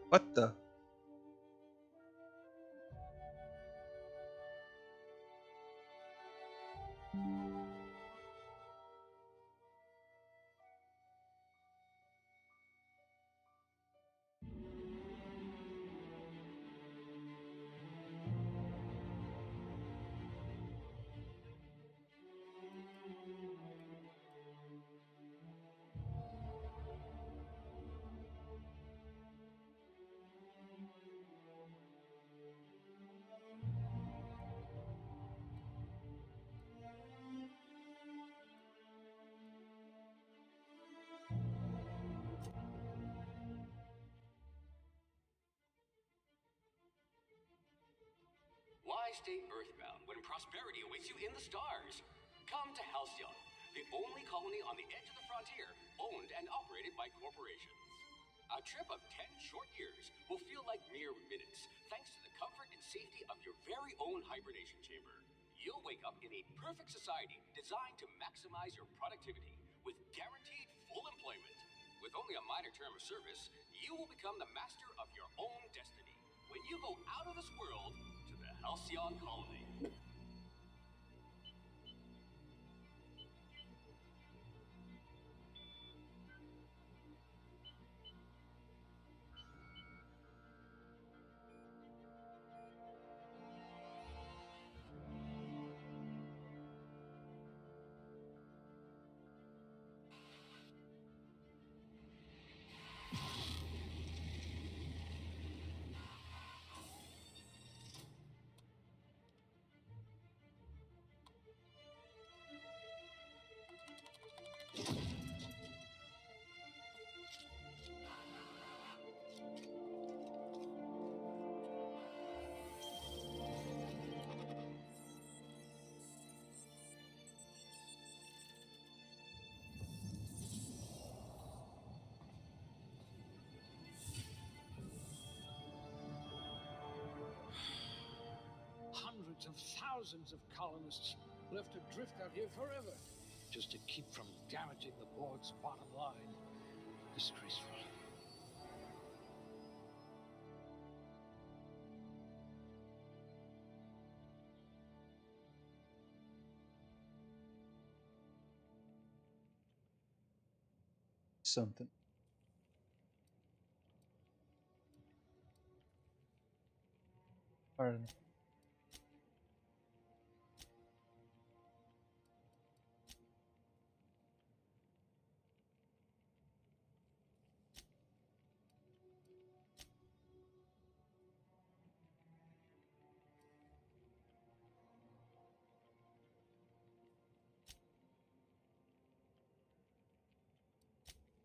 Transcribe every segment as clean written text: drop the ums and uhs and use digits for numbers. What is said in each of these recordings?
What the? Why stay earthbound when prosperity awaits you in the stars? Come to Halcyon, the only colony on the edge of the frontier, owned and operated by corporations. A trip of 10 short years will feel like mere minutes, thanks to the comfort and safety of your very own hibernation chamber. You'll wake up in a perfect society designed to maximize your productivity with guaranteed full employment. With only a minor term of service, you will become the master of your own destiny when you go out of this world to the Halcyon Colony. Hundreds of thousands of colonists left adrift out here forever, just to keep from damaging the board's bottom line. Disgraceful. Something. Pardon.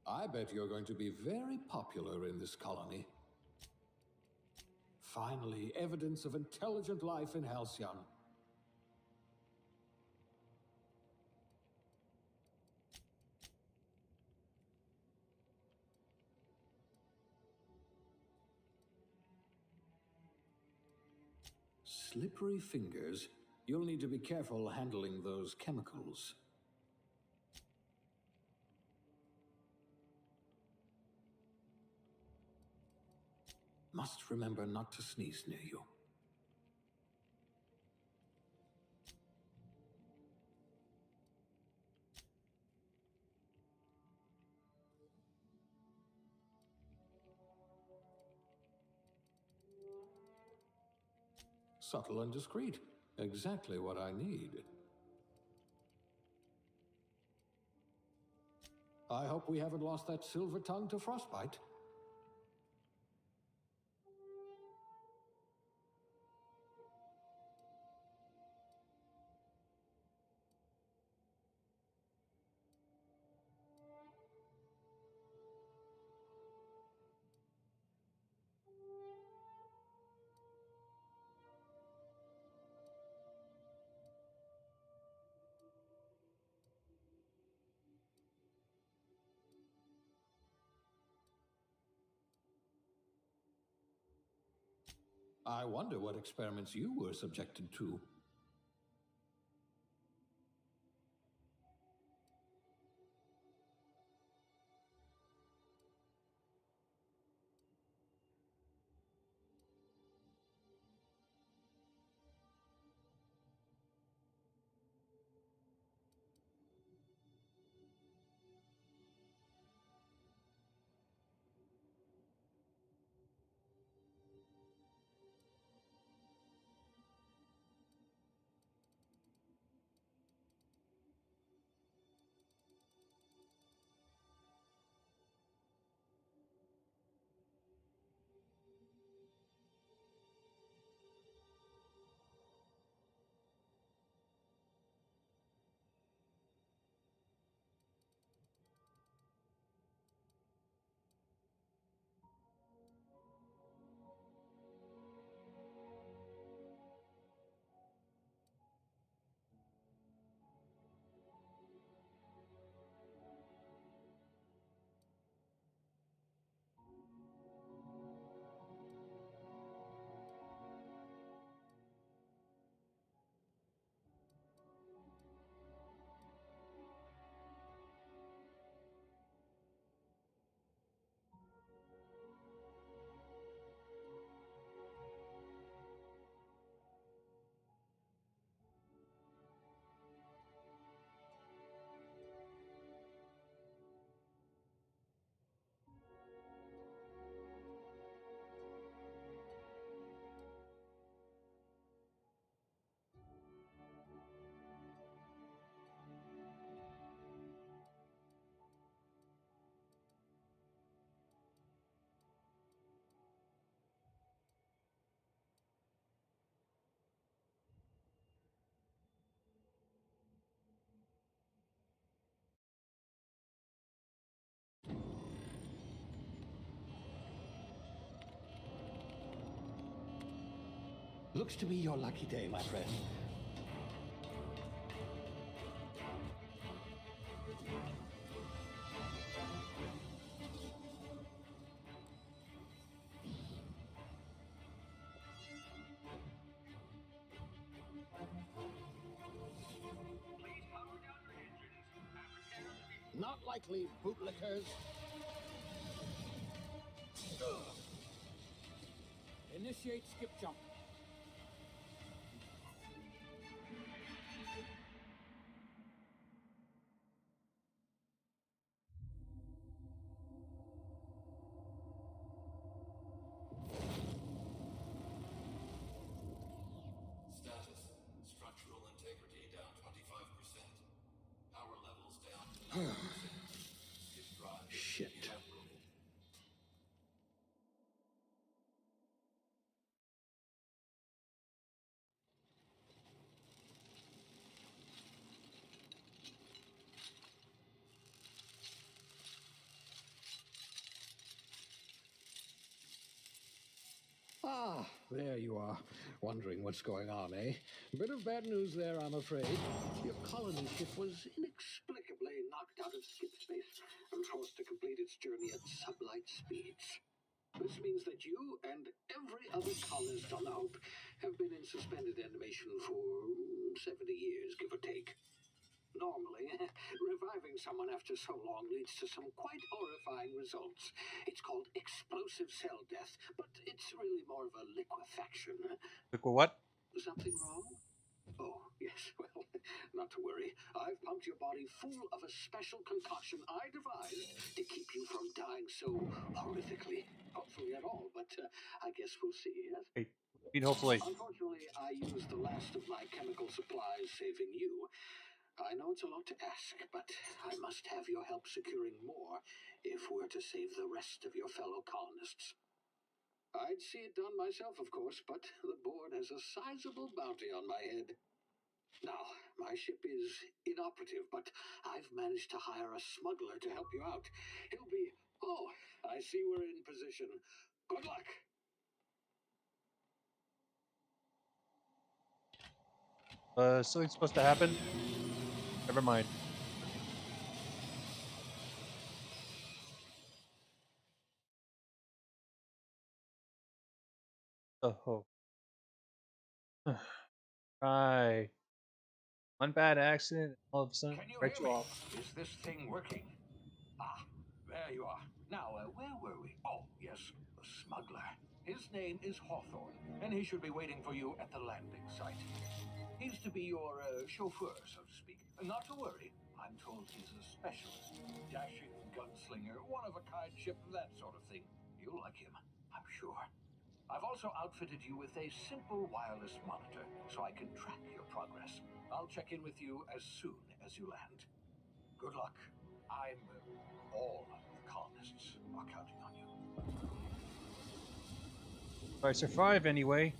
I bet you're going to be very popular in this colony. Finally, evidence of intelligent life in Halcyon. Slippery fingers. You'll need to be careful handling those chemicals. Must remember not to sneeze near you. Subtle and discreet. Exactly what I need. I hope we haven't lost that silver tongue to frostbite. I wonder what experiments you were subjected to. Looks to be your lucky day, my friend. Not likely, bootlickers. Initiate skip jump. Status. Structural integrity down 25%. Power levels down to 9%. Skip drive. Shit. Inoperable. Ah, there you are. Wondering what's going on, eh? Bit of bad news there, I'm afraid. Your colony ship was inexplicably knocked out of skip space and forced to complete its journey at sublight speeds. This means that you and every other colonist on the Hope have been in suspended animation for 70 years, give or take. Normally, reviving someone after so long leads to some quite horrifying results. It's called explosive cell death, but it's really more of a liquefaction. Like, well, what? Something wrong? Oh, yes, well, not to worry. I've pumped your body full of a special concoction I devised to keep you from dying so horrifically. Hopefully at all, but I guess we'll see, yes? Hey, hopefully. Unfortunately, I used the last of my chemical supplies saving you. I know it's a lot to ask, but I must have your help securing more if we're to save the rest of your fellow colonists. I'd see it done myself, of course, but the board has a sizable bounty on my head. Now, my ship is inoperative, but I've managed to hire a smuggler to help you out. He'll be... Oh, I see we're in position. Good luck! Something's supposed to happen? Never mind. Oh. Right. One bad accident, all of a sudden, Can you right hear you me? off. Is this thing working? Ah, there you are. Now, where were we? Oh, yes, the smuggler. His name is Hawthorne, and he should be waiting for you at the landing site. He's to be your chauffeur, so to speak. Not to worry. I'm told he's a specialist. Dashing gunslinger, one-of-a-kind ship, that sort of thing. You'll like him, I'm sure. I've also outfitted you with a simple wireless monitor, so I can track your progress. I'll check in with you as soon as you land. Good luck. All the colonists are counting on you. If I survive anyway.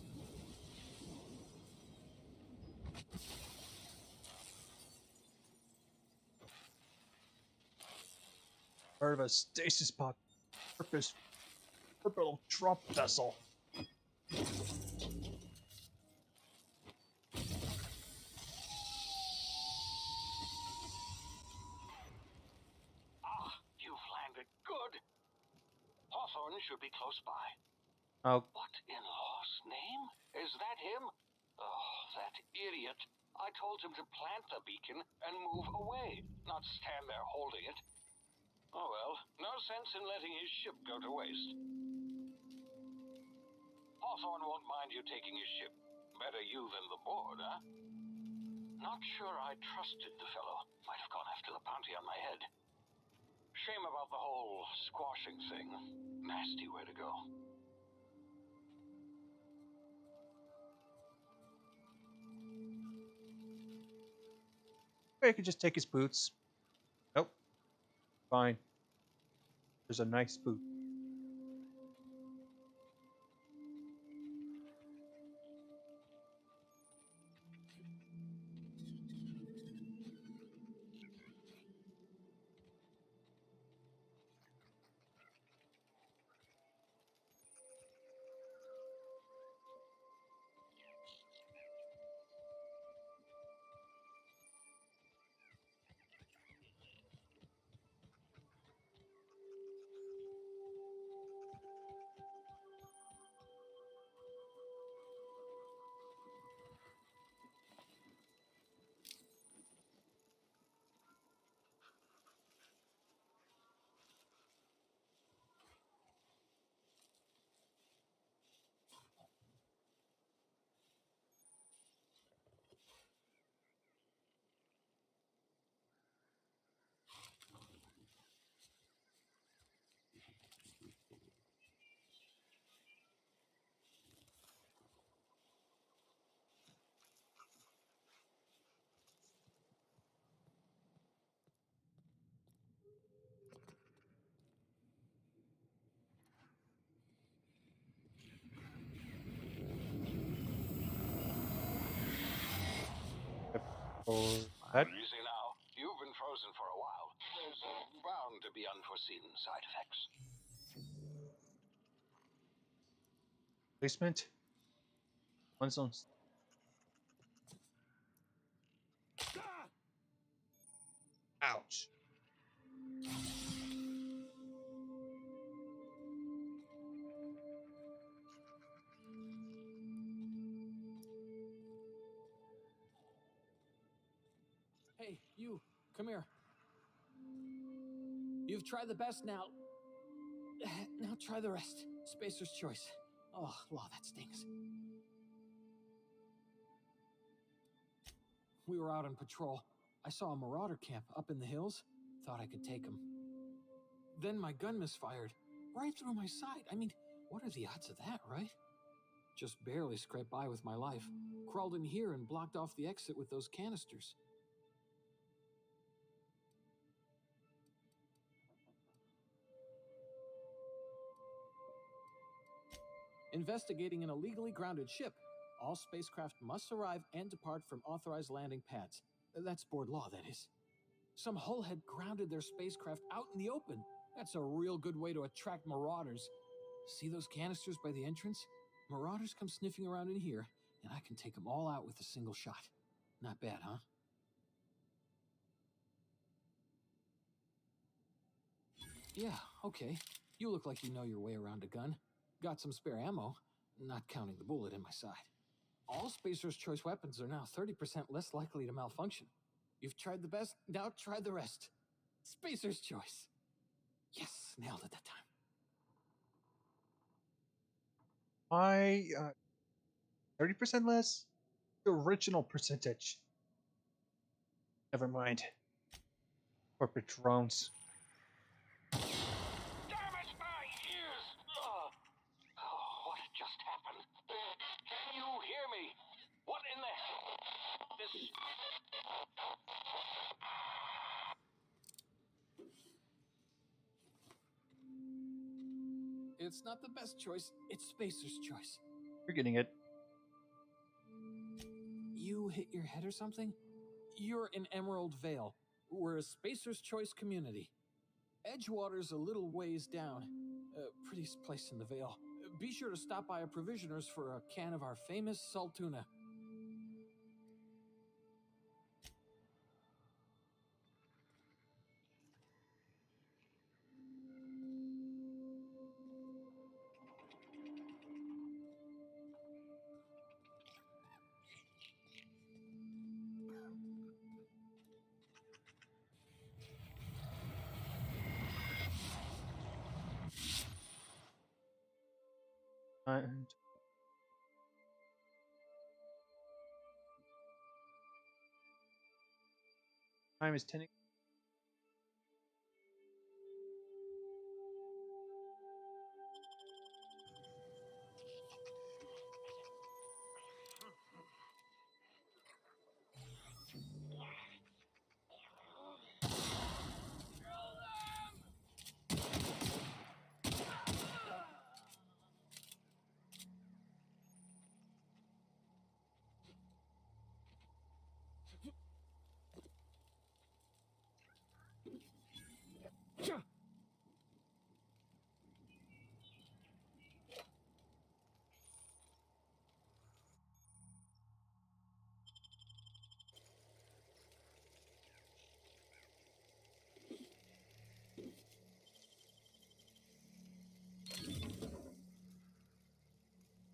Part of a stasis pod. Purpose. Purple drop vessel. Ah, you've landed. Good. Hawthorne should be close by. Oh, What in law's name? Is that him? Oh, that idiot. I told him to plant the beacon and move away, not stand there holding it. Oh well, no sense in letting his ship go to waste. Hawthorne won't mind you taking his ship. Better you than the board, huh? Not sure I trusted the fellow. Might have gone after the bounty on my head. Shame about the whole squashing thing. Nasty way to go. I could just take his boots. Nope. Fine. There's a nice boot. that. Easy now. You've been frozen for a while. There's bound to be unforeseen side effects. Placement. One zone. Ouch. Hey, you, come here. You've tried the best now. Now try the rest. Spacer's choice. Oh, law, that stings. We were out on patrol. I saw a marauder camp up in the hills. Thought I could take him. Then my gun misfired. Right through my side. I mean, what are the odds of that, right? Just barely scraped by with my life. Crawled in here and blocked off the exit with those canisters. Investigating an illegally grounded ship. All spacecraft must arrive and depart from authorized landing pads. That's board law, that is. Some hull had grounded their spacecraft out in the open. That's a real good way to attract marauders. See those canisters by the entrance? Marauders come sniffing around in here, and I can take them all out with a single shot. Not bad, huh? Yeah, okay. You look like you know your way around a gun. Got some spare ammo, not counting the bullet in my side. All Spacer's Choice weapons are now 30% less likely to malfunction. You've tried the best, now try the rest. Spacer's Choice. Yes, nailed it that time. Why 30% less? The original percentage. Never mind. Corporate drones. Damn it, my ears! Oh, what just happened? Can you hear me? What in the hell? This... It's not the best choice, it's Spacer's Choice. You're getting it. You hit your head or something? You're in Emerald Vale. We're a Spacer's Choice community. Edgewater's a little ways down. Prettiest place in the Vale. Be sure to stop by a provisioner's for a can of our famous salt tuna. And time is 10.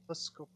Let's go.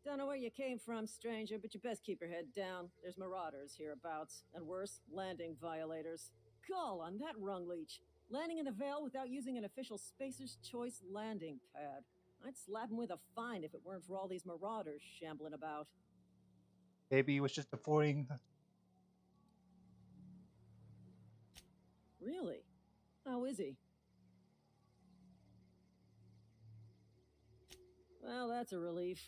Don't know where you came from, stranger, but you best keep your head down. There's marauders hereabouts, and worse, landing violators. Call on that rung leech. Landing in the Vale without using an official Spacer's Choice landing pad. I'd slap him with a fine if it weren't for all these marauders shambling about. Maybe he was just avoiding the. Really? How is he? Well, that's a relief.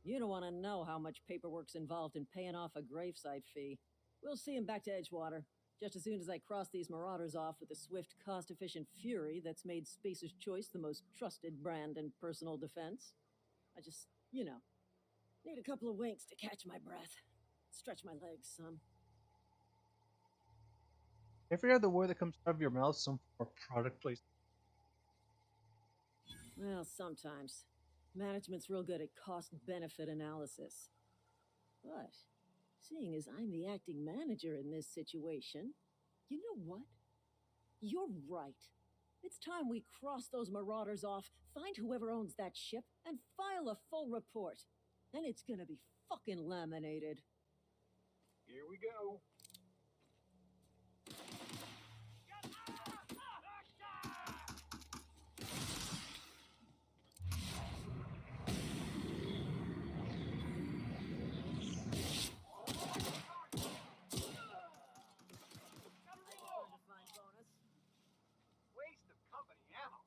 You don't want to know how much paperwork's involved in paying off a gravesite fee. We'll see him back to Edgewater, just as soon as I cross these marauders off with the swift, cost-efficient fury that's made Spacer's Choice the most trusted brand in personal defense. I just, need a couple of winks to catch my breath. Stretch my legs some. Every other word that comes out of your mouth, some form of product placement. Well, sometimes. Management's real good at cost-benefit analysis. But, seeing as I'm the acting manager in this situation, you know what? You're right. It's time we cross those marauders off, find whoever owns that ship, and file a full report. And it's gonna be fucking laminated. Here we go. Waste of company ammo.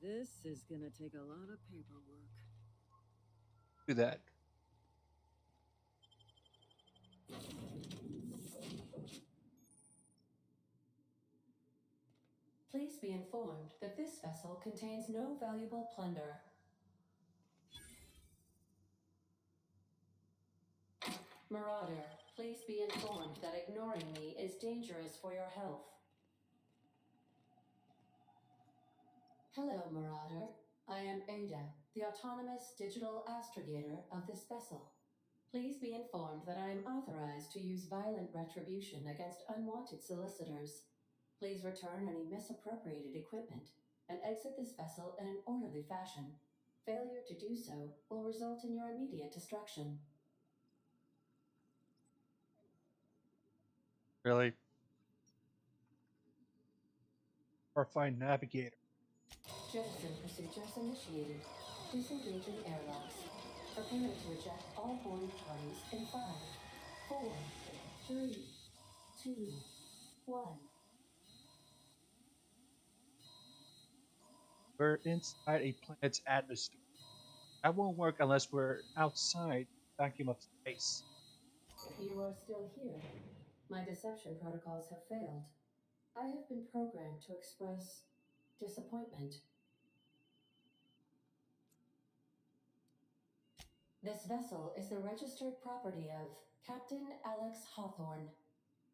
This is gonna take a lot of paperwork. Do that. Please be informed that this vessel contains no valuable plunder. Marauder, please be informed that ignoring me is dangerous for your health. Hello, Marauder. I am Ada, the autonomous digital astrogator of this vessel. Please be informed that I am authorized to use violent retribution against unwanted solicitors. Please return any misappropriated equipment and exit this vessel in an orderly fashion. Failure to do so will result in your immediate destruction. Really. Or find navigator. Jettison procedures initiated. Disengaging airlocks. Prepare to eject all boarding parties in 5, 4, 3, 2, 1. We're inside a planet's atmosphere. That won't work unless we're outside the vacuum of space. You are still here. My deception protocols have failed. I have been programmed to express disappointment. This vessel is the registered property of Captain Alex Hawthorne.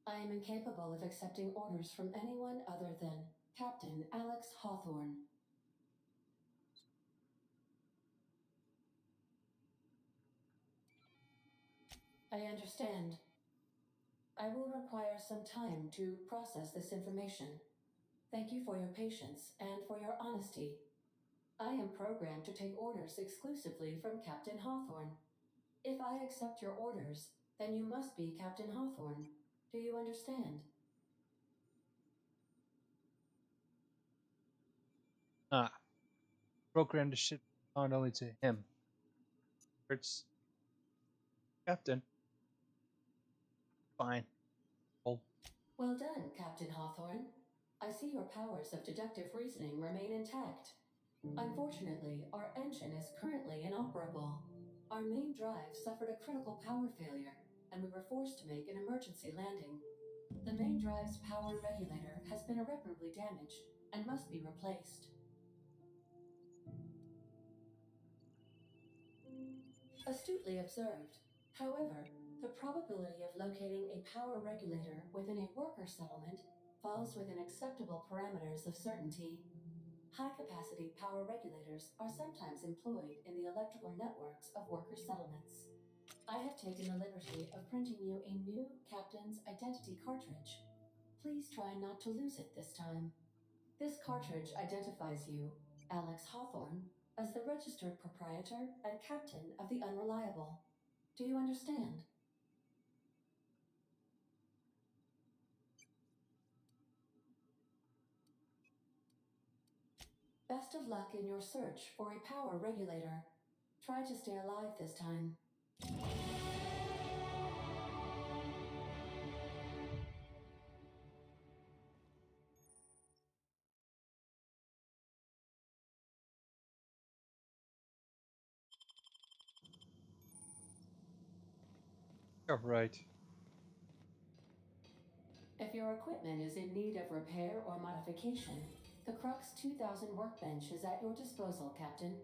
I am incapable of accepting orders from anyone other than Captain Alex Hawthorne. I understand. I will require some time to process this information. Thank you for your patience and for your honesty. I am programmed to take orders exclusively from Captain Hawthorne. If I accept your orders, then you must be Captain Hawthorne. Do you understand? Program the ship not only to him. It's Captain. Fine. Well done, Captain Hawthorne. I see your powers of deductive reasoning remain intact. Unfortunately, our engine is currently inoperable. Our main drive suffered a critical power failure, and we were forced to make an emergency landing. The main drive's power regulator has been irreparably damaged and must be replaced. Astutely observed. However, the probability of locating a power regulator within a worker settlement falls within acceptable parameters of certainty. High capacity power regulators are sometimes employed in the electrical networks of worker settlements. I have taken the liberty of printing you a new Captain's Identity cartridge. Please try not to lose it this time. This cartridge identifies you, Alex Hawthorne, as the registered proprietor and captain of the Unreliable. Do you understand? Best of luck in your search for a power regulator. Try to stay alive this time. All right. If your equipment is in need of repair or modification, the Crux 2000 workbench is at your disposal, Captain.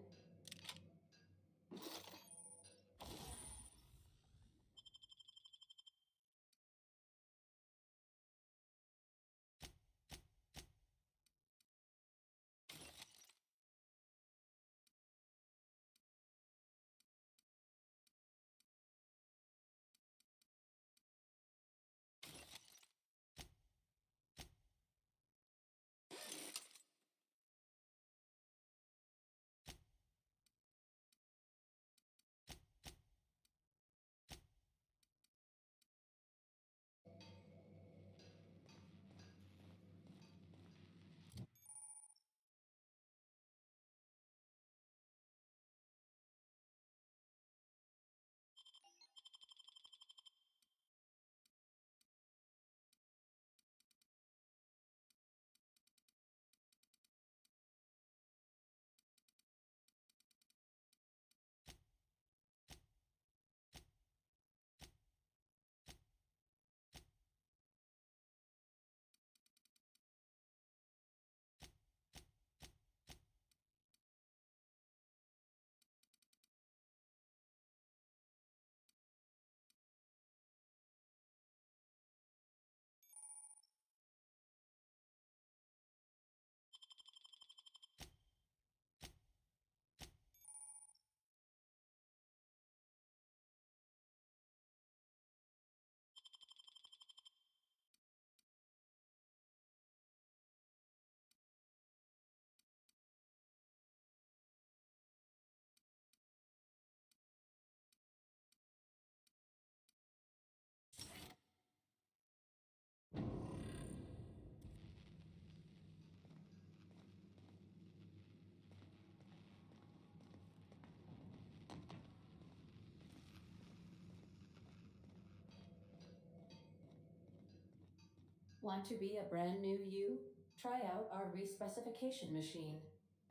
Want to be a brand new you? Try out our respecification machine.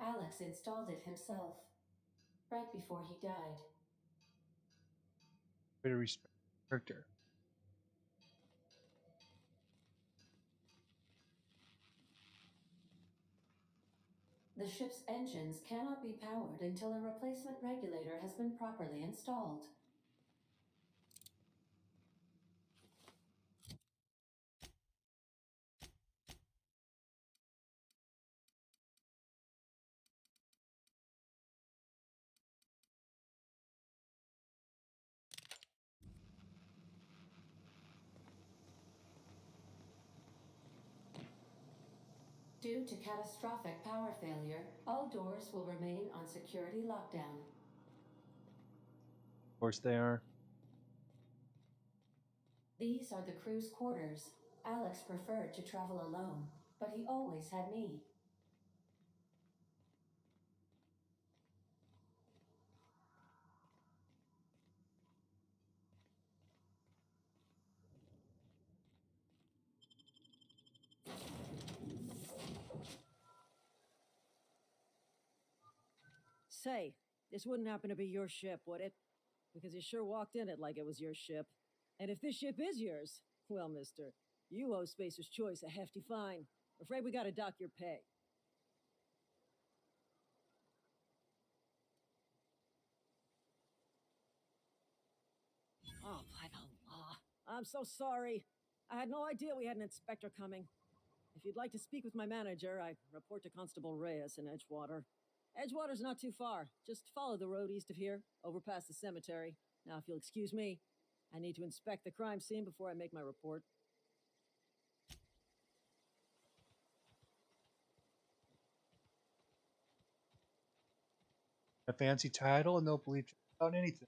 Alex installed it himself, right before he died. Very respect character. The ship's engines cannot be powered until a replacement regulator has been properly installed. Due to catastrophic power failure, all doors will remain on security lockdown. Of course they are. These are the crew's quarters. Alex preferred to travel alone, but he always had me. Say, this wouldn't happen to be your ship, would it? Because you sure walked in it like it was your ship. And if this ship is yours, well, mister, you owe Spacer's Choice a hefty fine. Afraid we gotta dock your pay. Oh, by the law. I'm so sorry. I had no idea we had an inspector coming. If you'd like to speak with my manager, I report to Constable Reyes in Edgewater. Edgewater's not too far. Just follow the road east of here, over past the cemetery. Now, if you'll excuse me, I need to inspect the crime scene before I make my report. A fancy title and they'll believe just about anything.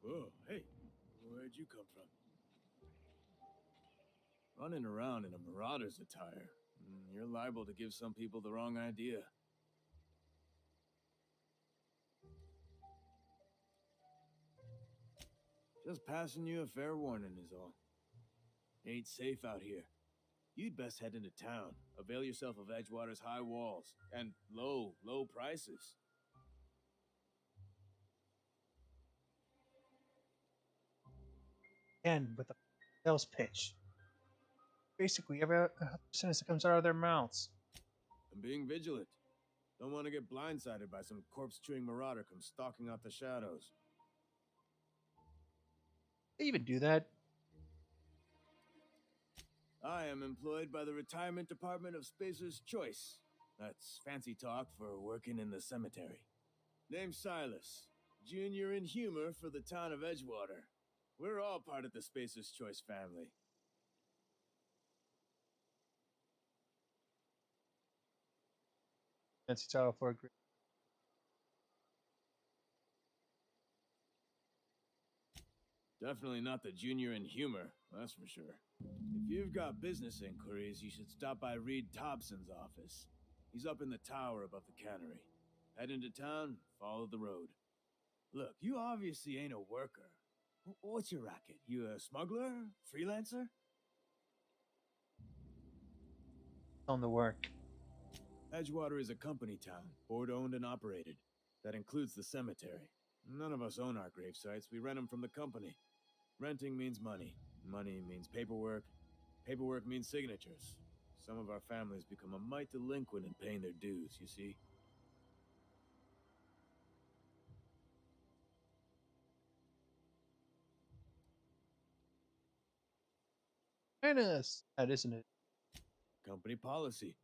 Oh, hey, where'd you come from? Running around in a marauder's attire. You're liable to give some people the wrong idea. Just passing you a fair warning is all. Ain't safe out here. You'd best head into town. Avail yourself of Edgewater's high walls and low prices. And with a sales pitch. Basically, every sentence that comes out of their mouths. And being vigilant. Don't want to get blindsided by some corpse-chewing marauder come stalking out the shadows. They even do that. I am employed by the Retirement Department of Spacer's Choice. That's fancy talk for working in the cemetery. Name's Silas, junior in humor for the town of Edgewater. We're all part of the Spacer's Choice family. Fancy title for a great. Definitely not the junior in humor, that's for sure. If you've got business inquiries, you should stop by Reed Thompson's office. He's up in the tower above the cannery. Head into town, follow the road. Look, you obviously ain't a worker. What's your racket? You a smuggler? Freelancer? On the work. Edgewater is a company town, board-owned and operated. That includes the cemetery. None of us own our grave sites, we rent them from the company. Renting means money. Money means paperwork. Paperwork means signatures. Some of our families become a mite delinquent in paying their dues, you see? Kinda sad, isn't it? Company policy.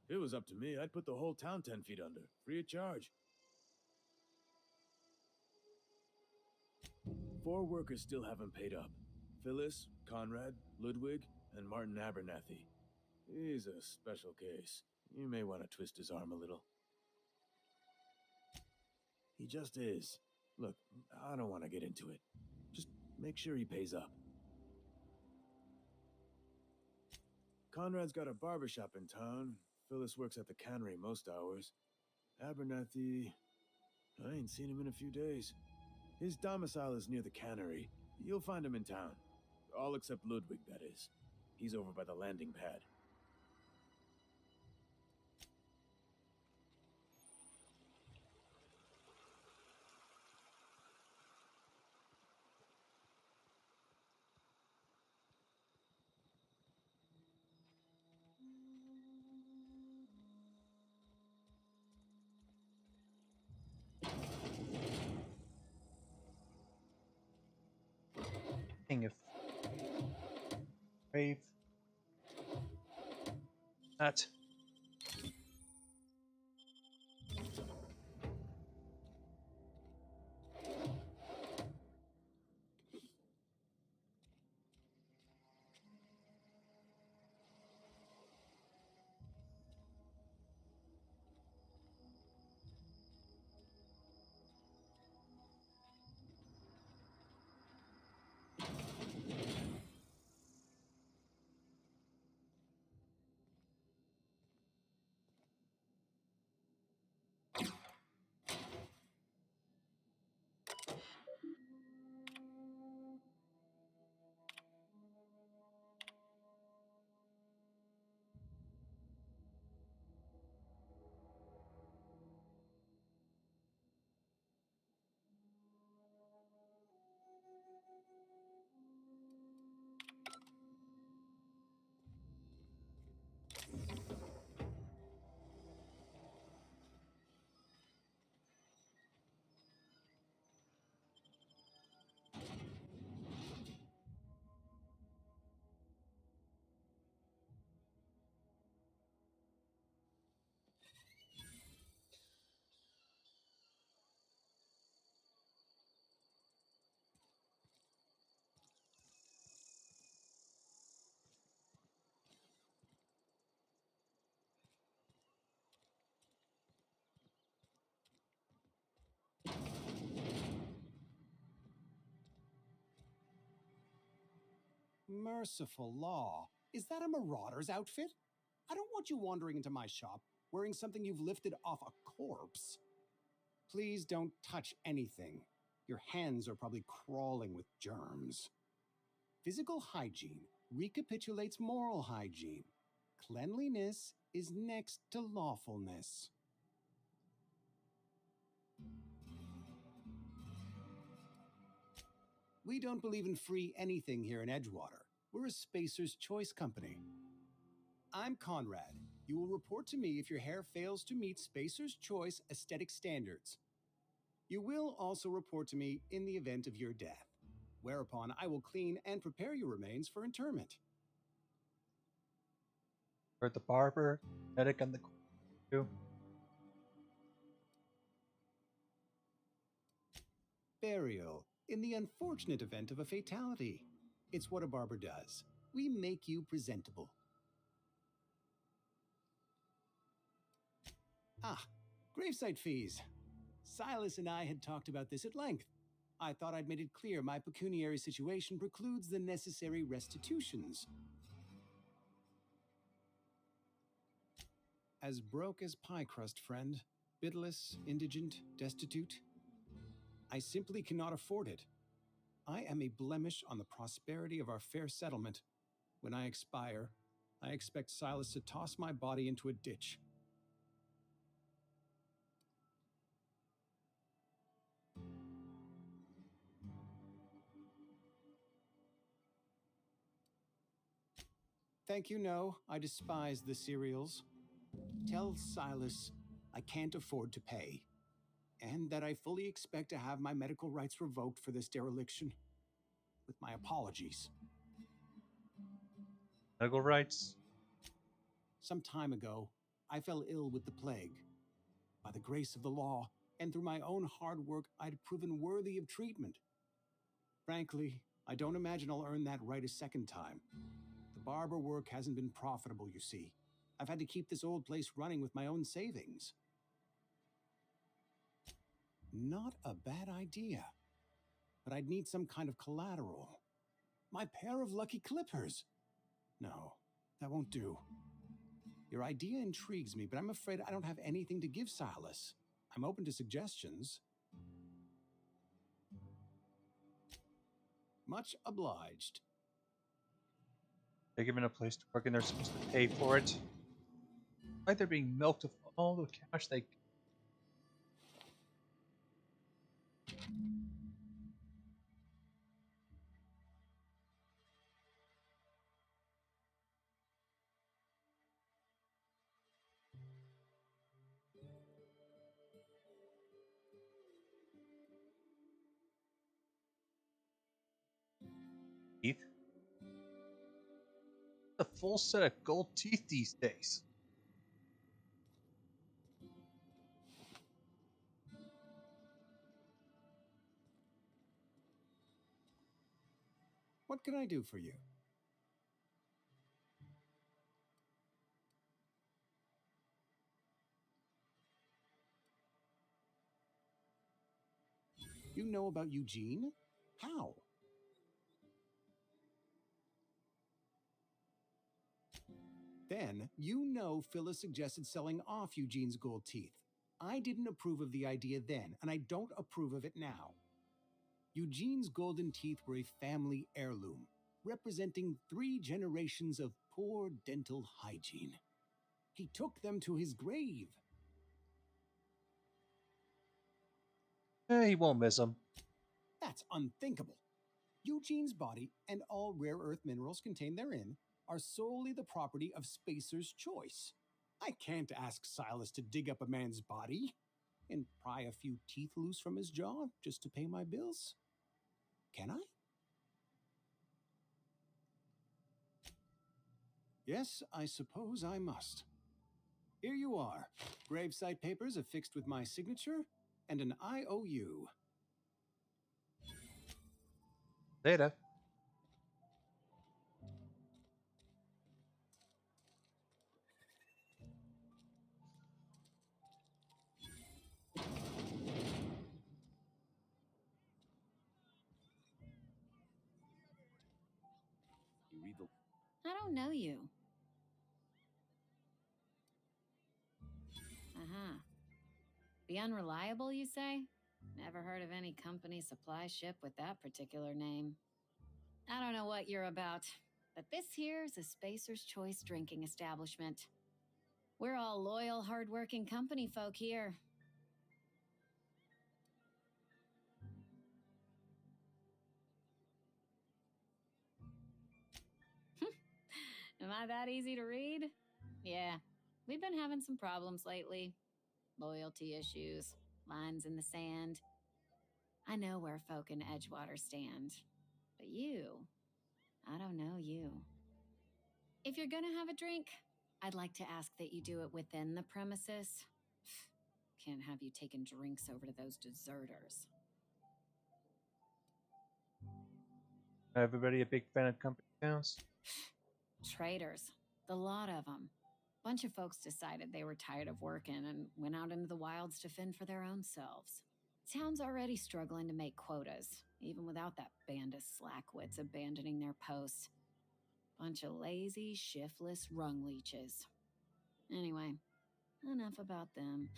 If it was up to me, I'd put the whole town 10 feet under, free of charge. 4 workers still haven't paid up. Phyllis, Conrad, Ludwig, and Martin Abernathy. He's a special case. You may want to twist his arm a little. He just is. Look, I don't want to get into it. Just make sure he pays up. Conrad's got a barbershop in town. Phyllis works at the cannery most hours. Abernathy... I ain't seen him in a few days. His domicile is near the cannery. You'll find him in town. All except Ludwig, that is. He's over by the landing pad. Thing if brave that. Merciful law. Is that a marauder's outfit? I don't want you wandering into my shop wearing something you've lifted off a corpse. Please don't touch anything. Your hands are probably crawling with germs. Physical hygiene recapitulates moral hygiene. Cleanliness is next to lawfulness. We don't believe in free anything here in Edgewater. We're a Spacer's Choice company. I'm Conrad. You will report to me if your hair fails to meet Spacer's Choice aesthetic standards. You will also report to me in the event of your death, whereupon I will clean and prepare your remains for interment. For the barber, medic, and the crew. Burial, in the unfortunate event of a fatality. It's what a barber does. We make you presentable. Ah, gravesite fees. Silas and I had talked about this at length. I thought I'd made it clear my pecuniary situation precludes the necessary restitutions. As broke as pie crust, friend. Bitless, indigent, destitute. I simply cannot afford it. I am a blemish on the prosperity of our fair settlement. When I expire, I expect Silas to toss my body into a ditch. Thank you, no. I despise the cereals. Tell Silas I can't afford to pay, and that I fully expect to have my medical rights revoked for this dereliction. With my apologies. Medical rights. Some time ago, I fell ill with the plague. By the grace of the law, and through my own hard work, I'd proven worthy of treatment. Frankly, I don't imagine I'll earn that right a second time. The barber work hasn't been profitable, you see. I've had to keep this old place running with my own savings. Not a bad idea. But I'd need some kind of collateral. My pair of lucky clippers. No, that won't do. Your idea intrigues me, but I'm afraid I don't have anything to give Silas. I'm open to suggestions. Much obliged. They're given a place to work and they're supposed to pay for it. Like they're being milked of all the cash they. Teeth. A full set of gold teeth these days. What can I do for you? You know about Eugene? How? Then, you know Phyllis suggested selling off Eugene's gold teeth. I didn't approve of the idea then, and I don't approve of it now. Eugene's golden teeth were a family heirloom, representing 3 generations of poor dental hygiene. He took them to his grave. He won't miss them. That's unthinkable. Eugene's body and all rare earth minerals contained therein are solely the property of Spacer's Choice. I can't ask Silas to dig up a man's body and pry a few teeth loose from his jaw just to pay my bills. Can I? Yes, I suppose I must. Here you are. Gravesite papers affixed with my signature and an IOU. Later. You read the. I don't know you. Uh-huh. The Unreliable, you say? Never heard of any company supply ship with that particular name. I don't know what you're about, but this here's a Spacer's Choice drinking establishment. We're all loyal, hard-working company folk here. Am I that easy to read? Yeah, we've been having some problems lately. Loyalty issues, lines in the sand. I know where folk in Edgewater stand. But you, I don't know you. If you're gonna have a drink, I'd like to ask that you do it within the premises. Can't have you taking drinks over to those deserters. Everybody a big fan of company towns? Traitors. The lot of them. Bunch of folks decided they were tired of working and went out into the wilds to fend for their own selves. Town's already struggling to make quotas, even without that band of slackwits abandoning their posts. Bunch of lazy, shiftless rung leeches. Anyway, enough about them.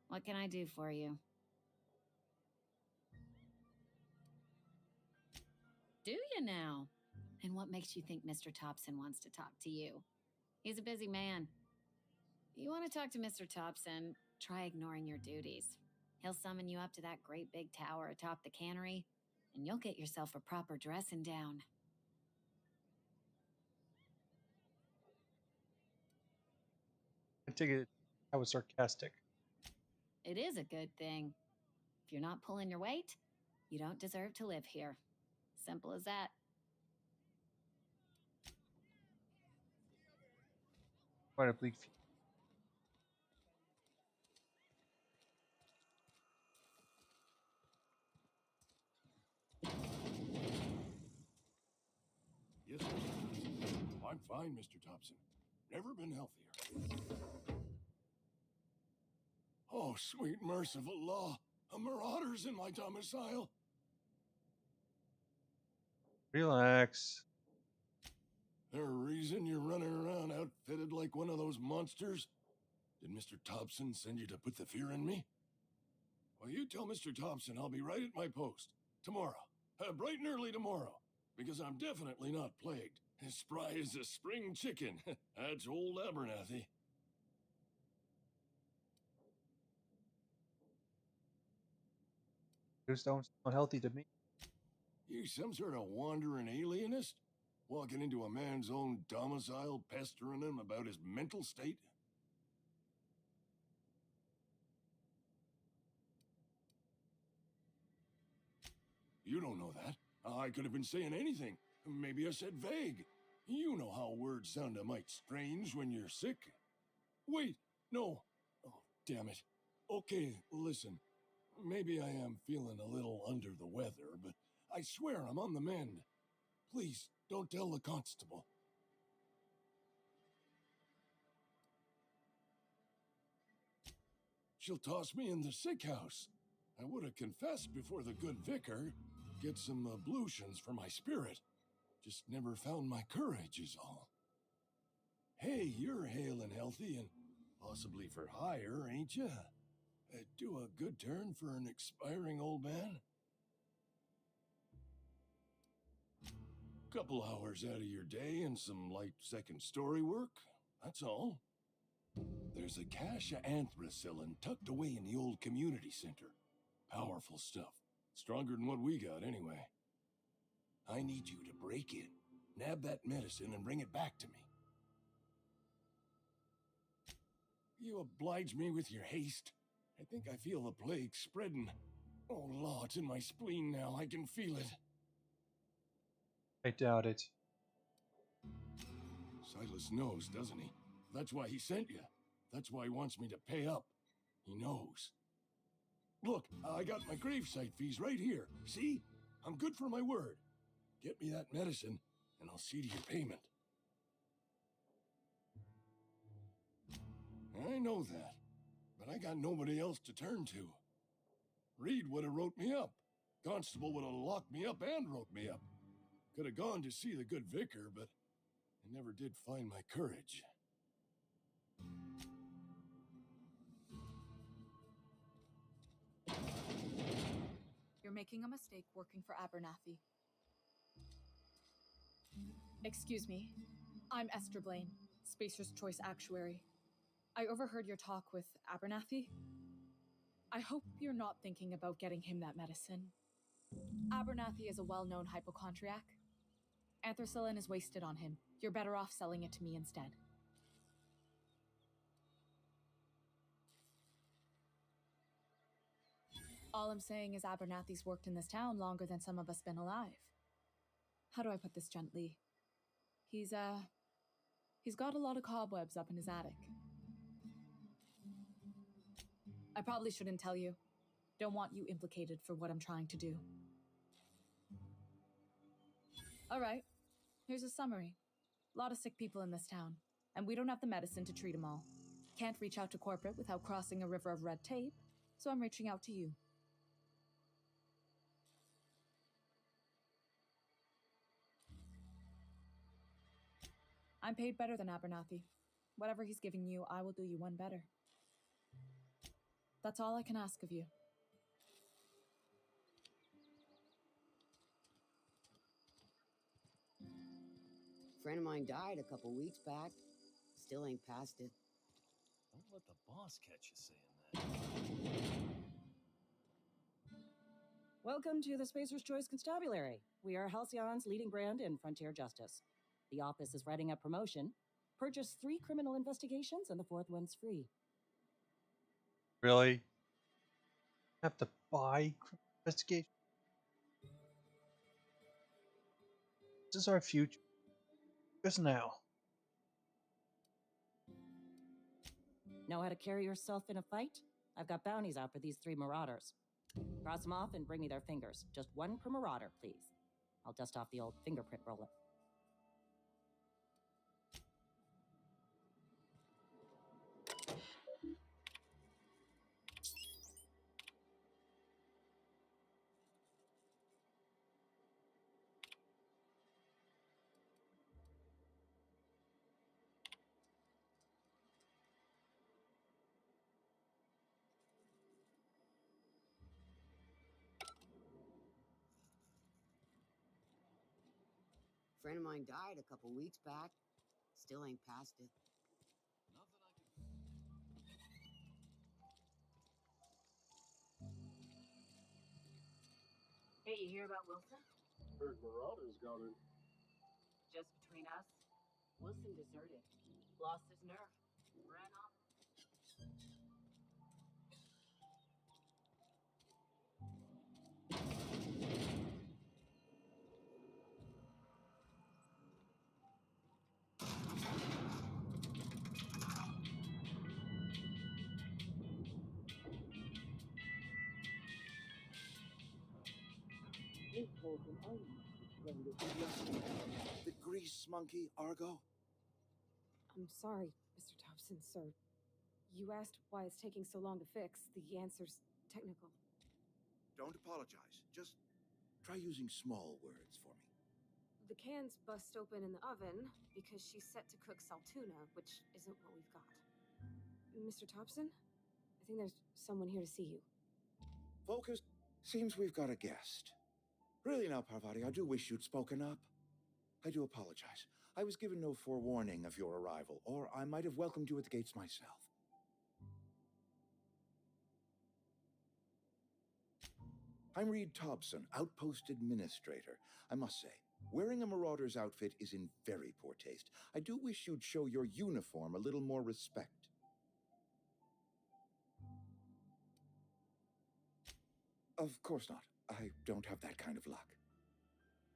What can I do for you? Do you now? And what makes you think Mr. Thompson wants to talk to you? He's a busy man. If you want to talk to Mr. Thompson, try ignoring your duties. He'll summon you up to that great big tower atop the cannery, and you'll get yourself a proper dressing down. take it I was sarcastic. It is a good thing. If you're not pulling your weight, you don't deserve to live here. Simple as that. Quite a bleak future. Yes, sir. I'm fine, Mr. Thompson. Never been healthier. Oh, sweet merciful law. A marauder's in my domicile. Relax. There a reason you're running around outfitted like one of those monsters? Did Mr. Thompson send you to put the fear in me? Well, you tell Mr. Thompson I'll be right at my post. Tomorrow. Bright and early tomorrow. Because I'm definitely not plagued. As spry as a spring chicken. That's old Abernathy. Those don't sound healthy to me. You some sort of wandering alienist? Walking into a man's own domicile, pestering him about his mental state? You don't know that. I could have been saying anything. Maybe I said vague. You know how words sound a mite strange when you're sick. Wait, no. Oh, damn it. Okay, listen. Maybe I am feeling a little under the weather, but I swear I'm on the mend. Please, don't tell the constable. She'll toss me in the sick house. I would have confessed before the good vicar. Get some ablutions for my spirit. Just never found my courage is all. Hey, you're hale and healthy and possibly for hire, ain't ya? Do a good turn for an expiring old man. Couple hours out of your day and some light second story work, that's all. There's a cache of anthracillin tucked away in the old community center. Powerful stuff. Stronger than what we got, anyway. I need you to break in, nab that medicine, and bring it back to me. You oblige me with your haste. I think I feel the plague spreading. Oh, Law, it's in my spleen now. I can feel it. I doubt it. Silas knows, doesn't he? That's why he sent you. That's why he wants me to pay up. He knows. Look, I got my gravesite fees right here. See? I'm good for my word. Get me that medicine, and I'll see to your payment. I know that, but I got nobody else to turn to. Reed would have wrote me up. Constable would have locked me up and wrote me up. Could have gone to see the good vicar, but I never did find my courage. You're making a mistake working for Abernathy. Excuse me. I'm Esther Blaine, Spacer's Choice Actuary. I overheard your talk with Abernathy. I hope you're not thinking about getting him that medicine. Abernathy is a well-known hypochondriac. Anthracillin is wasted on him. You're better off selling it to me instead. All I'm saying is Abernathy's worked in this town longer than some of us been alive. How do I put this gently? He's got a lot of cobwebs up in his attic. I probably shouldn't tell you. Don't want you implicated for what I'm trying to do. All right, here's a summary. A lot of sick people in this town, and we don't have the medicine to treat them all. Can't reach out to corporate without crossing a river of red tape, so I'm reaching out to you. I'm paid better than Abernathy. Whatever he's giving you, I will do you one better. That's all I can ask of you. Friend of mine died a couple weeks back. Still ain't past it. Don't let the boss catch you saying that. Welcome to the Spacer's Choice Constabulary. We are Halcyon's leading brand in frontier justice. The office is writing up promotion. Purchase 3 criminal investigations and the 4th one's free. Really? Have to buy investigation? This is our future. Just now. Know how to carry yourself in a fight? I've got bounties out for these 3 marauders. Cross them off and bring me their fingers. Just 1 per marauder, please. I'll dust off the old fingerprint roller. Friend of mine died a couple weeks back. Still ain't past it. Hey, you hear about Wilson? Heard Marauders got in. Just between us, Wilson deserted. Lost his nerve. Ran off. The grease monkey, Argo? I'm sorry, Mr. Thompson, sir. You asked why it's taking so long to fix. The answer's technical. Don't apologize. Just try using small words for me. The can's bust open in the oven because she's set to cook saltuna, which isn't what we've got. Mr. Thompson? I think there's someone here to see you. Focus. Seems we've got a guest. Really now, Parvati, I do wish you'd spoken up. I do apologize. I was given no forewarning of your arrival, or I might have welcomed you at the gates myself. I'm Reed Thompson, Outpost Administrator. I must say, wearing a Marauder's outfit is in very poor taste. I do wish you'd show your uniform a little more respect. Of course not. I don't have that kind of luck.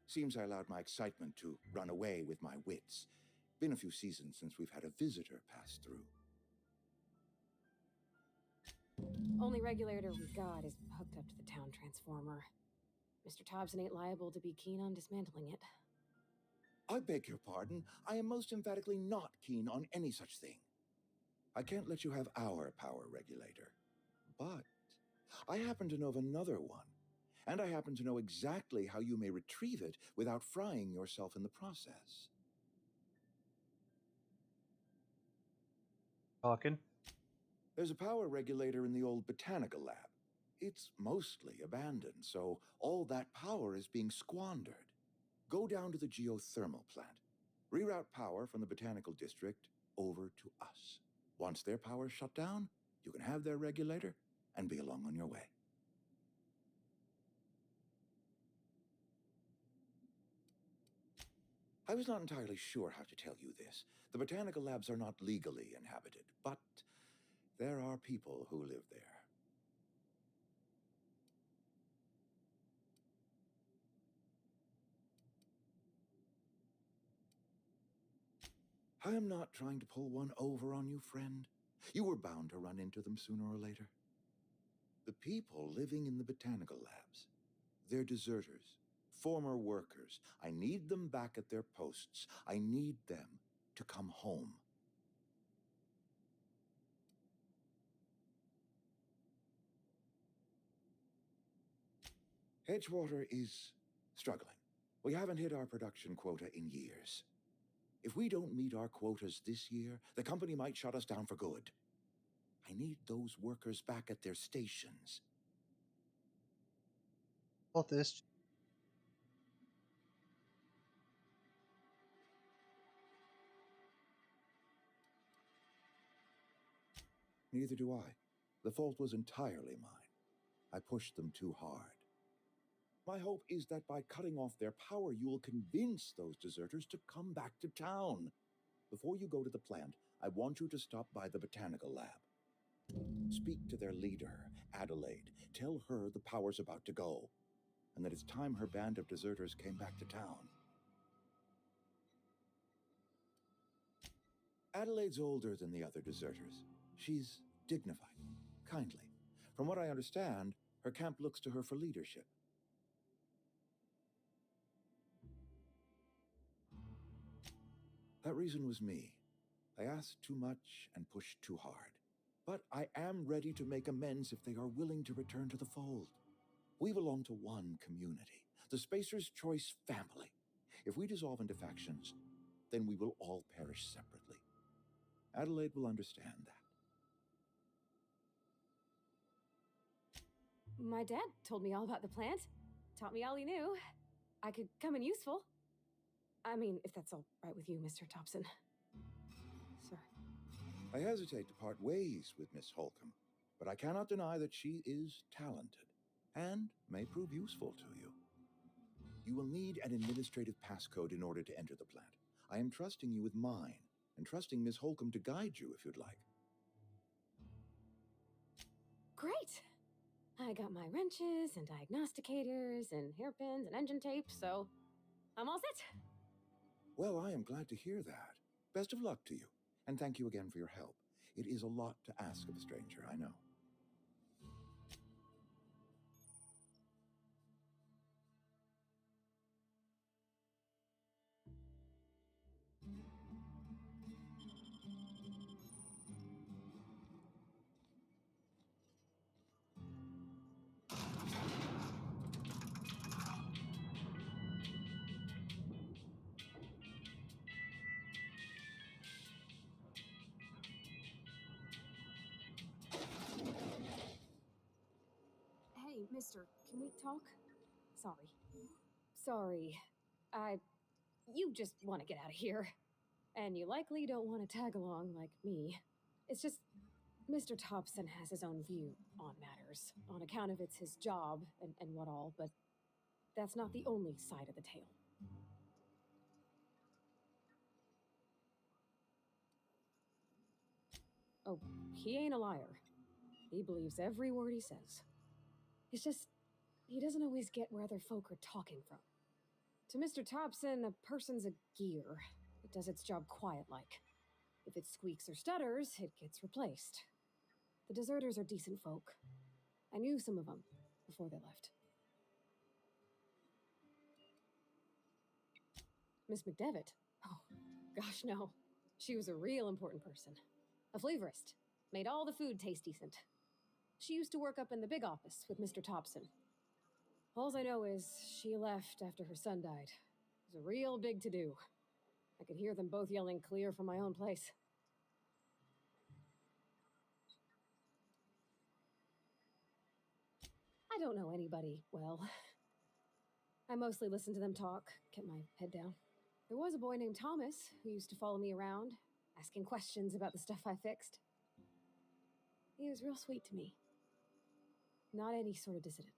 Seems I allowed my excitement to run away with my wits. Been a few seasons since we've had a visitor pass through. Only regulator we got is hooked up to the town transformer. Mr. Thompson ain't liable to be keen on dismantling it. I beg your pardon. I am most emphatically not keen on any such thing. I can't let you have our power regulator. But I happen to know of another one. And I happen to know exactly how you may retrieve it without frying yourself in the process. Talking. There's a power regulator in the old botanical lab. It's mostly abandoned, so all that power is being squandered. Go down to the geothermal plant. Reroute power from the botanical district over to us. Once their power's shut down, you can have their regulator and be along on your way. I was not entirely sure how to tell you this. The botanical labs are not legally inhabited, but there are people who live there. I am not trying to pull one over on you, friend. You were bound to run into them sooner or later. The people living in the botanical labs, they're deserters, former workers. I need them back at their posts. I need them to come home. Edgewater is struggling. We haven't hit our production quota in years. If we don't meet our quotas this year, the company might shut us down for good. I need those workers back at their stations. All this. Neither do I. The fault was entirely mine. I pushed them too hard. My hope is that by cutting off their power, you will convince those deserters to come back to town. Before you go to the plant, I want you to stop by the botanical lab. Speak to their leader, Adelaide. Tell her the power's about to go, and that it's time her band of deserters came back to town. Adelaide's older than the other deserters. She's dignified, kindly. From what I understand, her camp looks to her for leadership. That reason was me. I asked too much and pushed too hard. But I am ready to make amends if they are willing to return to the fold. We belong to one community, the Spacer's Choice family. If we dissolve into factions, then we will all perish separately. Adelaide will understand that. My dad told me all about the plant, taught me all he knew. I could come in useful. I mean, if that's all right with you, Mr. Thompson. Sir. I hesitate to part ways with Miss Holcomb, but I cannot deny that she is talented and may prove useful to you. You will need an administrative passcode in order to enter the plant. I am trusting you with mine, and trusting Miss Holcomb to guide you if you'd like. Great! I got my wrenches and diagnosticators and hairpins and engine tape, so I'm all set. Well, I am glad to hear that. Best of luck to you, and thank you again for your help. It is a lot to ask of a stranger, I know. Hey, mister, can we talk? Sorry. You just want to get out of here. And you likely don't want to tag along like me. It's just, Mr. Thompson has his own view on matters, on account of it's his job and what all, but that's not the only side of the tale. Oh, he ain't a liar. He believes every word he says. It's just, he doesn't always get where other folk are talking from. To Mr. Thompson, a person's a gear. It does its job quiet-like. If it squeaks or stutters, it gets replaced. The deserters are decent folk. I knew some of them before they left. Miss McDevitt? Oh, gosh, no. She was a real important person. A flavorist. Made all the food taste decent. She used to work up in the big office with Mr. Thompson. Alls I know is she left after her son died. It was a real big to-do. I could hear them both yelling clear from my own place. I don't know anybody well. I mostly listened to them talk, kept my head down. There was a boy named Thomas who used to follow me around, asking questions about the stuff I fixed. He was real sweet to me. Not any sort of dissident.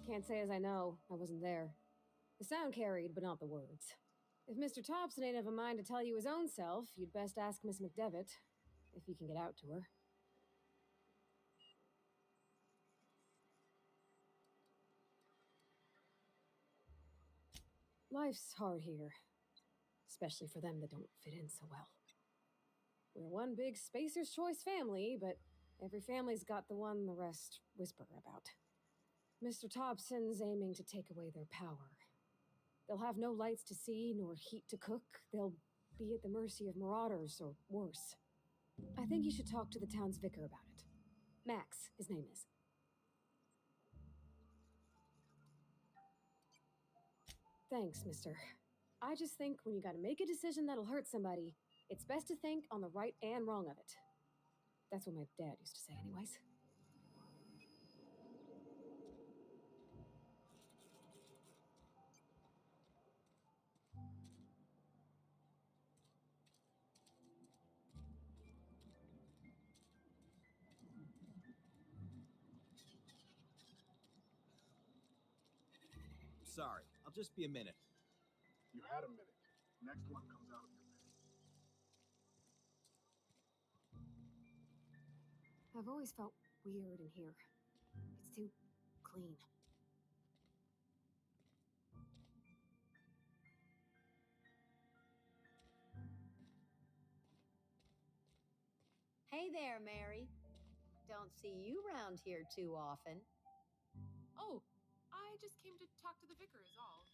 Can't say as I know. I wasn't there. The sound carried, but not the words. If Mr. Thompson ain't of a mind to tell you his own self, you'd best ask Miss McDevitt, if you can get out to her. Life's hard here, especially for them that don't fit in so well. We're one big Spacer's Choice family, but every family's got the one the rest whisper about. Mr. Thompson's aiming to take away their power. They'll have no lights to see, nor heat to cook. They'll be at the mercy of marauders, or worse. I think you should talk to the town's vicar about it. Max, his name is. Thanks, mister. I just think when you gotta make a decision that'll hurt somebody, it's best to think on the right and wrong of it. That's what my dad used to say anyways. Sorry, I'm just be a minute. You had a minute. Next one comes out of your minute. I've always felt weird in here. It's too clean. Hey there, Mary. Don't see you round here too often. Oh, I just came to talk to the vicar is all.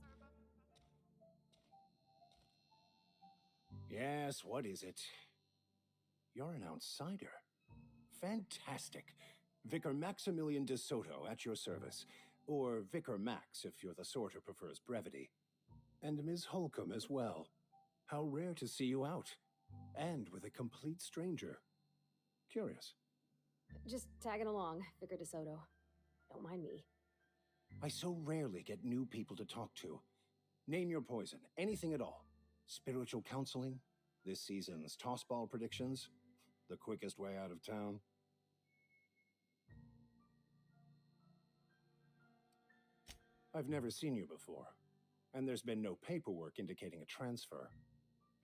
None of us are above. Yes, what is it? You're an outsider. Fantastic. Vicar Maximilian de Soto at your service. Or Vicar Max if you're the sort who prefers brevity. And Ms. Holcomb as well. How rare to see you out. And with a complete stranger. Curious. Just tagging along, Vicar DeSoto. Don't mind me. I so rarely get new people to talk to. Name your poison, anything at all. Spiritual counseling, this season's tossball predictions, the quickest way out of town. I've never seen you before, and there's been no paperwork indicating a transfer.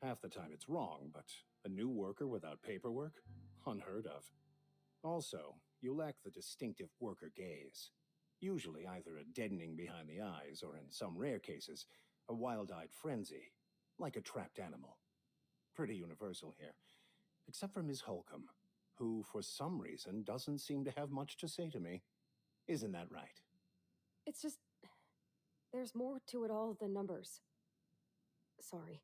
Half the time it's wrong, but a new worker without paperwork? Unheard of. Also, you lack the distinctive worker gaze. Usually either a deadening behind the eyes, or in some rare cases, a wild-eyed frenzy, like a trapped animal. Pretty universal here, except for Ms. Holcomb, who for some reason doesn't seem to have much to say to me. Isn't that right? It's just... there's more to it all than numbers. Sorry.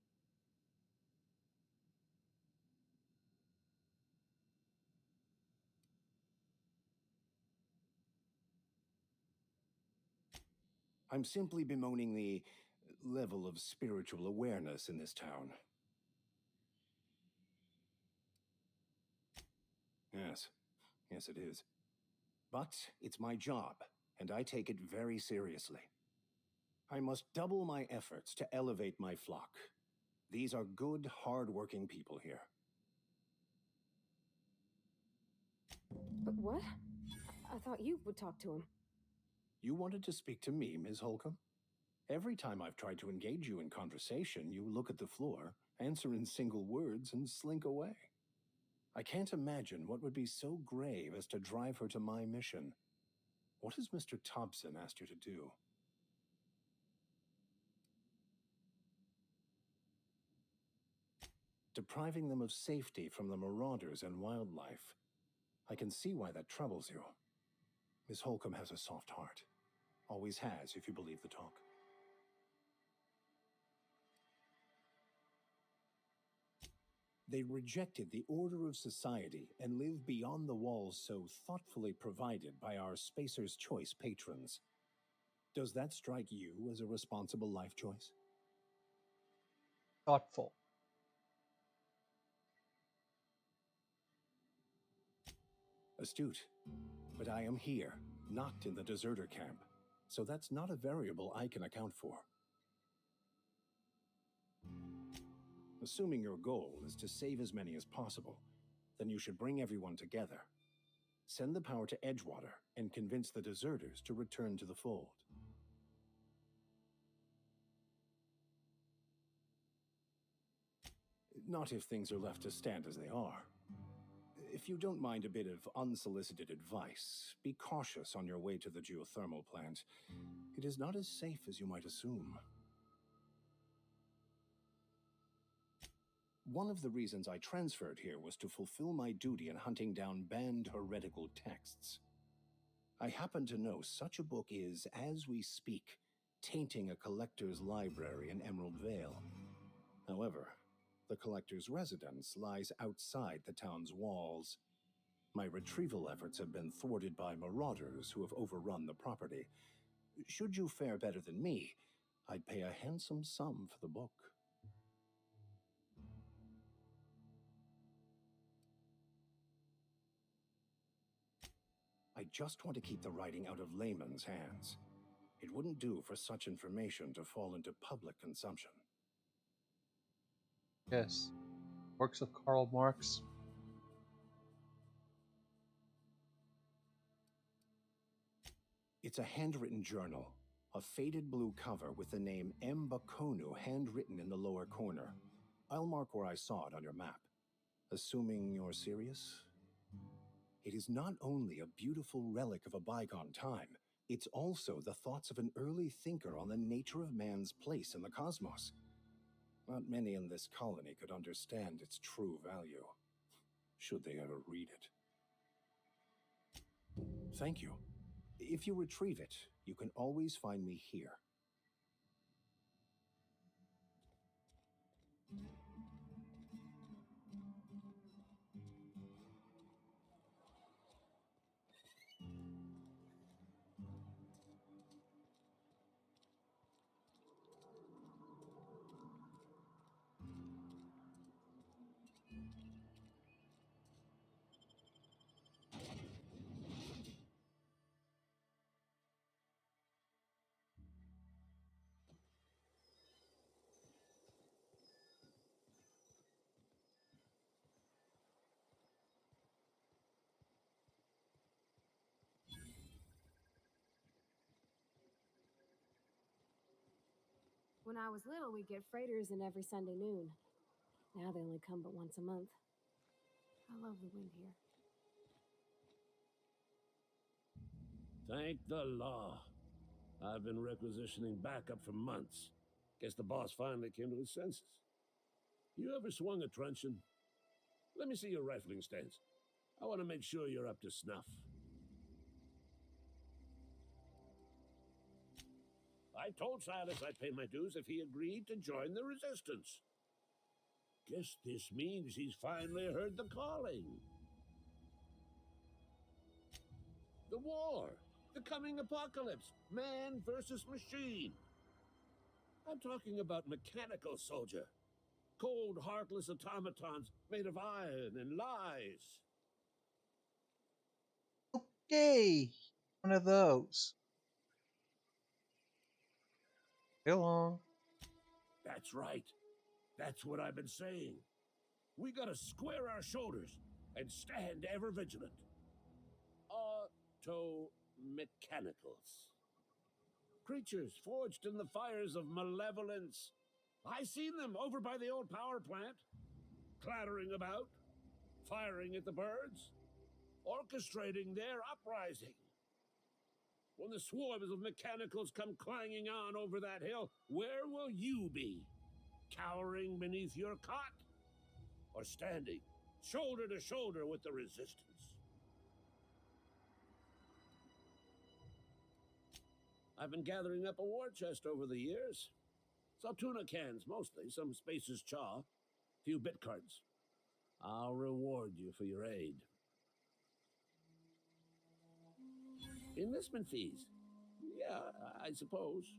I'm simply bemoaning the level of spiritual awareness in this town. Yes, it is. But it's my job, and I take it very seriously. I must double my efforts to elevate my flock. These are good, hard-working people here. But what? I thought you would talk to him. You wanted to speak to me, Ms. Holcomb? Every time I've tried to engage you in conversation, you look at the floor, answer in single words, and slink away. I can't imagine what would be so grave as to drive her to my mission. What has Mr. Thompson asked you to do? Depriving them of safety from the marauders and wildlife. I can see why that troubles you. Miss Holcomb has a soft heart. Always has, if you believe the talk. They rejected the order of society and live beyond the walls so thoughtfully provided by our Spacer's Choice patrons. Does that strike you as a responsible life choice? Thoughtful. Astute. But I am here, not in the deserter camp, so that's not a variable I can account for. Assuming your goal is to save as many as possible, then you should bring everyone together. Send the power to Edgewater and convince the deserters to return to the fold. Not if things are left to stand as they are. If you don't mind a bit of unsolicited advice, be cautious on your way to the geothermal plant. It is not as safe as you might assume. One of the reasons I transferred here was to fulfill my duty in hunting down banned heretical texts. I happen to know such a book is, as we speak, tainting a collector's library in Emerald Vale. However, the collector's residence lies outside the town's walls. My retrieval efforts have been thwarted by marauders who have overrun the property. Should you fare better than me, I'd pay a handsome sum for the book. I just want to keep the writing out of layman's hands. It wouldn't do for such information to fall into public consumption. Yes. Works of Karl Marx. It's a handwritten journal, A faded blue cover with the name M. Bakonu handwritten in the lower corner. I'll mark where I saw it on your map. Assuming you're serious? It is not only a beautiful relic of a bygone time, it's also the thoughts of an early thinker on the nature of man's place in the cosmos. Not many in this colony could understand its true value, should they ever read it. Thank you. If you retrieve it, you can always find me here. When I was little, we'd get freighters in every Sunday noon. Now they only come but once a month. I love the wind here. Thank the law. I've been requisitioning backup for months. Guess the boss finally came to his senses. You ever swung a truncheon? Let me see your rifling stance. I want to make sure you're up to snuff. I told Silas I'd pay my dues if he agreed to join the resistance. Guess this means he's finally heard the calling. The war, the coming apocalypse, man versus machine. I'm talking about mechanical soldier. Cold, heartless automatons made of iron and lies. Okay, one of those. Go on. That's right. That's what I've been saying. We gotta square our shoulders and stand ever vigilant. Auto-mechanicals. Creatures forged in the fires of malevolence. I seen them over by the old power plant, clattering about, firing at the birds, orchestrating their uprising. When the swarms of mechanicals come clanging on over that hill, where will you be? Cowering beneath your cot? Or standing shoulder to shoulder with the resistance? I've been gathering up a war chest over the years. Saltuna cans, mostly, some Spacer's Chaw, few bit cards. I'll reward you for your aid. Enlistment fees. Yeah, I suppose.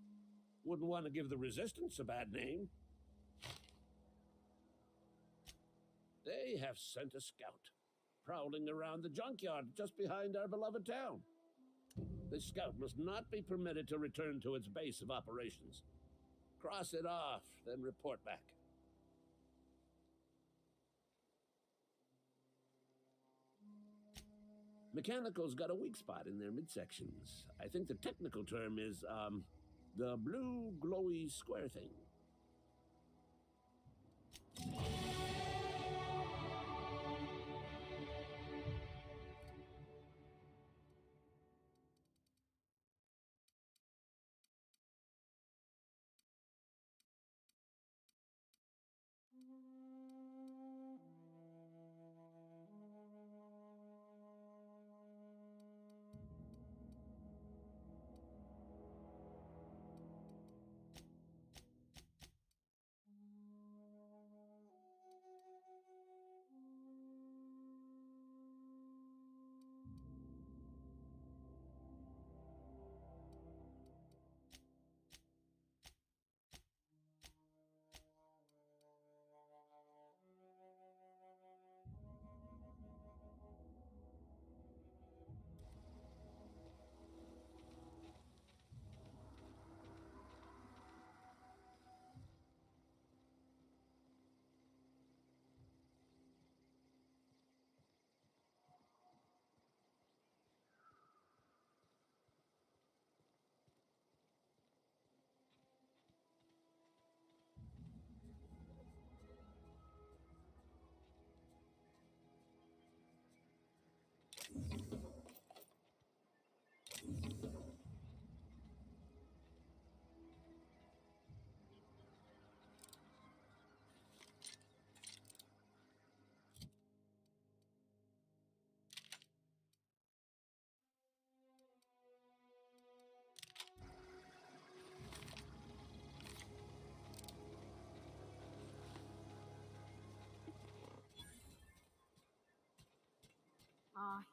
Wouldn't want to give the Resistance a bad name. They have sent a scout, prowling around the junkyard just behind our beloved town. This scout must not be permitted to return to its base of operations. Cross it off, then report back. Mechanicals got a weak spot in their midsections. I think the technical term is, the blue glowy square thing.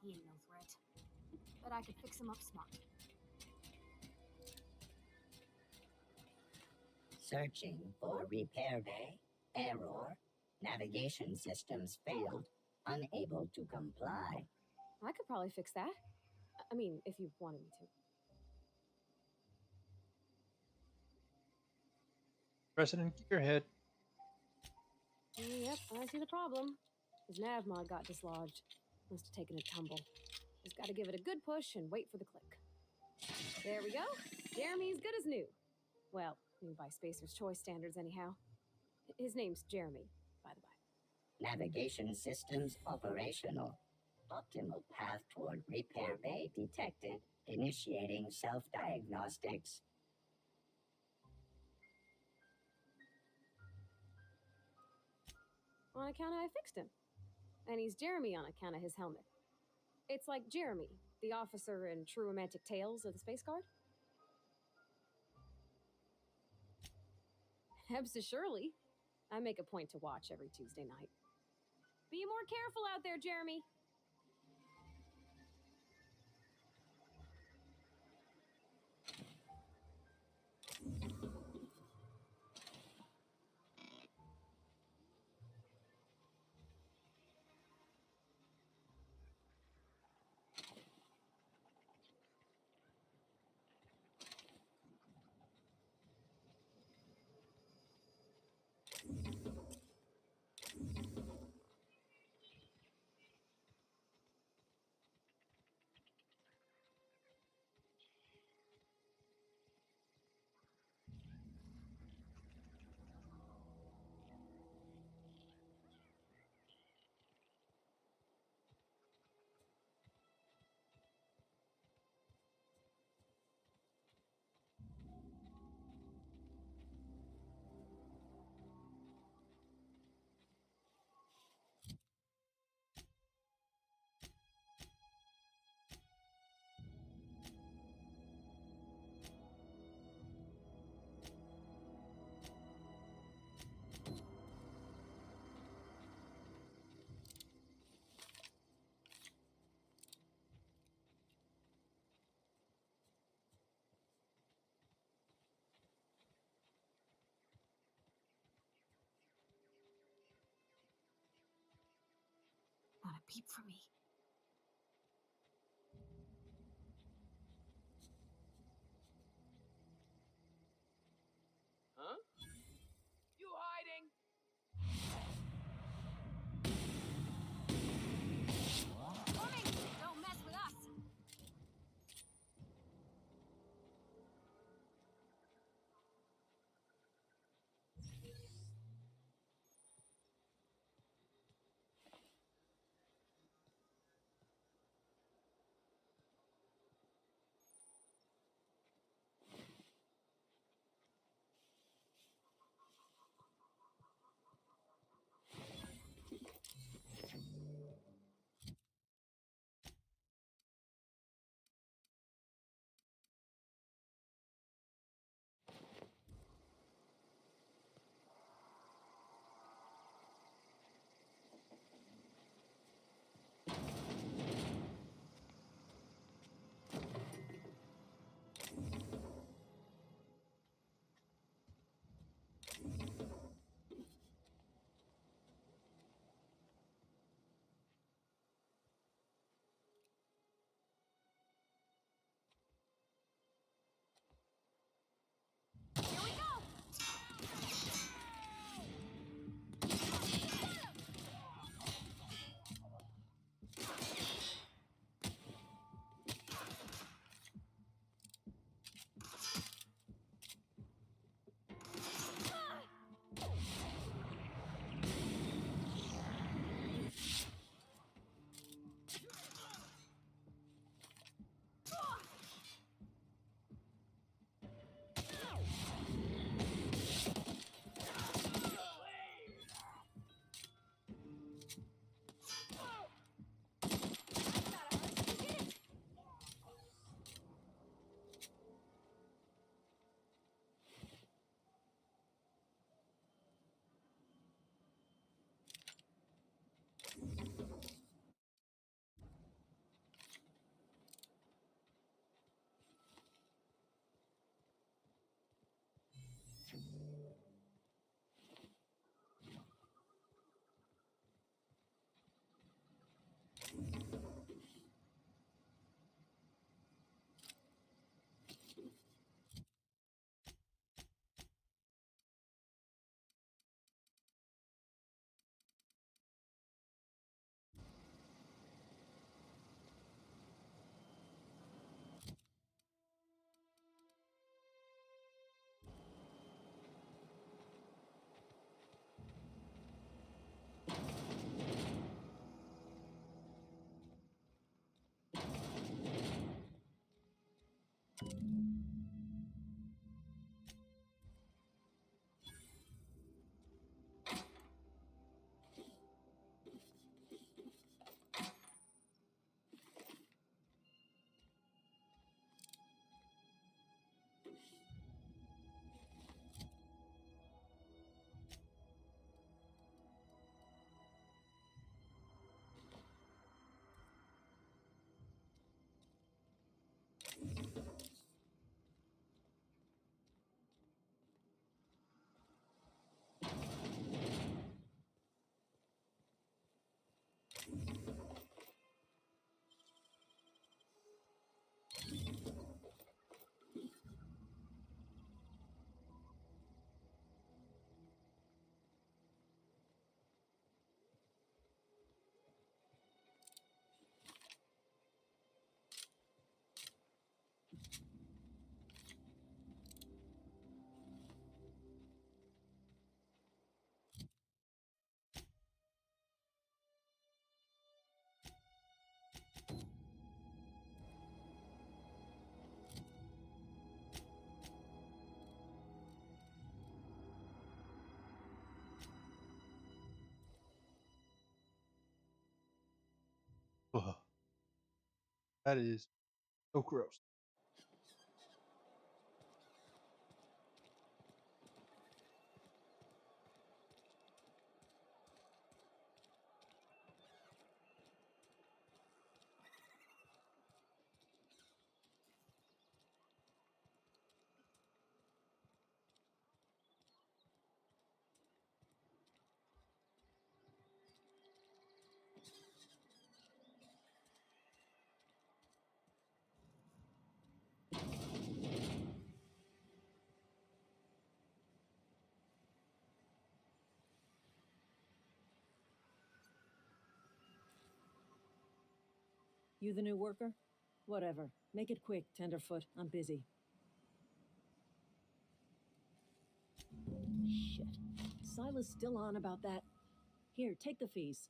he ain't no threat. But I could fix him up smart. Searching for repair bay. Error. Navigation systems failed. Unable to comply. I could probably fix that. I mean, if you wanted me to. President Gearhead. Yep, I see the problem. His nav mod got dislodged. Must have taken a tumble. Just gotta give it a good push and wait for the click. There we go. Jeremy's good as new. Well, new by Spacer's Choice standards, anyhow. His name's Jeremy, by the by. Navigation systems operational. Optimal path toward repair bay detected. Initiating self-diagnostics. On account of I fixed him. And he's Jeremy on account of his helmet. It's like Jeremy, the officer in True Romantic Tales of the Space Guard. Surely. I make a point to watch every Tuesday night. Be more careful out there, Jeremy. Not a peep from me. Huh? You hiding? Coming! Don't mess with us! That is so gross. You the new worker? Whatever. Make it quick, Tenderfoot. I'm busy. Shit. Silas still on about that. Here, take the fees.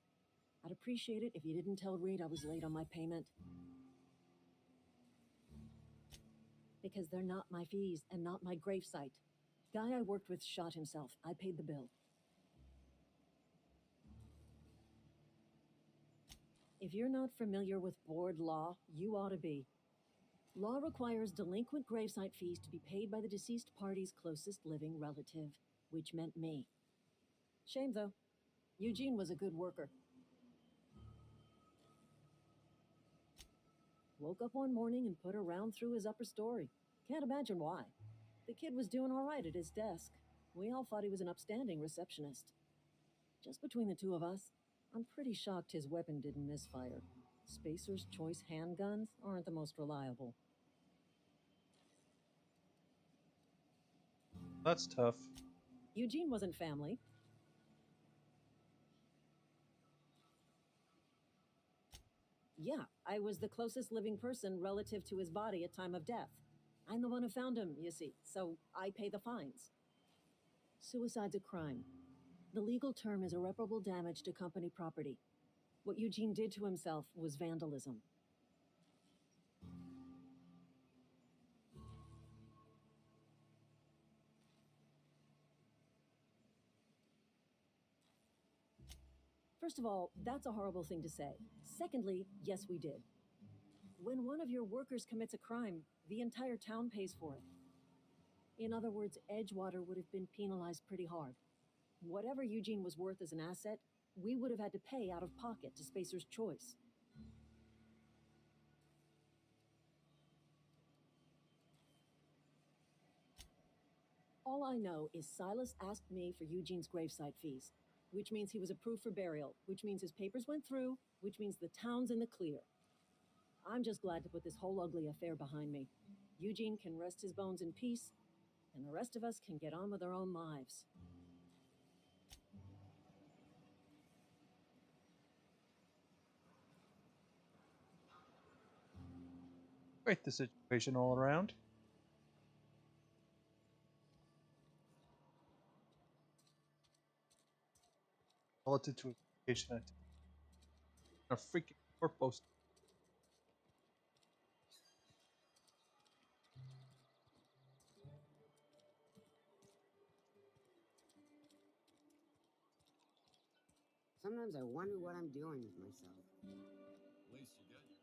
I'd appreciate it if you didn't tell Reed I was late on my payment. Because they're not my fees and not my gravesite. Guy I worked with shot himself. I paid the bill. If you're not familiar with board law, you ought to be. Law requires delinquent gravesite fees to be paid by the deceased party's closest living relative, which meant me. Shame, though. Eugene was a good worker. Woke up one morning and put a round through his upper story. Can't imagine why. The kid was doing all right at his desk. We all thought he was an upstanding receptionist. Just between the two of us, I'm pretty shocked his weapon didn't misfire. Spacer's Choice handguns aren't the most reliable. That's tough. Eugene wasn't family. Yeah, I was the closest living person relative to his body at time of death. I'm the one who found him, you see, so I pay the fines. Suicide's a crime. The legal term is irreparable damage to company property. What Eugene did to himself was vandalism. First of all, that's a horrible thing to say. Secondly, yes, we did. When one of your workers commits a crime, the entire town pays for it. In other words, Edgewater would have been penalized pretty hard. Whatever Eugene was worth as an asset, we would have had to pay out of pocket to Spacer's Choice. All I know is Silas asked me for Eugene's gravesite fees, which means he was approved for burial, which means his papers went through, which means the town's in the clear. I'm just glad to put this whole ugly affair behind me. Eugene can rest his bones in peace, and the rest of us can get on with our own lives. Quite the situation all around. Relative to a vacation at a freaking court post. Sometimes I wonder what I'm doing with myself. At least you got your.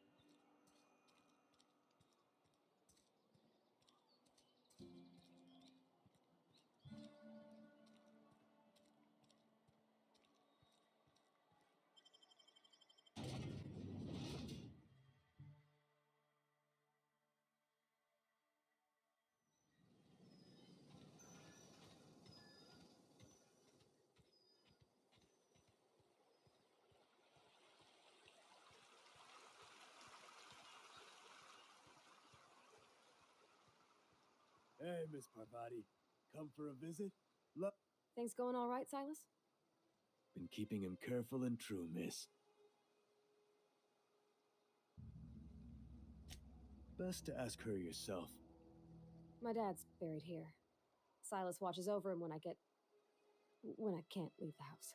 Hey, Miss Parvati. Come for a visit? Things going all right, Silas? Been keeping him careful and true, miss. Best to ask her yourself. My dad's buried here. Silas watches over him when I can't leave the house.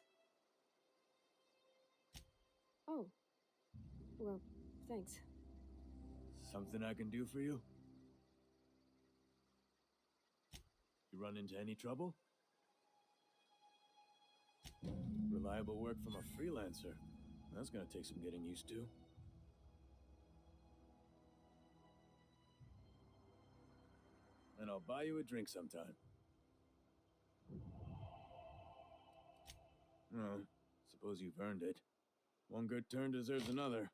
Oh. Well, thanks. Something I can do for you? You run into any trouble? Reliable work from a freelancer. That's gonna take some getting used to. and I'll buy you a drink sometime. Oh, suppose you've earned it. One good turn deserves another.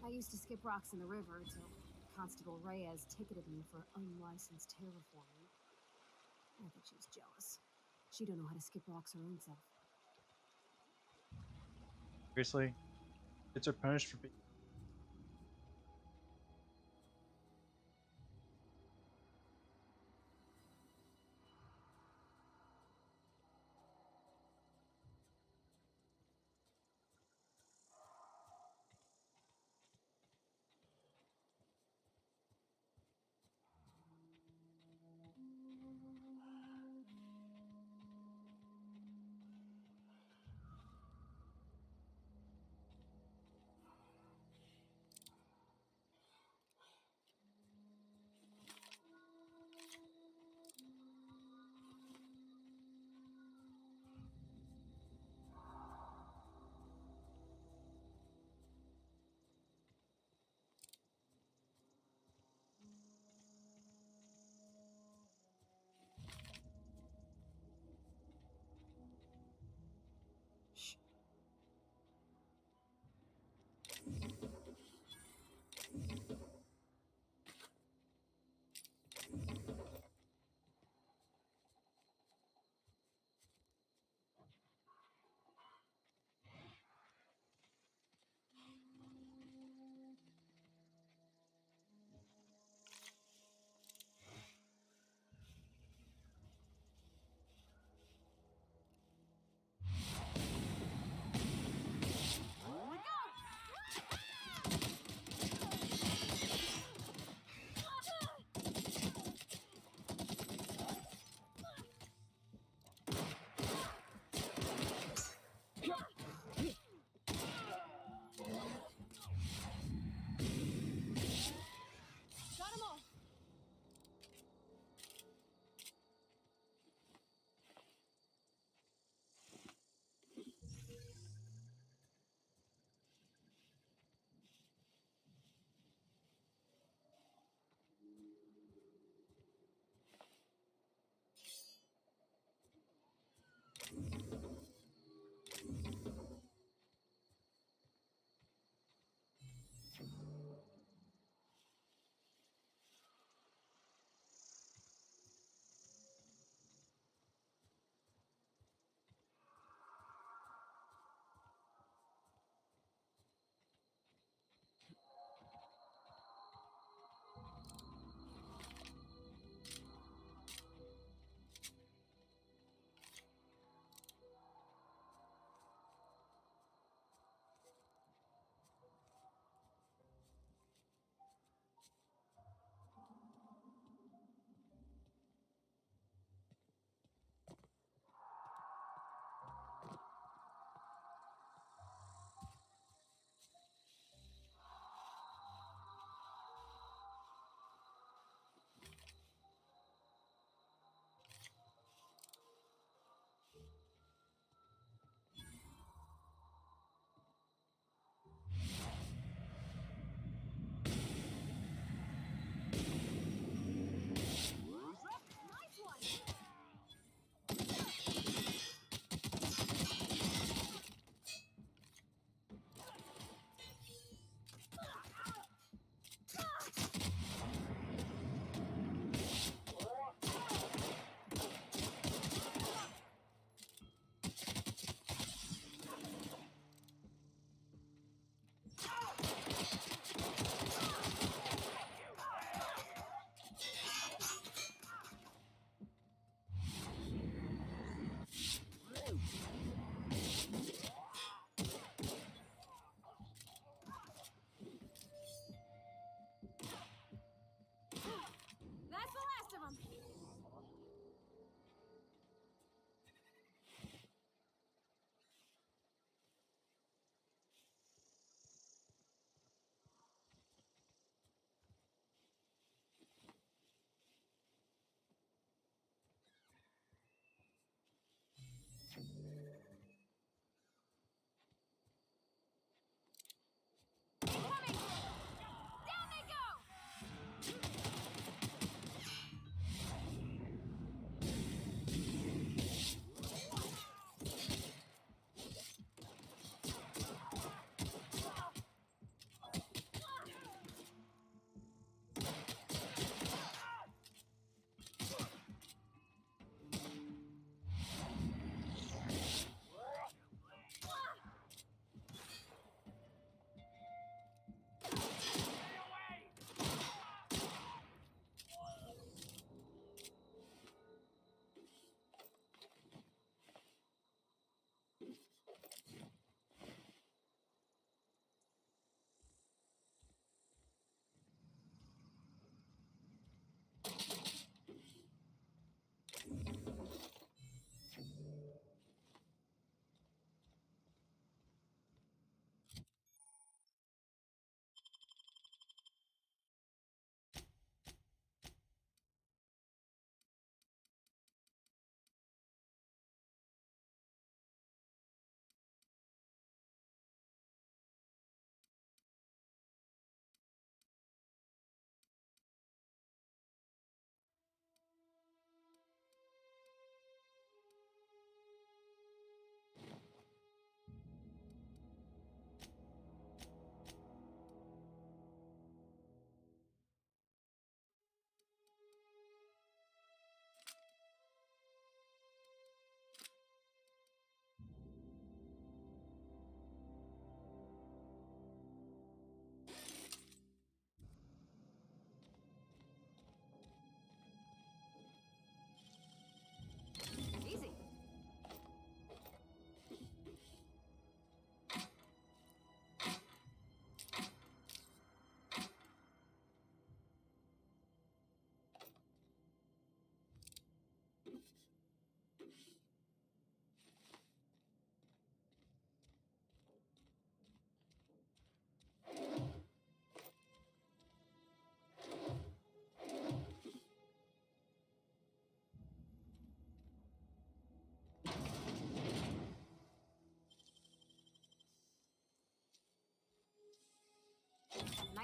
I used to skip rocks in the river until Constable Reyes ticketed me for unlicensed terraforming. I think she was jealous. She don't know how to skip rocks her own self. Seriously? Kids are punished for being. Got 'em all!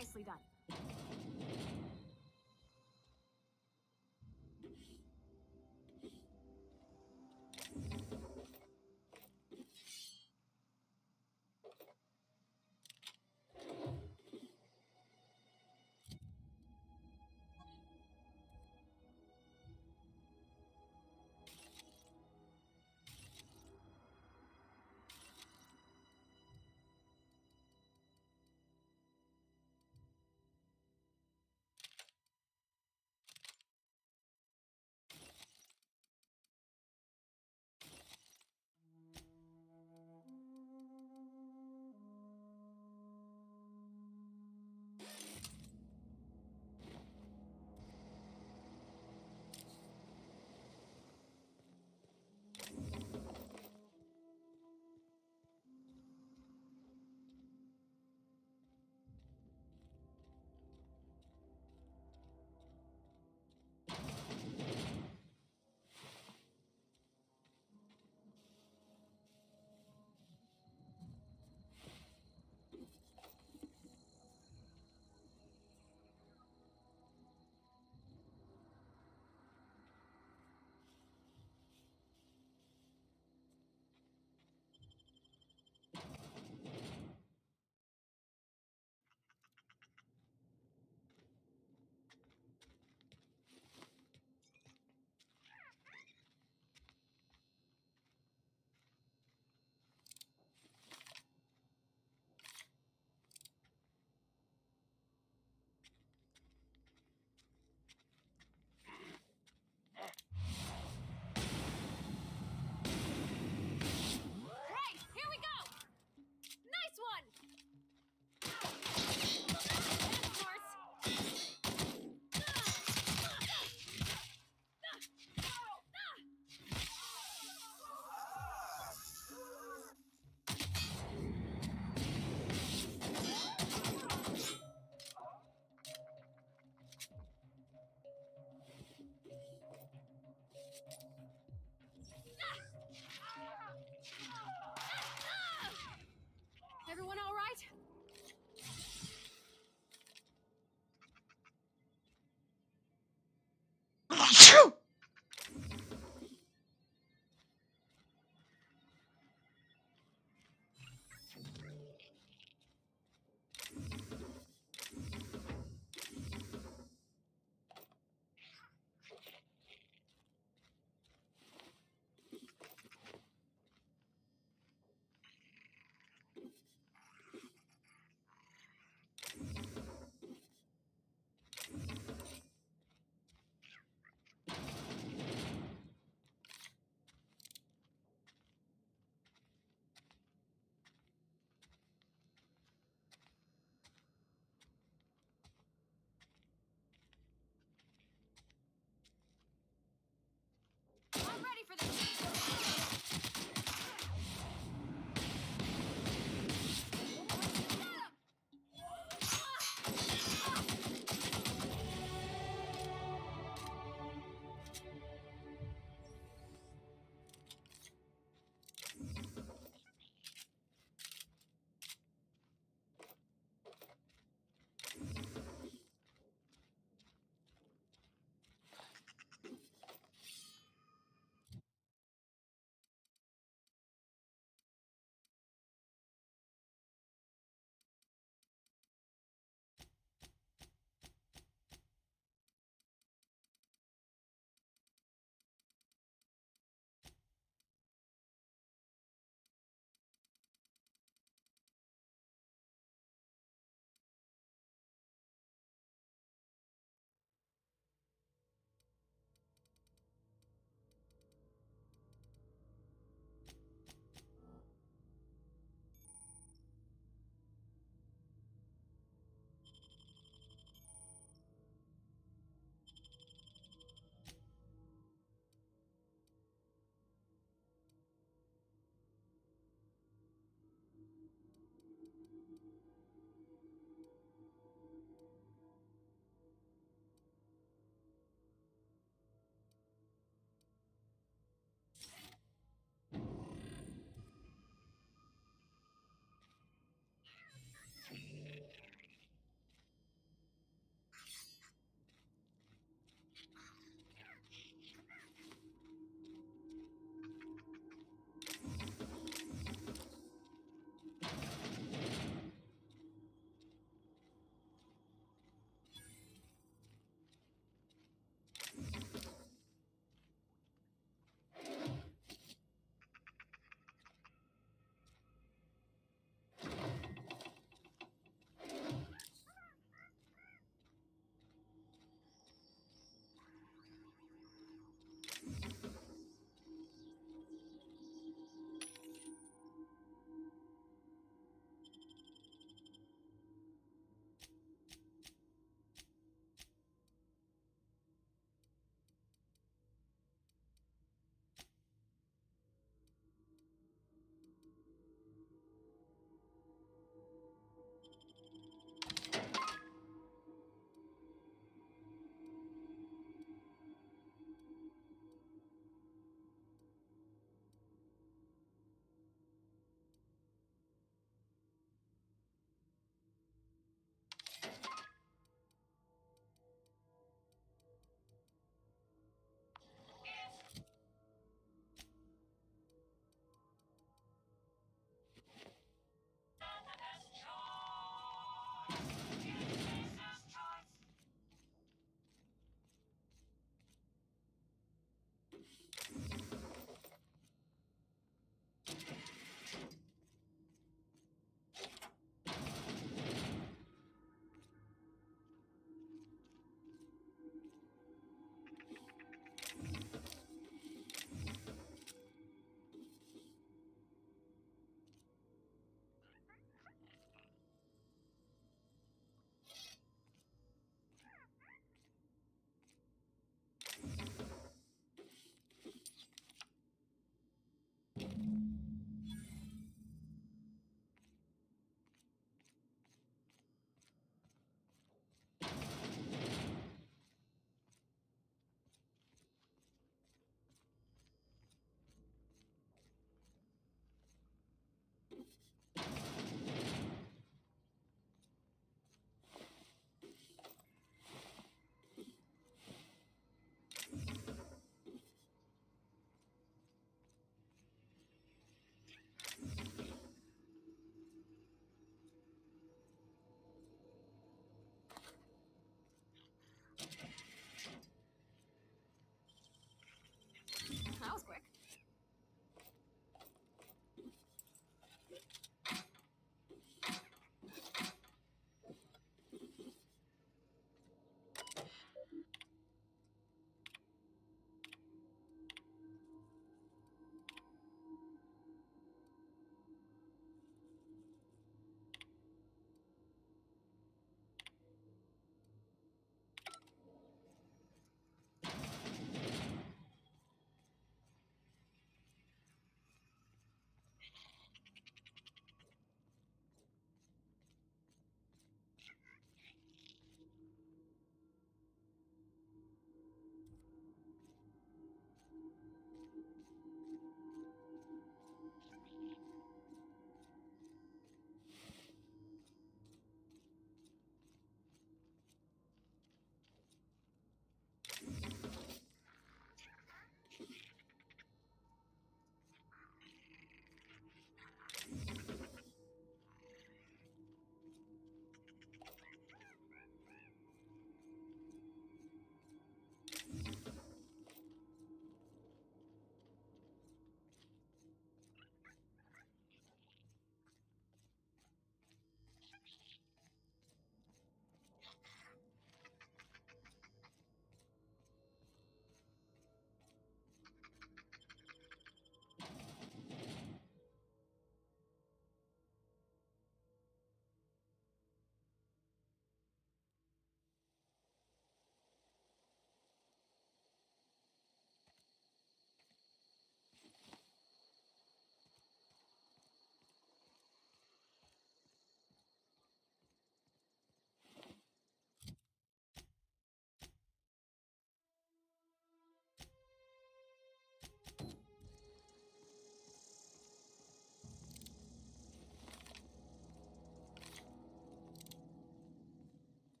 Nicely done.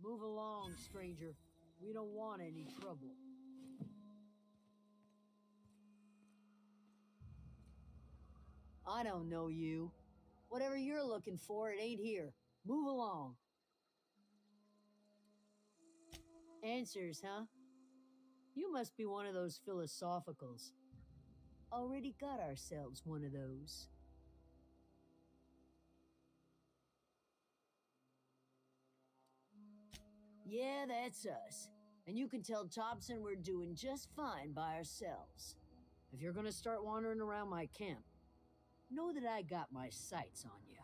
Move along, stranger. We don't want any trouble. I don't know you. Whatever you're looking for, it ain't here. Move along. Answers, huh? You must be one of those philosophicals. Already got ourselves one of those. Yeah, that's us. And you can tell Thompson we're doing just fine by ourselves. If you're gonna start wandering around my camp, know that I got my sights on you.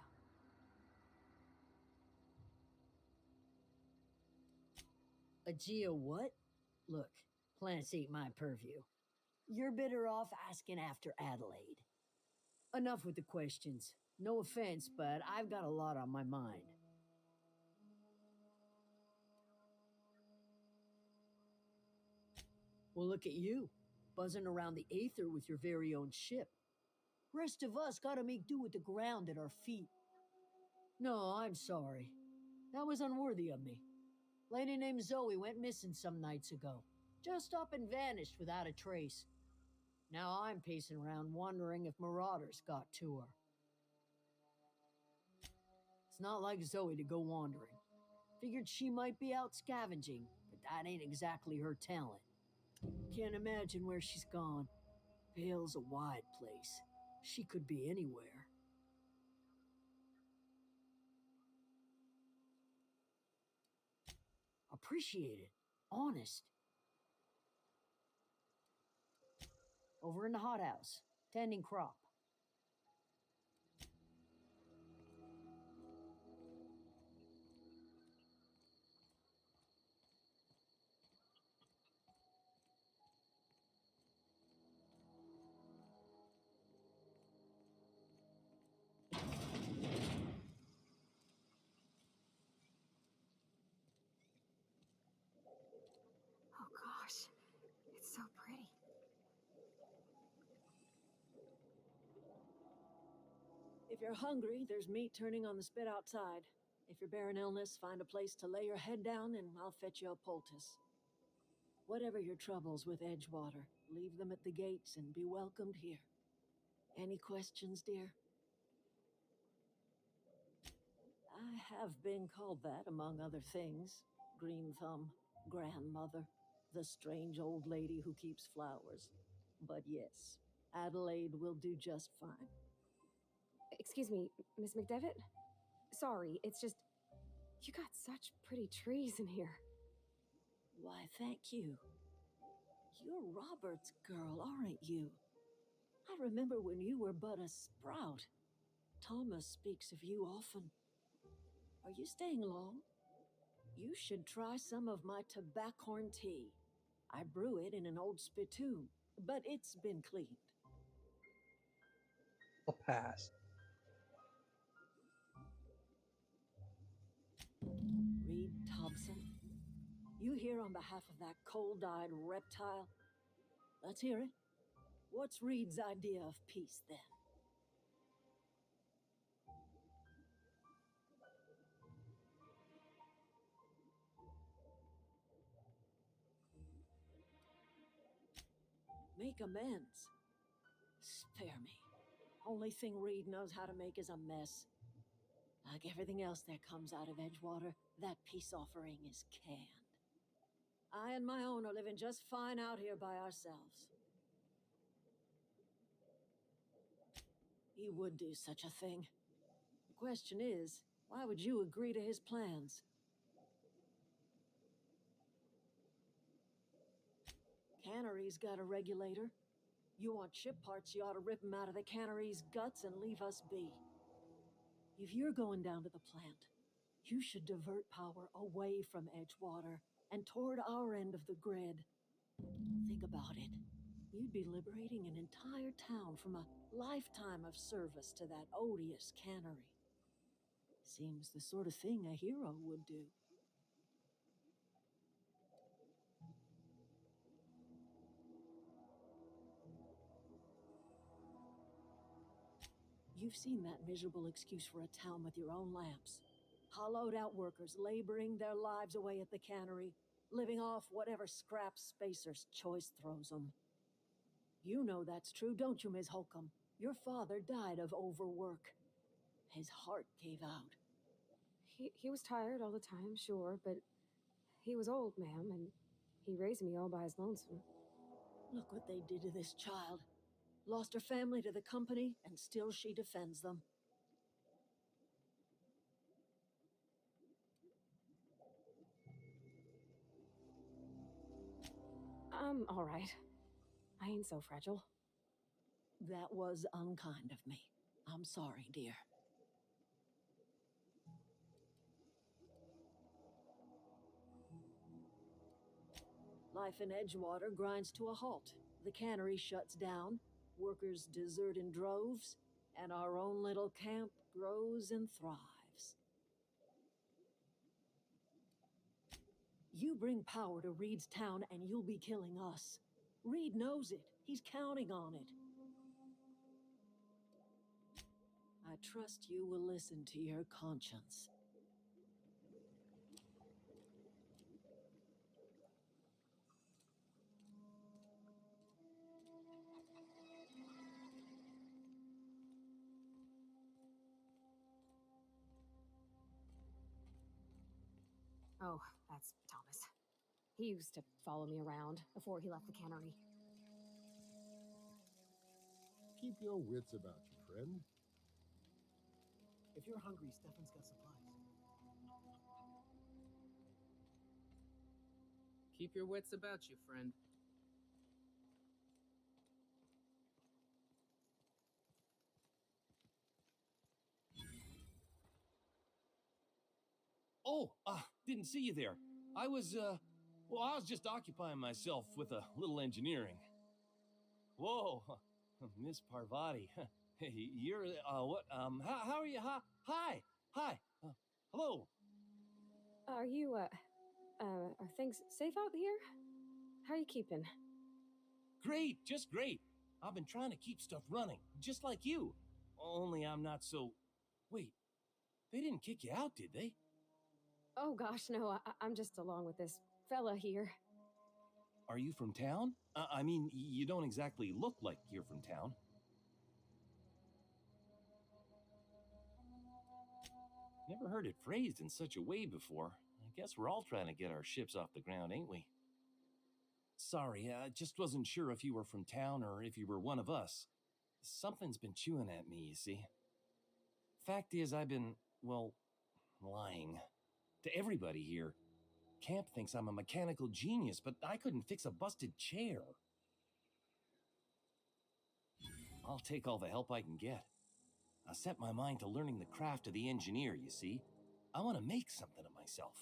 A Geo what? Look, plants ain't my purview. You're better off asking after Adelaide. Enough with the questions. No offense, but I've got a lot on my mind. Well, look at you, buzzing around the Aether with your very own ship. Rest of us gotta make do with the ground at our feet. No, I'm sorry. That was unworthy of me. Lady named Zoe went missing some nights ago. Just up and vanished without a trace. Now I'm pacing around wondering if marauders got to her. It's not like Zoe to go wandering. Figured she might be out scavenging, but that ain't exactly her talent. Can't imagine where she's gone. Vale's a wide place. She could be anywhere. Appreciate it. Honest. Over in the hothouse, tending crop. Oh gosh, it's so pretty. If you're hungry, there's meat turning on the spit outside. If you're bearing illness, find a place to lay your head down and I'll fetch you a poultice. Whatever your troubles with Edgewater, leave them at the gates and be welcomed here. Any questions, dear? I have been called that, among other things. Green Thumb, grandmother, the strange old lady who keeps flowers. But yes, Adelaide will do just fine. Excuse me, Miss McDevitt? Sorry, it's just... You got such pretty trees in here. Why, thank you. You're Robert's girl, aren't you? I remember when you were but a sprout. Thomas speaks of you often. Are you staying long? You should try some of my tobaccorn tea. I brew it in an old spittoon, but it's been cleaned. I'll pass. Reed Thompson, you here on behalf of that cold-eyed reptile? Let's hear it. What's Reed's idea of peace, then? Make amends. Spare me. Only thing Reed knows how to make is a mess. Like everything else that comes out of Edgewater, that peace offering is canned. I and my own are living just fine out here by ourselves. He would do such a thing. The question is, why would you agree to his plans? Cannery's got a regulator. You want ship parts, you ought to rip them out of the cannery's guts and leave us be. If you're going down to the plant, you should divert power away from Edgewater and toward our end of the grid. Think about it. You'd be liberating an entire town from a lifetime of service to that odious cannery. Seems the sort of thing a hero would do. You've seen that miserable excuse for a town with your own lamps. Hollowed out workers laboring their lives away at the cannery, living off whatever scraps Spacer's Choice throws them. You know that's true, don't you, Ms. Holcomb? Your father died of overwork. His heart gave out. He was tired all the time, sure, but he was old, ma'am, and he raised me all by his lonesome. Look what they did to this child. Lost her family to the company, and still she defends them. I'm all right. I ain't so fragile. That was unkind of me. I'm sorry, dear. Life in Edgewater grinds to a halt. The cannery shuts down, workers desert in droves, and our own little camp grows and thrives. You bring power to Reed's town and you'll be killing us. Reed knows it. He's counting on it. I trust you will listen to your conscience. Oh, that's Thomas. He used to follow me around before he left the cannery. Keep your wits about you, friend. If you're hungry, Stefan's got supplies. Keep your wits about you, friend. Oh, didn't see you there. I was just occupying myself with a little engineering. Whoa, Miss Parvati. Hey, you're, what, how are you? Hi, hello. Are you, are things safe out here? How are you keeping? Great, just great. I've been trying to keep stuff running, just like you. Only I'm not so... Wait, they didn't kick you out, did they? Oh gosh, no, I'm just along with this fella here. Are you from town? I mean, you don't exactly look like you're from town. Never heard it phrased in such a way before. I guess we're all trying to get our ships off the ground, ain't we? Sorry, I just wasn't sure if you were from town or if you were one of us. Something's been chewing at me, you see. Fact is, I've been, well, lying. To everybody here. Camp thinks I'm a mechanical genius, but I couldn't fix a busted chair. I'll take all the help I can get. I set my mind to learning the craft of the engineer, you see. I want to make something of myself.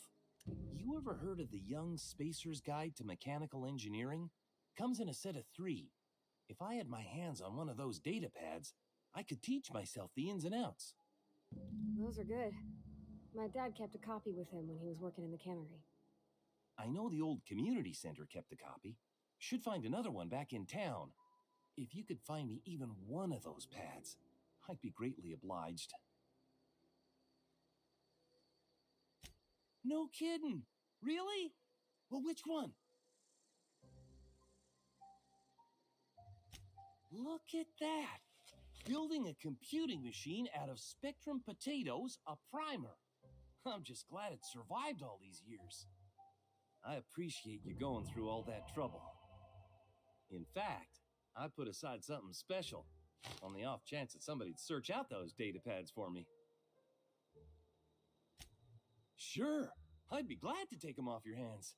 You ever heard of the Young Spacer's Guide to Mechanical Engineering? Comes in a set of 3. If I had my hands on one of those data pads, I could teach myself the ins and outs. Those are good. My dad kept a copy with him when he was working in the cannery. I know the old community center kept a copy. Should find another one back in town. If you could find me even one of those pads, I'd be greatly obliged. No kidding! Really? Well, which one? Look at that! Building a computing machine out of Spectrum potatoes, a primer. I'm just glad it survived all these years. I appreciate you going through all that trouble. In fact, I put aside something special on the off chance that somebody'd search out those data pads for me. Sure, I'd be glad to take them off your hands.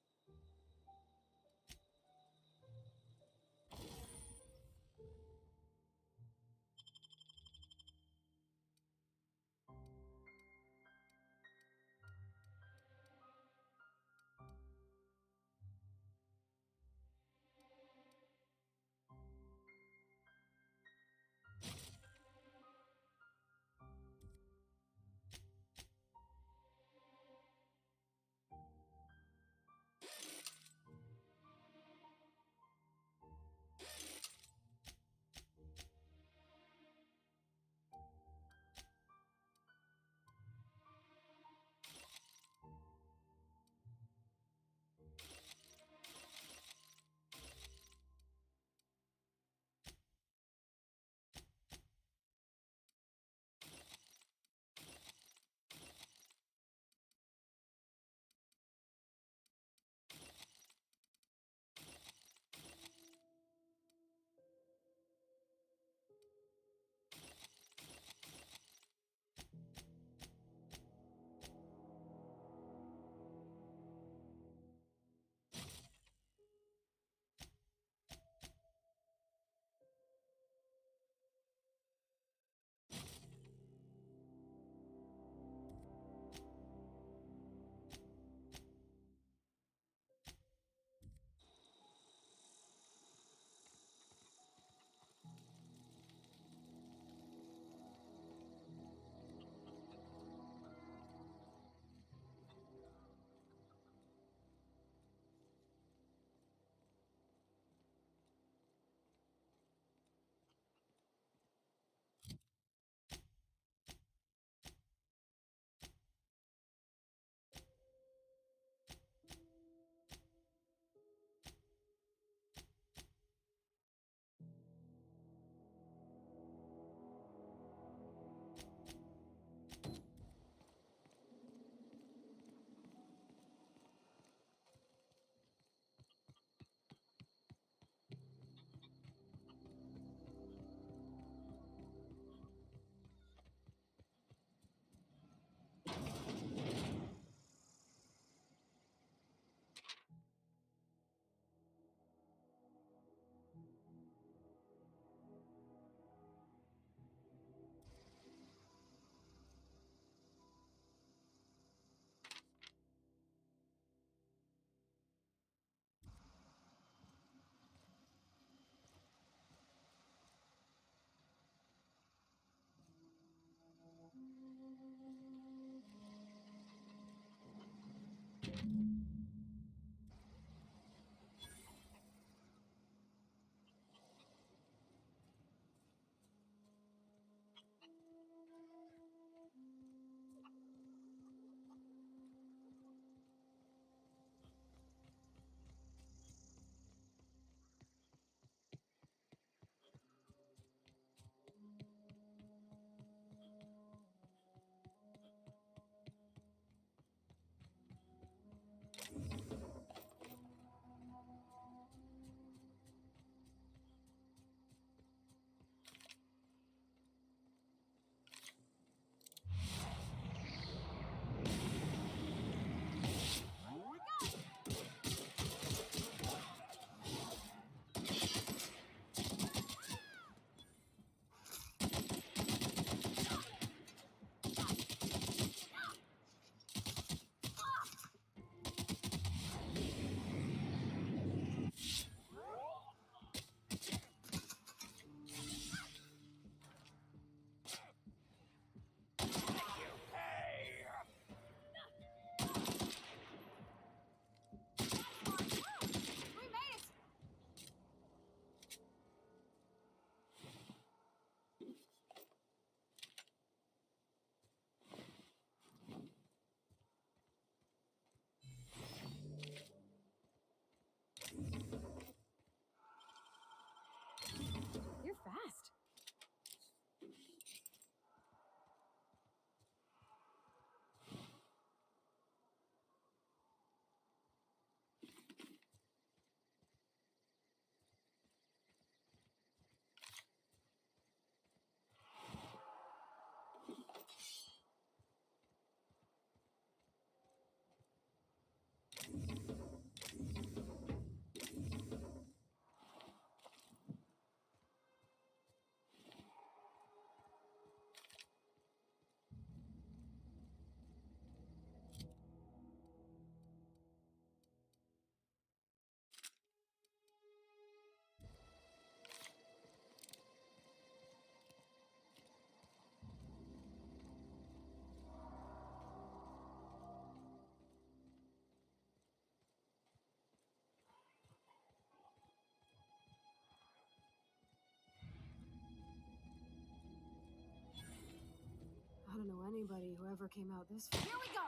never came out this far. Here we go!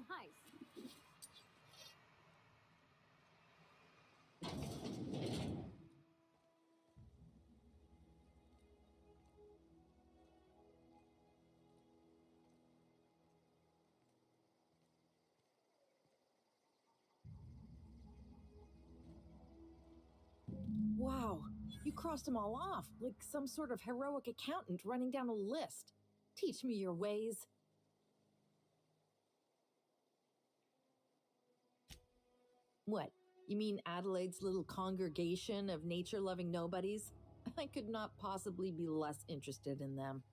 Nice. Wow, you crossed them all off, like some sort of heroic accountant running down a list. Teach me your ways. What? You mean Adelaide's little congregation of nature-loving nobodies? I could not possibly be less interested in them.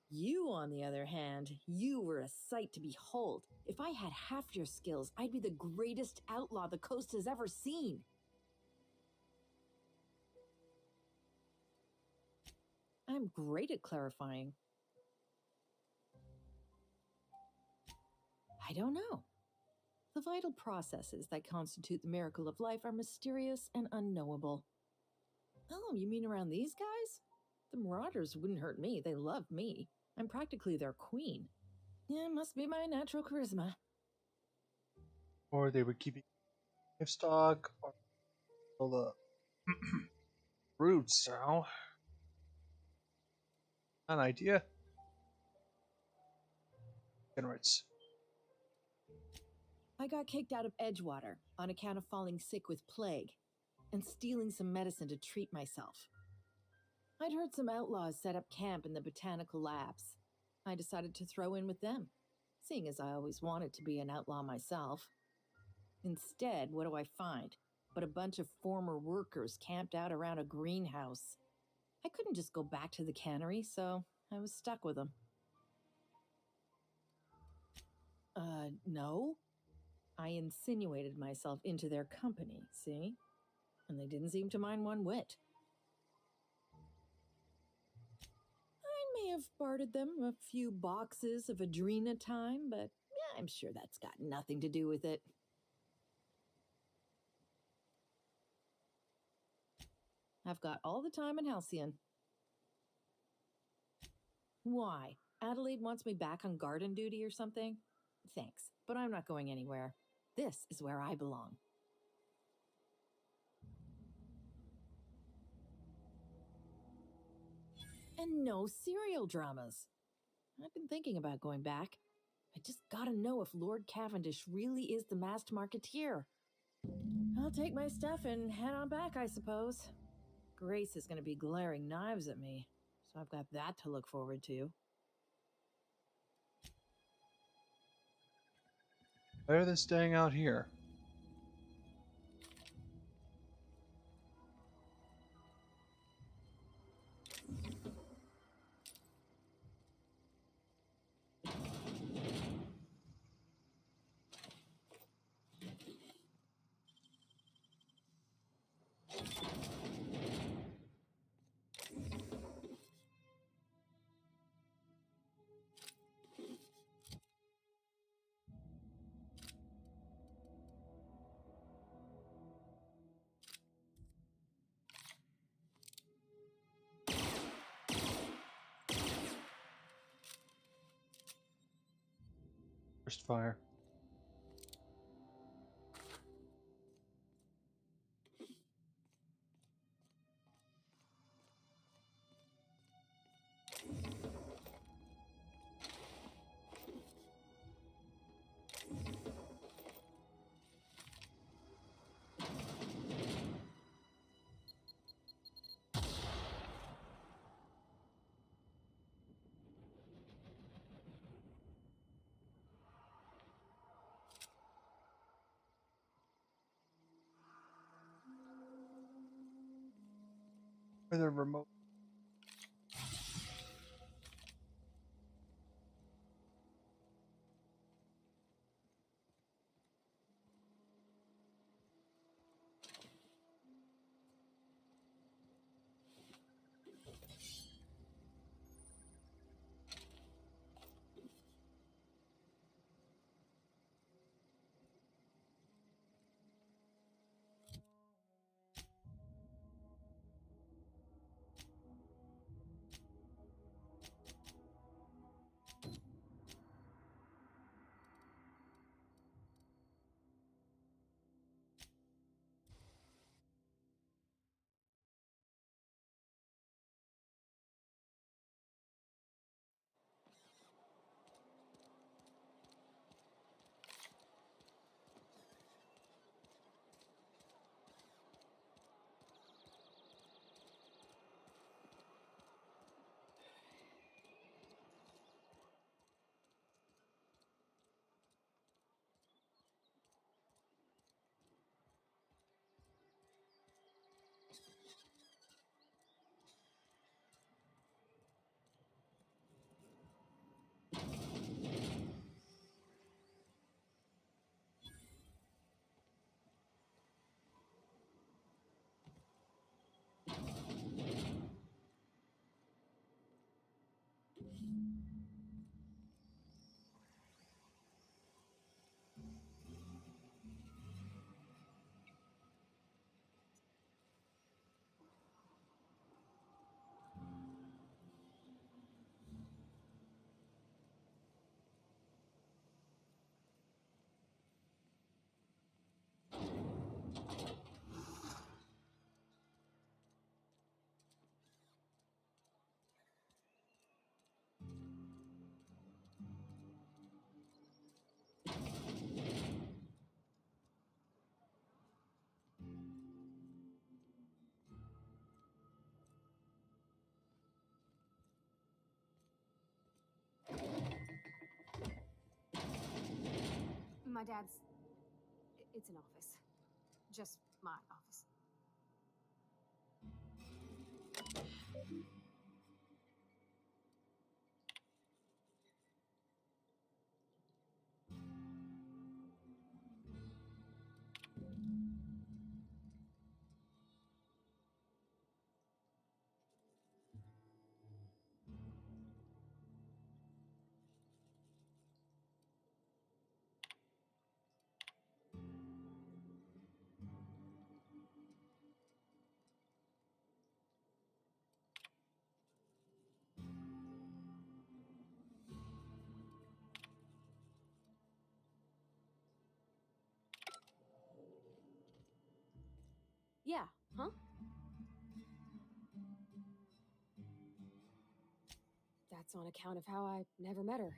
You, on the other hand, you were a sight to behold. If I had half your skills, I'd be the greatest outlaw the coast has ever seen. I'm great at clarifying. I don't know. The vital processes that constitute the miracle of life are mysterious and unknowable. Oh, you mean around these guys? The Marauders wouldn't hurt me. They love me. I'm practically their queen. Yeah, it must be my natural charisma. Or they were keeping livestock, or all the roots. So, an idea generates. I got kicked out of Edgewater on account of falling sick with plague and stealing some medicine to treat myself. I'd heard some outlaws set up camp in the botanical labs. I decided to throw in with them, seeing as I always wanted to be an outlaw myself. Instead, what do I find but a bunch of former workers camped out around a greenhouse? I couldn't just go back to the cannery, so I was stuck with them. No. I insinuated myself into their company, see? And they didn't seem to mind one whit. I may have bartered them a few boxes of Adrena time, but yeah, I'm sure that's got nothing to do with it. I've got all the time in Halcyon. Why? Adelaide wants me back on garden duty or something? Thanks, but I'm not going anywhere. This is where I belong. And no serial dramas. I've been thinking about going back. I just gotta know if Lord Cavendish really is the masked marketeer. I'll take my stuff and head on back, I suppose. Grace is gonna be glaring knives at me, so I've got that to look forward to. Better than staying out here. First fire. With a remote. My dad's. It's an office. Just my office. Yeah, huh? That's on account of how I never met her.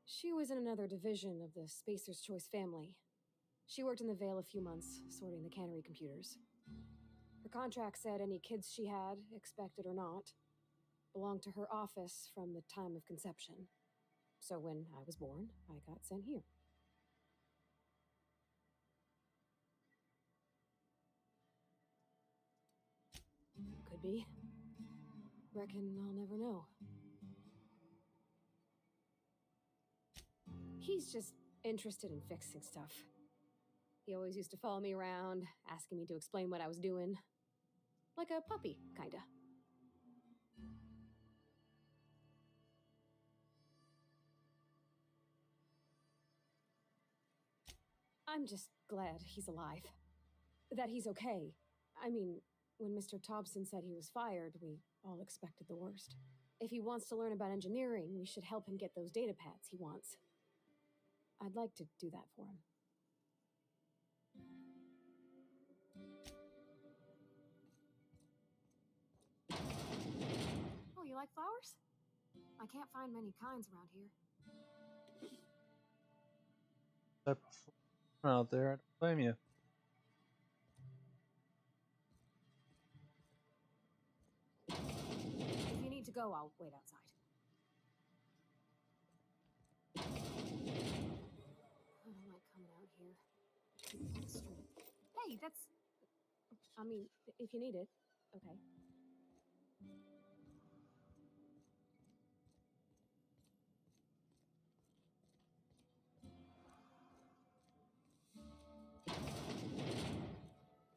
She was in another division of the Spacer's Choice family. She worked in the Vale a few months, sorting the cannery computers. Her contract said any kids she had, expected or not, belonged to her office from the time of conception. So when I was born, I got sent here. Could be. Reckon I'll never know. He's just interested in fixing stuff. He always used to follow me around, asking me to explain what I was doing. Like a puppy, kinda. I'm just glad he's alive. That he's okay. I mean, when Mr. Thompson said he was fired, we all expected the worst. If he wants to learn about engineering, we should help him get those data pads he wants. I'd like to do that for him. Oh, you like flowers? I can't find many kinds around here. Type of flower out there, I don't blame you. If you need to go, I'll wait outside. I don't like coming out here. People on the street. Hey, that's... I mean, if you need it, okay.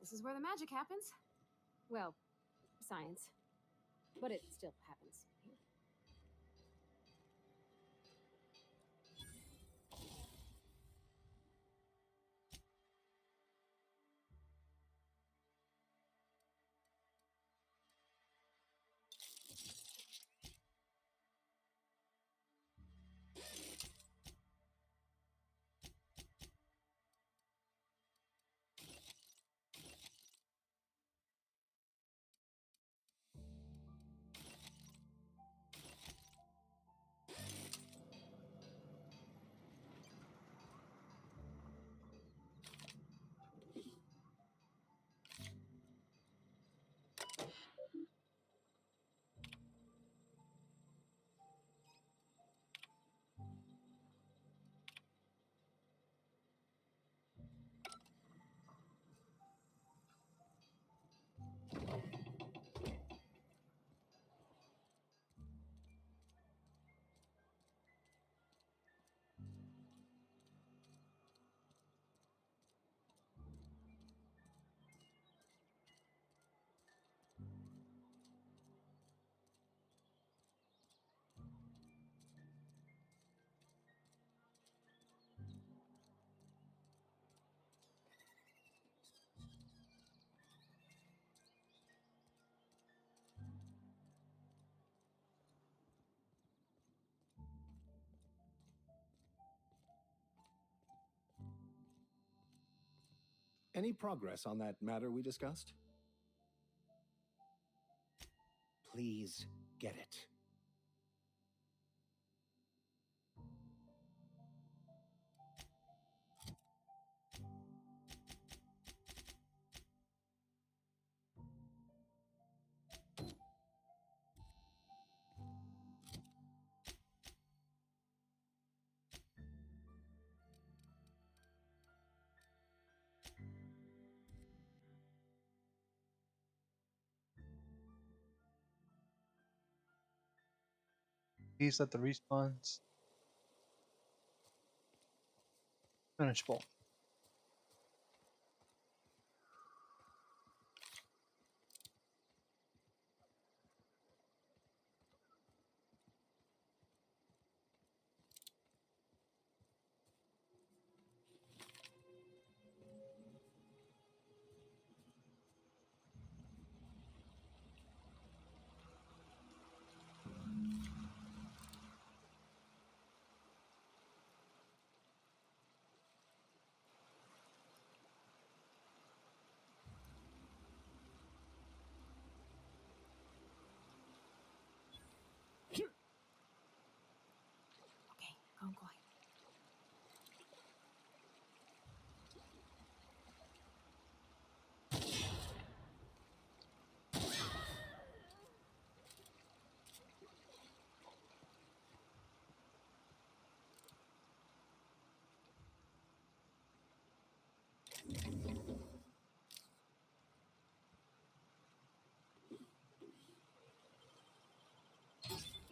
This is where the magic happens. Well, science. But it still happens here. Any progress on that matter we discussed? Please get it. He's at the respawns. Finishable.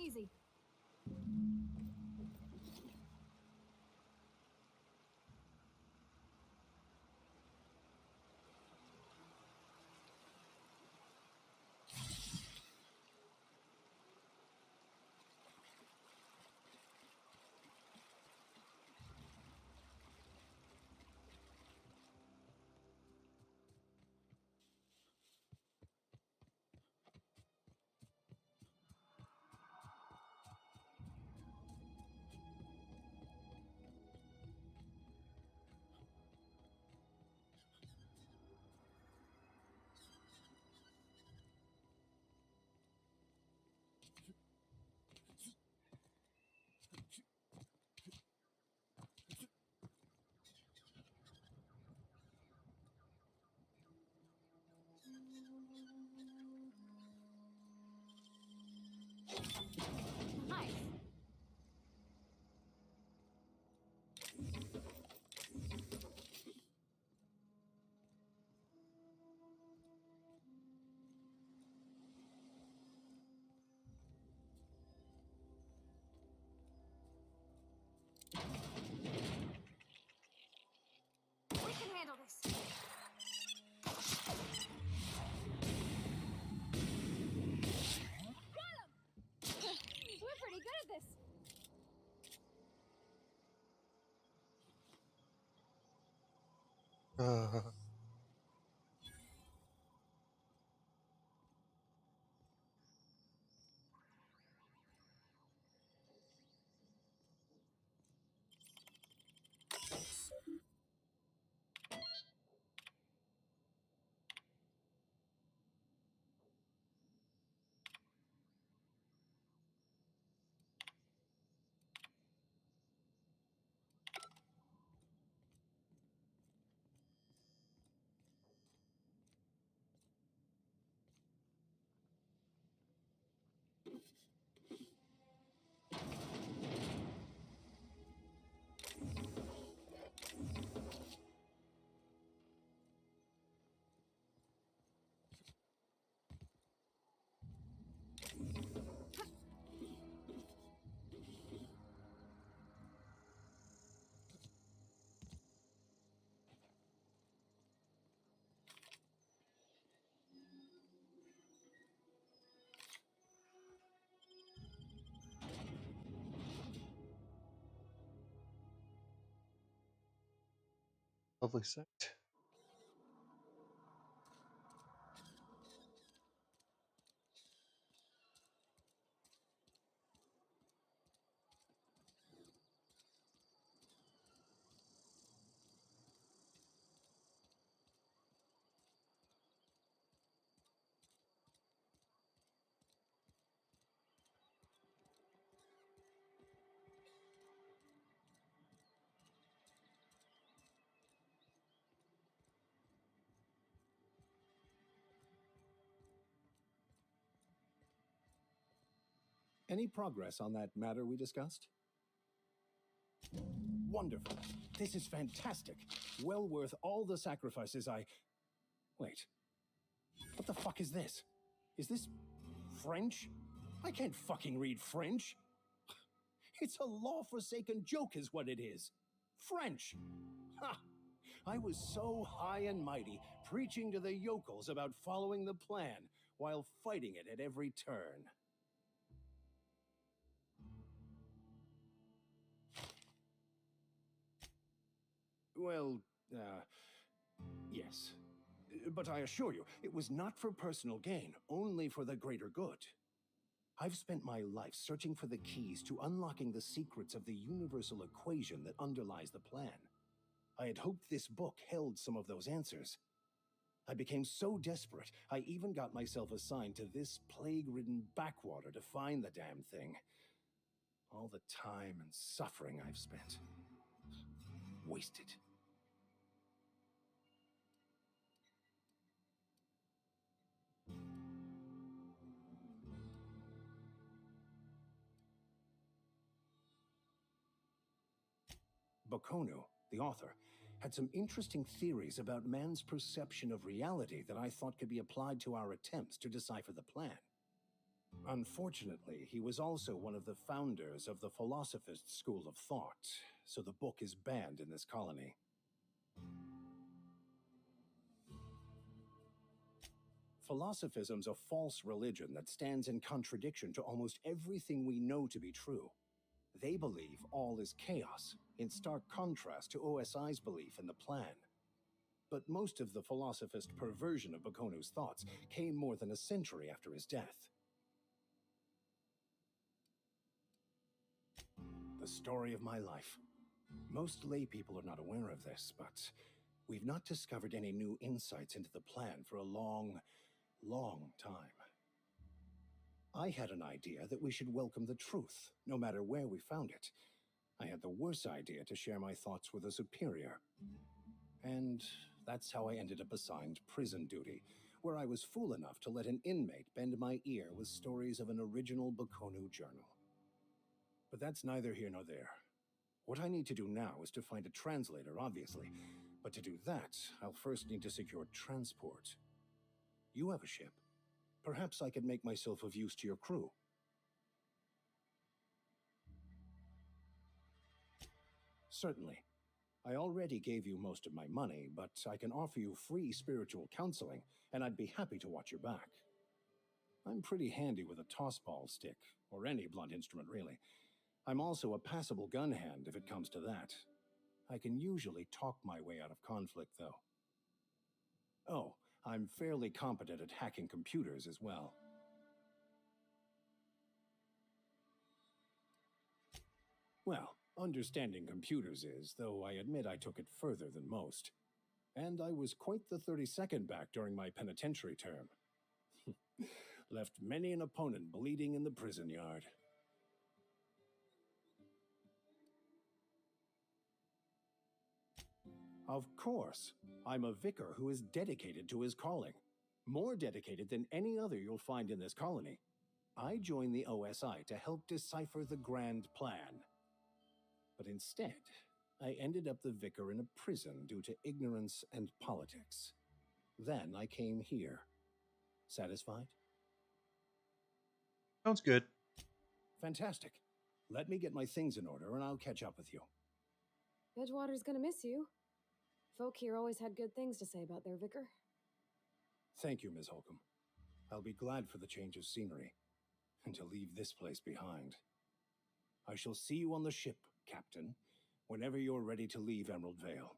easy. Nice. We can handle this. We're pretty good at this. Lovely sight. Any progress on that matter we discussed? Wonderful. This is fantastic. Well worth all the sacrifices I... Wait. What the fuck is this? Is this French? I can't fucking read French. It's a law-forsaken joke is what it is. French. Ha! I was so high and mighty, preaching to the yokels about following the plan, while fighting it at every turn. Well, yes. But I assure you, it was not for personal gain, only for the greater good. I've spent my life searching for the keys to unlocking the secrets of the universal equation that underlies the plan. I had hoped this book held some of those answers. I became so desperate, I even got myself assigned to this plague-ridden backwater to find the damn thing. All the time and suffering I've spent. Wasted. Bokono, the author, had some interesting theories about man's perception of reality that I thought could be applied to our attempts to decipher the plan. Unfortunately, he was also one of the founders of the Philosophist School of Thought, so the book is banned in this colony. Philosophism's a false religion that stands in contradiction to almost everything we know to be true. They believe all is chaos, in stark contrast to OSI's belief in the plan. But most of the Philosophist perversion of Bakonu's thoughts came more than a century after his death. The story of my life. Most lay people are not aware of this, but we've not discovered any new insights into the plan for a long time. I had an idea that we should welcome the truth, no matter where we found it. I had the worse idea to share my thoughts with a superior. And that's how I ended up assigned prison duty, where I was fool enough to let an inmate bend my ear with stories of an original Bakonu journal. But that's neither here nor there. What I need to do now is to find a translator, obviously. But to do that, I'll first need to secure transport. You have a ship. Perhaps I could make myself of use to your crew. Certainly. I already gave you most of my money, but I can offer you free spiritual counseling, and I'd be happy to watch your back. I'm pretty handy with a tossball stick, or any blunt instrument really. I'm also a passable gun hand if it comes to that. I can usually talk my way out of conflict, though. Oh, I'm fairly competent at hacking computers as well. Well, understanding computers is, though I admit I took it further than most. And I was quite the 32nd back during my penitentiary term. Left many an opponent bleeding in the prison yard. Of course, I'm a vicar who is dedicated to his calling. More dedicated than any other you'll find in this colony. I joined the OSI to help decipher the grand plan. But instead, I ended up the vicar in a prison due to ignorance and politics. Then I came here. Satisfied? Sounds good. Fantastic. Let me get my things in order and I'll catch up with you. Edgewater's gonna miss you. Folk here always had good things to say about their vicar. Thank you, Ms. Holcomb. I'll be glad for the change of scenery, and to leave this place behind. I shall see you on the ship, Captain, whenever you're ready to leave Emerald Vale.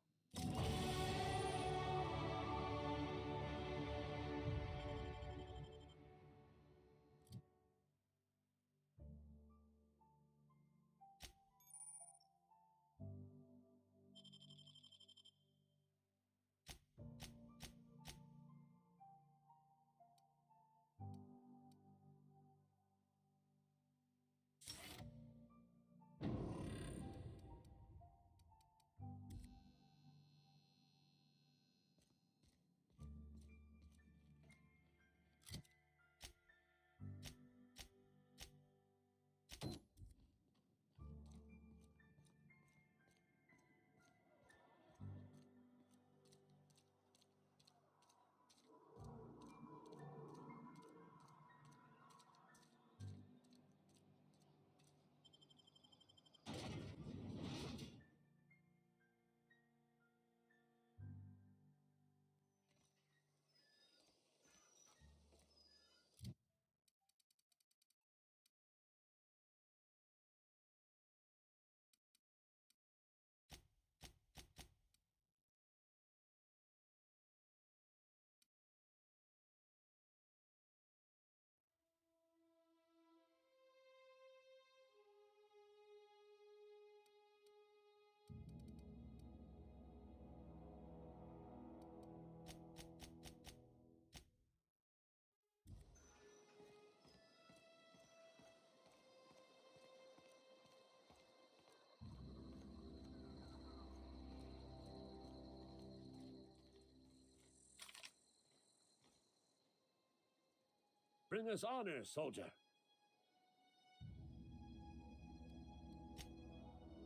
Bring us honor, soldier.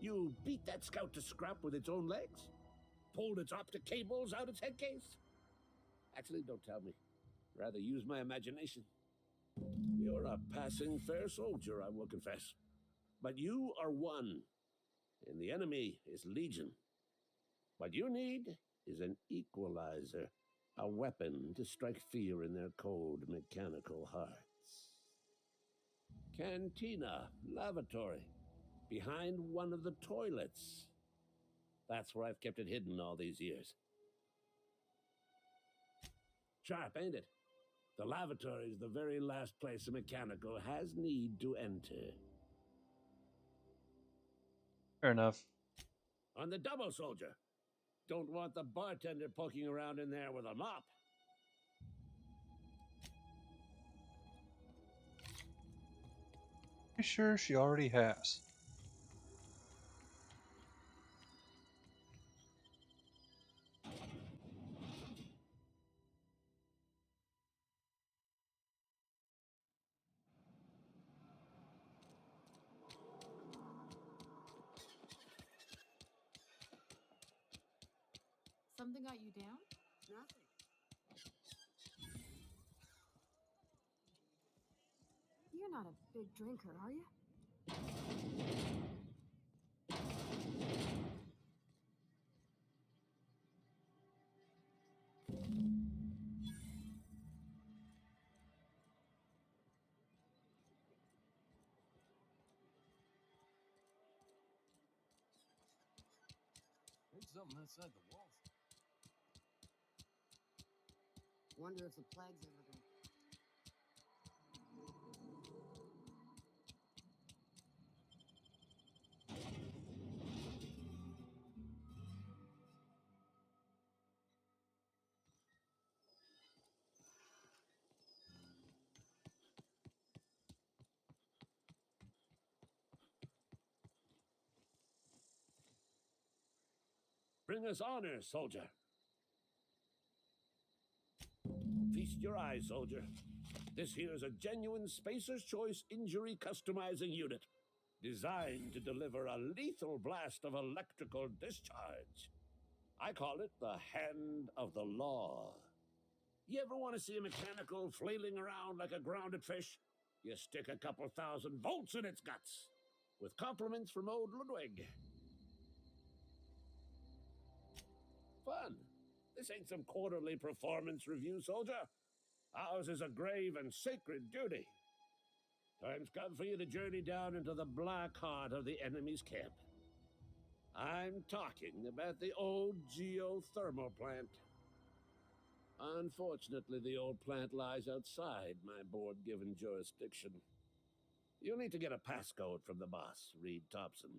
You beat that scout to scrap with its own legs? Pulled its optic cables out its head case? Actually, don't tell me. Rather use my imagination. The You're a passing fair soldier, I will confess. But you are one, and the enemy is legion. What you need is an equalizer, a weapon to strike fear in their cold mechanical hearts. Cantina, lavatory, behind one of the toilets. That's where I've kept it hidden all these years. Sharp, ain't it? The lavatory is the very last place a mechanical has need to enter. Fair enough. On the double, soldier. Don't want the bartender poking around in there with a mop. Pretty sure she already has. Something got you down? Nothing. You're not a big drinker, are you? There's something outside the walls. Wonder if the plague's ever gonna. Bring us honor, soldier. Feast your eyes, soldier. This here is a genuine Spacer's Choice injury customizing unit, designed to deliver a lethal blast of electrical discharge. I call it the Hand of the Law. You ever want to see a mechanical flailing around like a grounded fish? You stick a couple thousand volts in its guts. With compliments from old Ludwig. Fun. This ain't some quarterly performance review, soldier. Ours is a grave and sacred duty. Time's come for you to journey down into the black heart of the enemy's camp. I'm talking about the old geothermal plant. Unfortunately, the old plant lies outside my board-given jurisdiction. You'll need to get a passcode from the boss, Reed Thompson.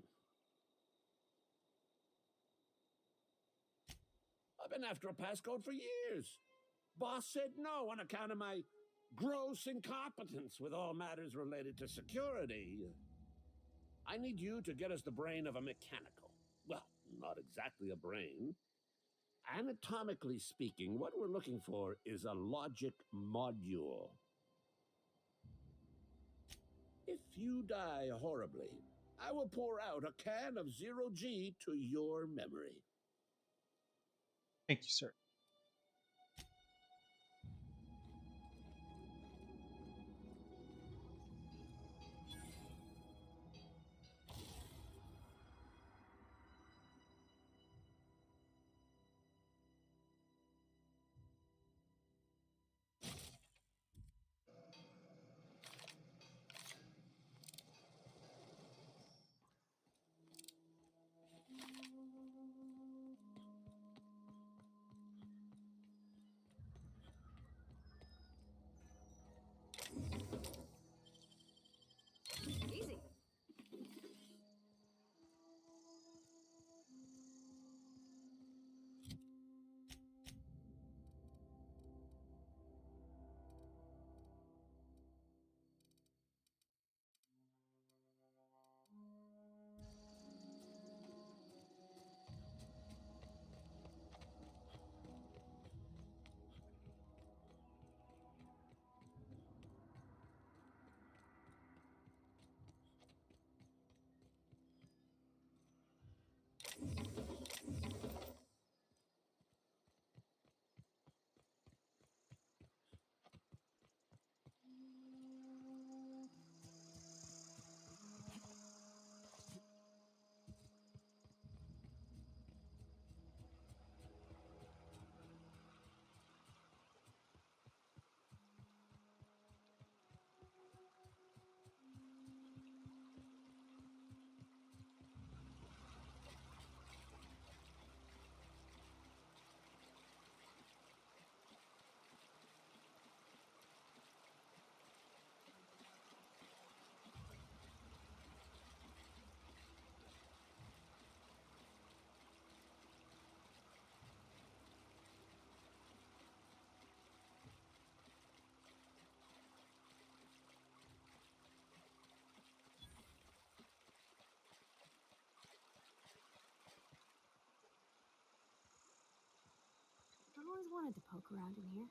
I've been after a passcode for years. Boss said no on account of my gross incompetence with all matters related to security. I need you to get us the brain of a mechanical. Well, not exactly a brain. Anatomically speaking, what we're looking for is a logic module. If you die horribly, I will pour out a can of Zero G to your memory. Thank you, sir. wanted to poke around in here.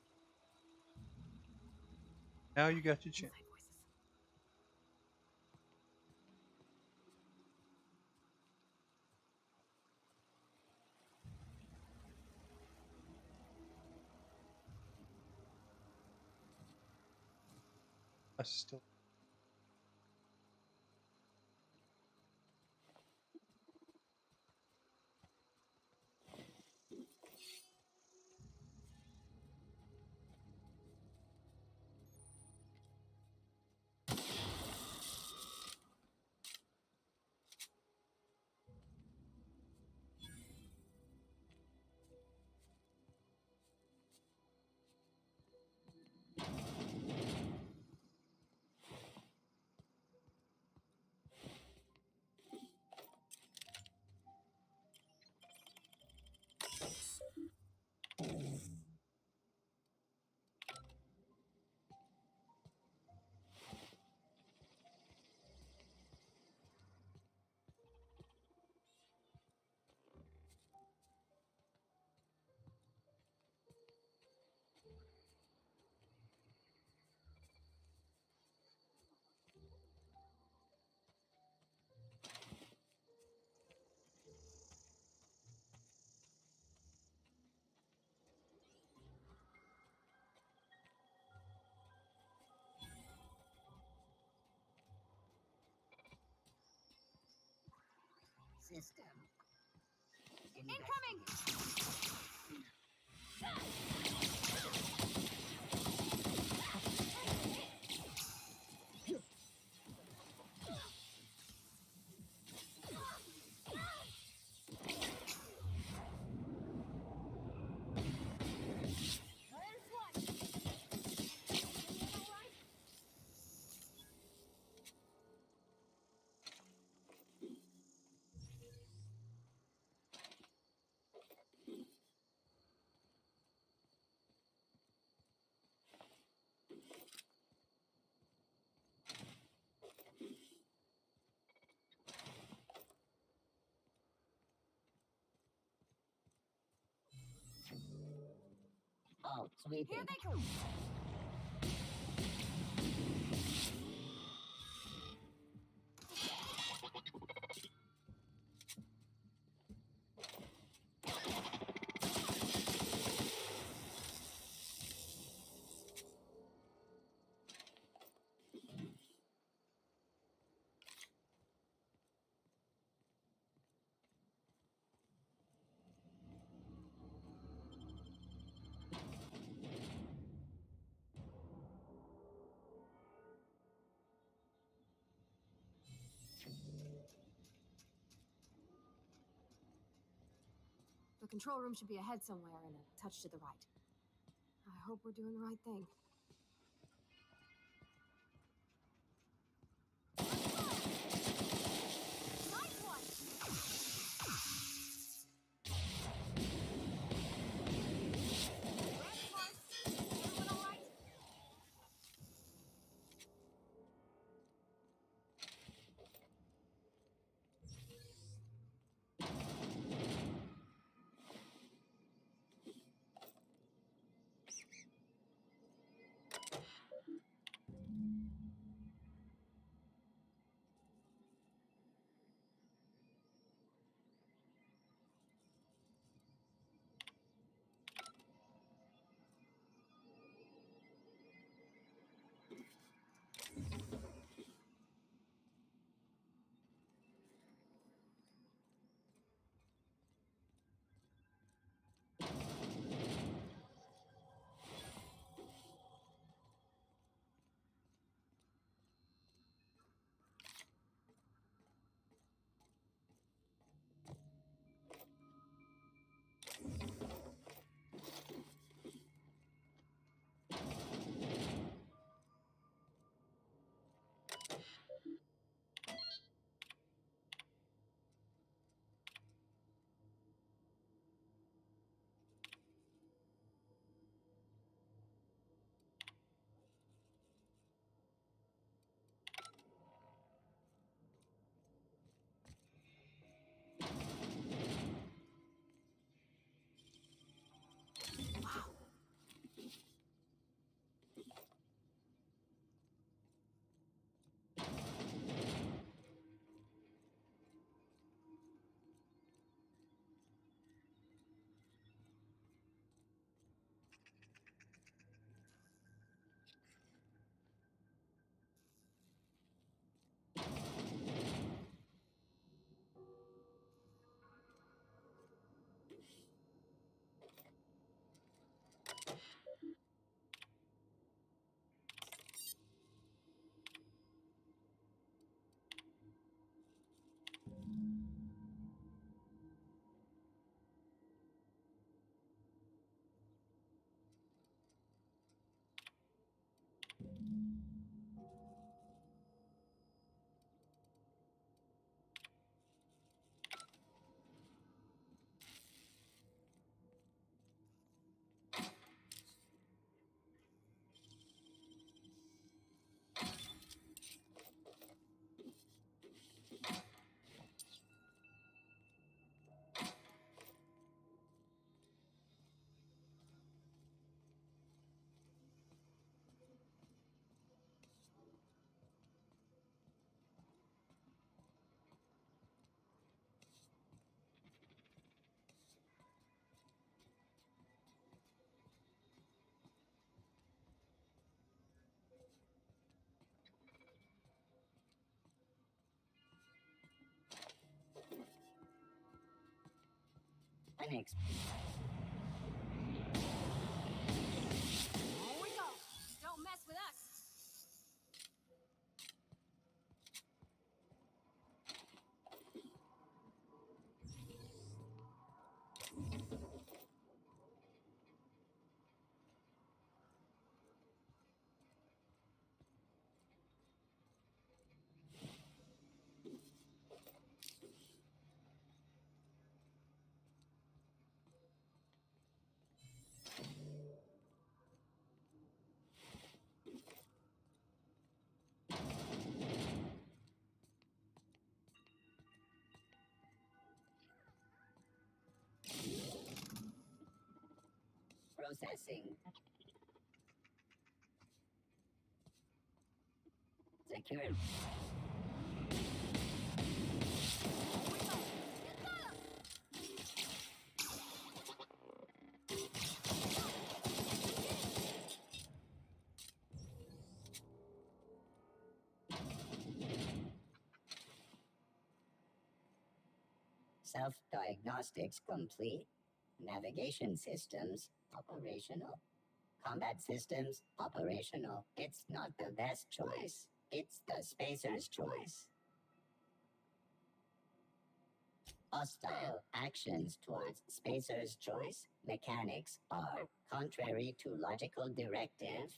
Now you got your chance. I still. System. Incoming! Oh, sweeping. Here they come! The control room should be ahead somewhere and a touch to the right. I hope we're doing the right thing. Nice one! Phoenix. Here we go. Don't mess with us. Processing. Secure. Self-diagnostics complete. Navigation systems operational. Combat systems operational. It's not the best choice. It's the spacer's choice. Hostile actions towards spacer's choice mechanics are contrary to logical directive.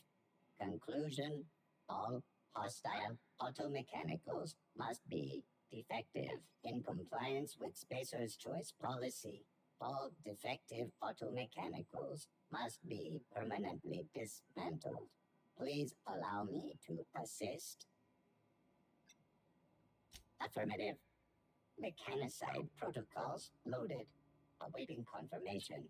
Conclusion: all hostile automechanicals must be defective in compliance with spacer's choice policy. All defective automechanicals must be permanently dismantled. Please allow me to assist. Affirmative. Mechanicide protocols loaded. Awaiting confirmation.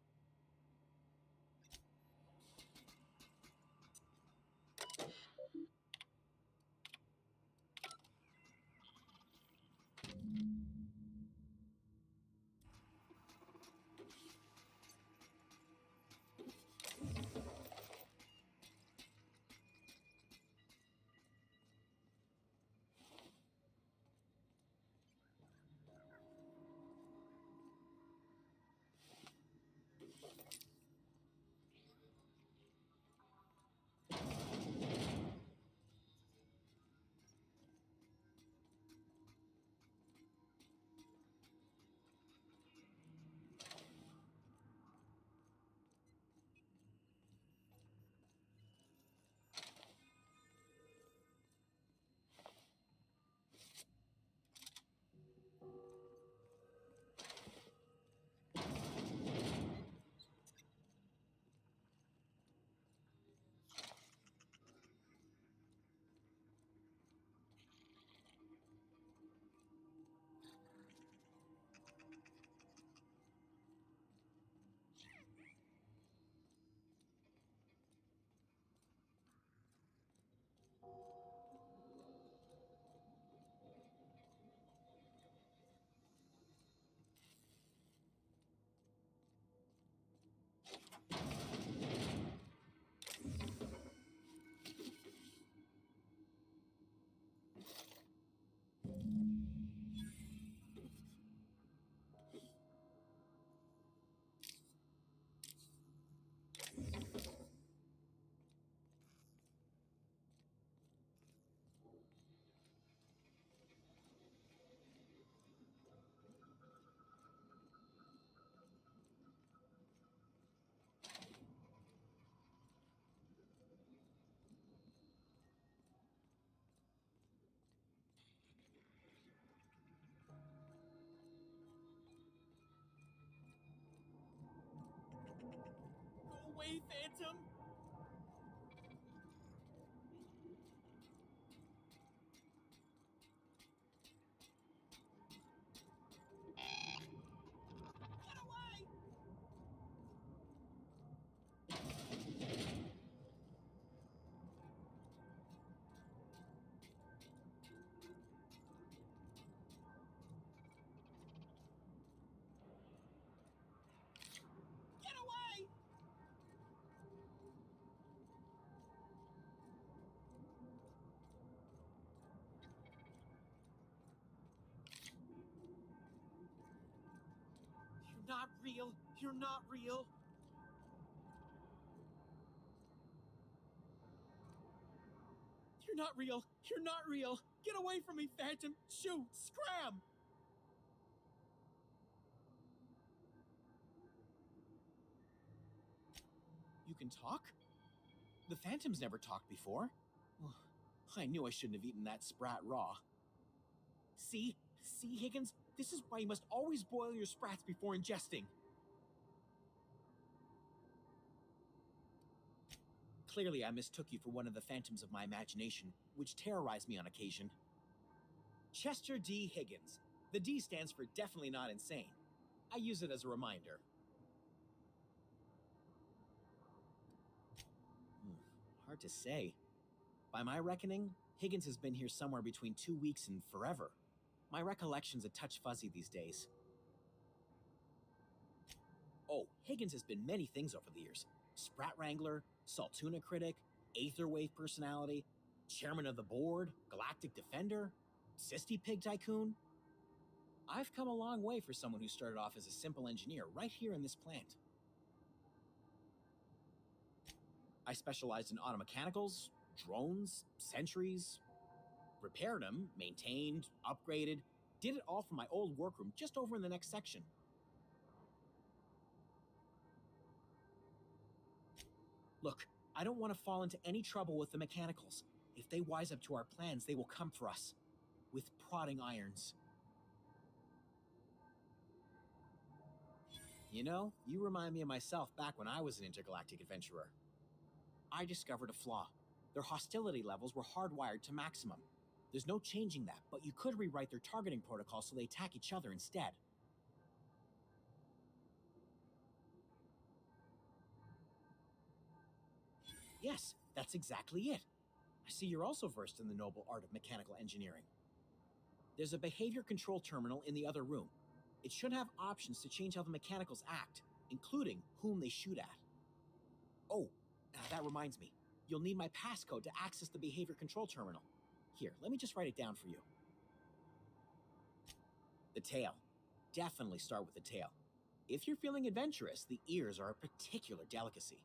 not real. You're not real. You're not real. You're not real. Get away from me, Phantom. Shoot. Scram. You can talk? The Phantom's never talked before. I knew I shouldn't have eaten that sprat raw. See, Higgins? This is why you must always boil your sprats before ingesting. Clearly, I mistook you for one of the phantoms of my imagination, which terrorized me on occasion. Chester D. Higgins. The D stands for definitely not insane. I use it as a reminder. Hard to say. By my reckoning, Higgins has been here somewhere between 2 weeks and forever. My recollection's a touch fuzzy these days. Oh, Higgins has been many things over the years. Sprat Wrangler, Saltuna critic, Aetherwave personality, chairman of the board, Galactic Defender, Sisty Pig Tycoon. I've come a long way for someone who started off as a simple engineer right here in this plant. I specialized in automechanicals, drones, sentries, repaired them, maintained, upgraded, did it all from my old workroom just over in the next section. Look, I don't want to fall into any trouble with the mechanicals. If they wise up to our plans, they will come for us. With prodding irons. You know, you remind me of myself back when I was an intergalactic adventurer. I discovered a flaw. Their hostility levels were hardwired to maximum. There's no changing that, but you could rewrite their targeting protocol so they attack each other instead. Yes, that's exactly it. I see you're also versed in the noble art of mechanical engineering. There's a behavior control terminal in the other room. It should have options to change how the mechanicals act, including whom they shoot at. Oh, that reminds me. You'll need my passcode to access the behavior control terminal. Here, let me just write it down for you. The tail. Definitely start with the tail. If you're feeling adventurous, the ears are a particular delicacy.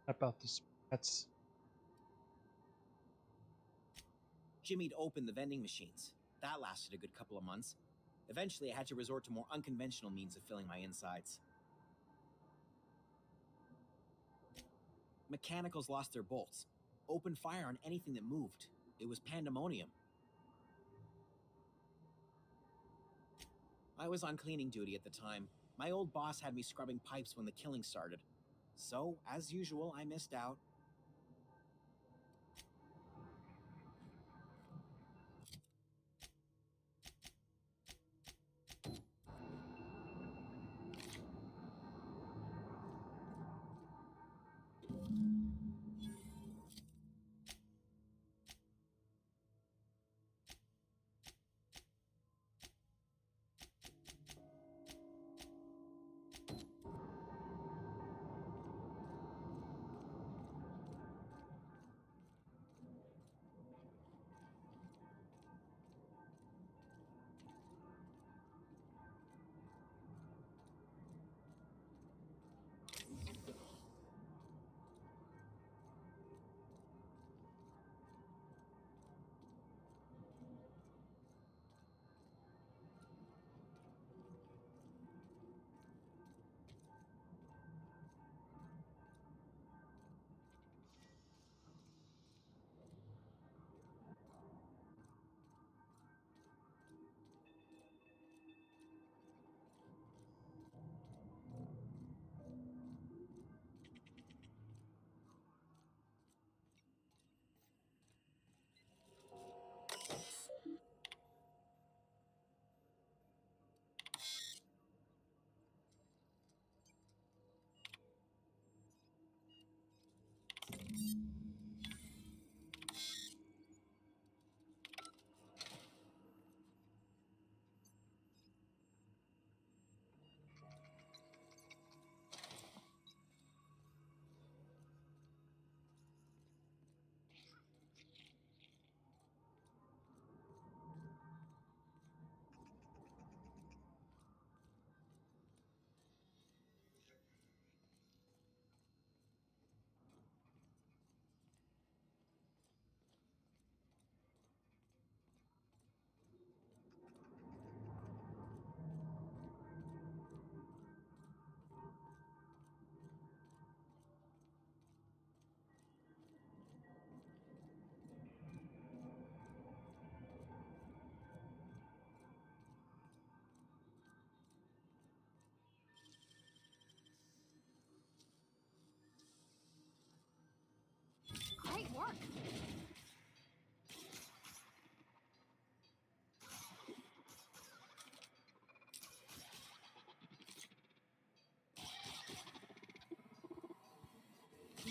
About the sprats. Jimmy'd opened the vending machines. That lasted a good couple of months. Eventually, I had to resort to more unconventional means of filling my insides. Mechanicals lost their bolts. Opened fire on anything that moved. It was pandemonium. I was on cleaning duty at the time. My old boss had me scrubbing pipes when the killing started. So, as usual, I missed out.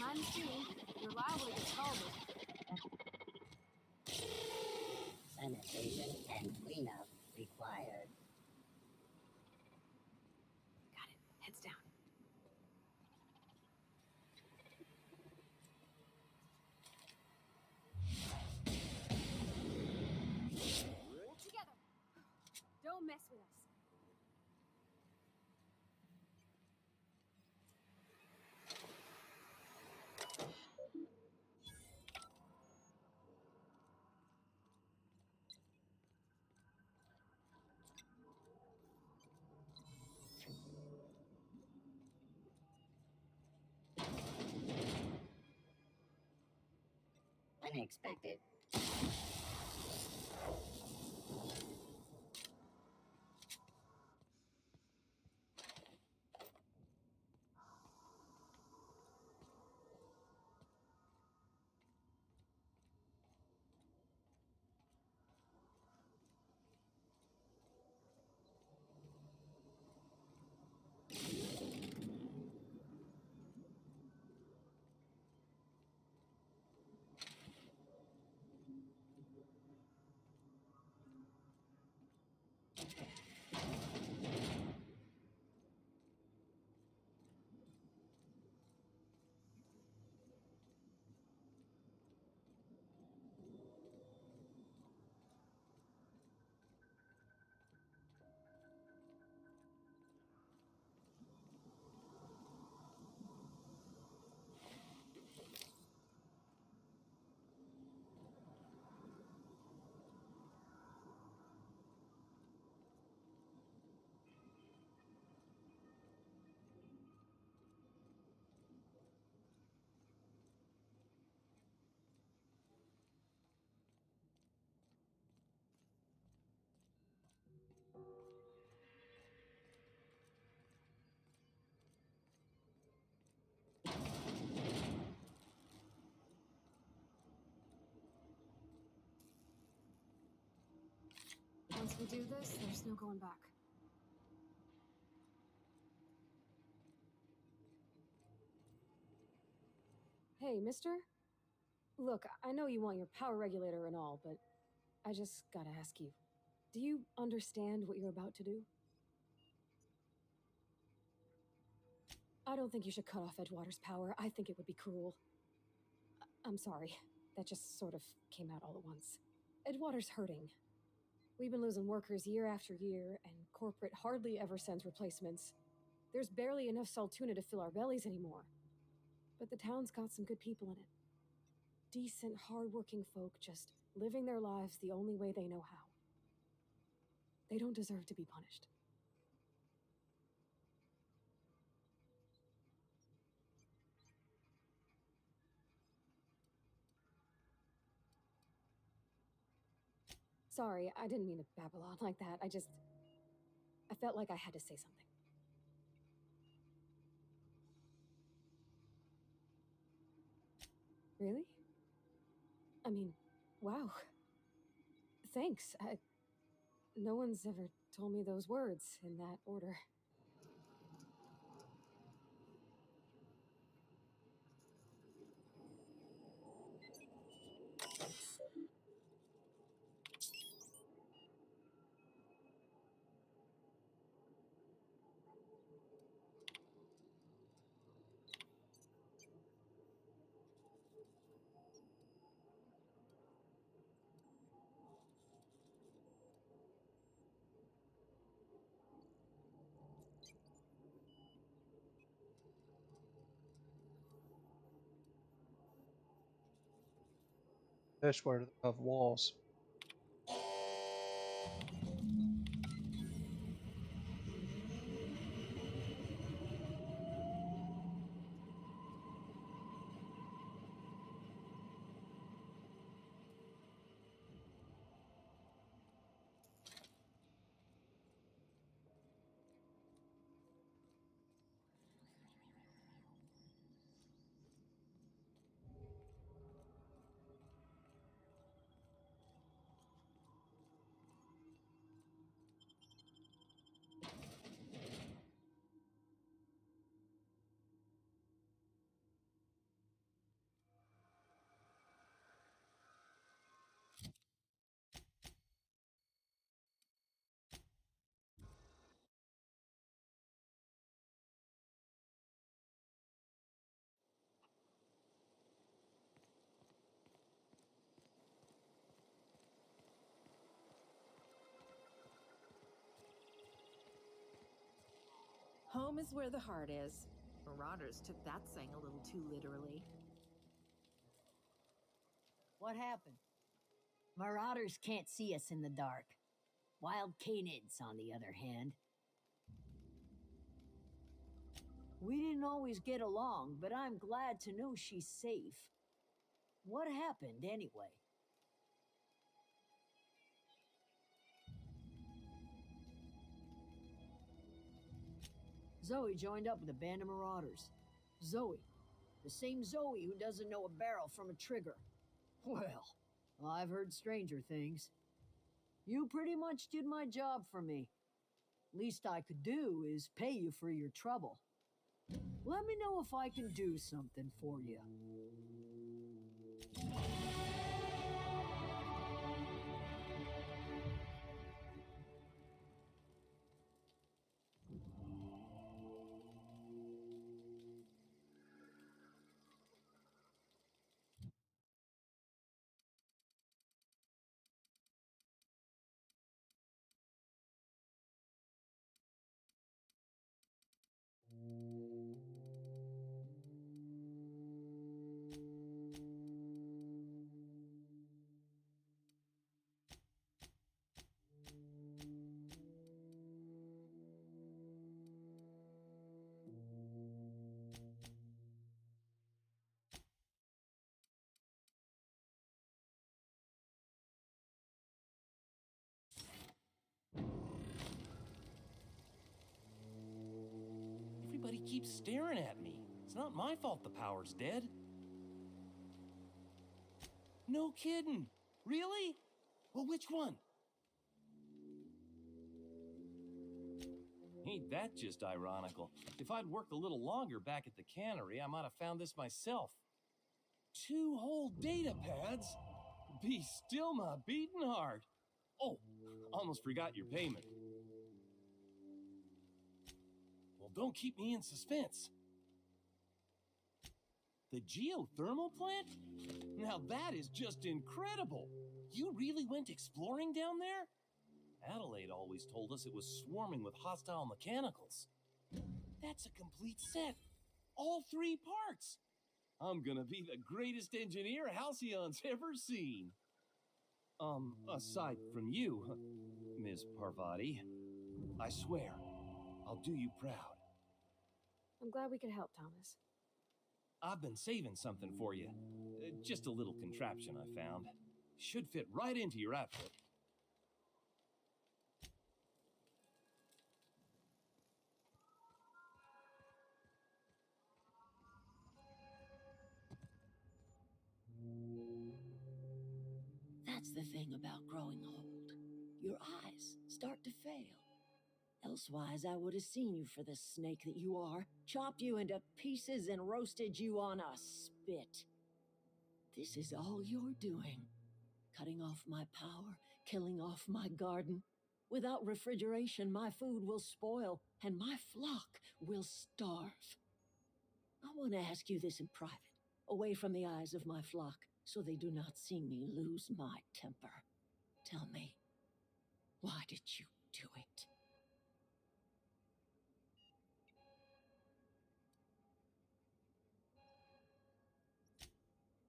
behind the scene. You're liable to get scalded. Sanitation and cleanup required. Got it. Heads down. Together. Don't mess with us. Unexpected. Once we do this, there's no going back. Hey, mister? Look, I know you want your power regulator and all, but I just gotta ask you. Do you understand what you're about to do? I don't think you should cut off Edgewater's power. I think it would be cruel. I'm sorry. That just sort of came out all at once. Edgewater's hurting. We've been losing workers year after year, and corporate hardly ever sends replacements. There's barely enough Saltuna to fill our bellies anymore. But the town's got some good people in it. Decent, hard-working folk just living their lives the only way they know how. They don't deserve to be punished. Sorry, I didn't mean to babble on like that. I felt like I had to say something. Really? I mean, wow. Thanks. No one's ever told me those words in that order. Fish were of walls. Home is where the heart is. Marauders took that saying a little too literally. What happened? Marauders can't see us in the dark. Wild canids, on the other hand. We didn't always get along, but I'm glad to know she's safe. What happened, anyway? Zoe joined up with a band of marauders. Zoe. The same Zoe who doesn't know a barrel from a trigger. Well, I've heard stranger things. You pretty much did my job for me. Least I could do is pay you for your trouble. Let me know if I can do something for you. Everybody keeps staring at me. It's not my fault the power's dead. No kidding. Really? Well, which one? Ain't that just ironical? If I'd worked a little longer back at the cannery, I might have found this myself. 2 whole data pads? Be still my beating heart. Oh, almost forgot your payment. Well, don't keep me in suspense. The geothermal plant? Now that is just incredible. You really went exploring down there? Adelaide always told us it was swarming with hostile mechanicals. That's a complete set. All 3 parts. I'm gonna be the greatest engineer Halcyon's ever seen. Aside from you, Ms. Parvati. I swear, I'll do you proud. I'm glad we could help, Thomas. I've been saving something for you. Just a little contraption I found. Should fit right into your outfit. That's the thing about growing old. Your eyes start to fail. Elsewise, I would have seen you for the snake that you are, chopped you into pieces and roasted you on a spit. This is all you're doing. Cutting off my power, killing off my garden. Without refrigeration, my food will spoil, and my flock will starve. I want to ask you this in private, away from the eyes of my flock, so they do not see me lose my temper. Tell me, why did you do it?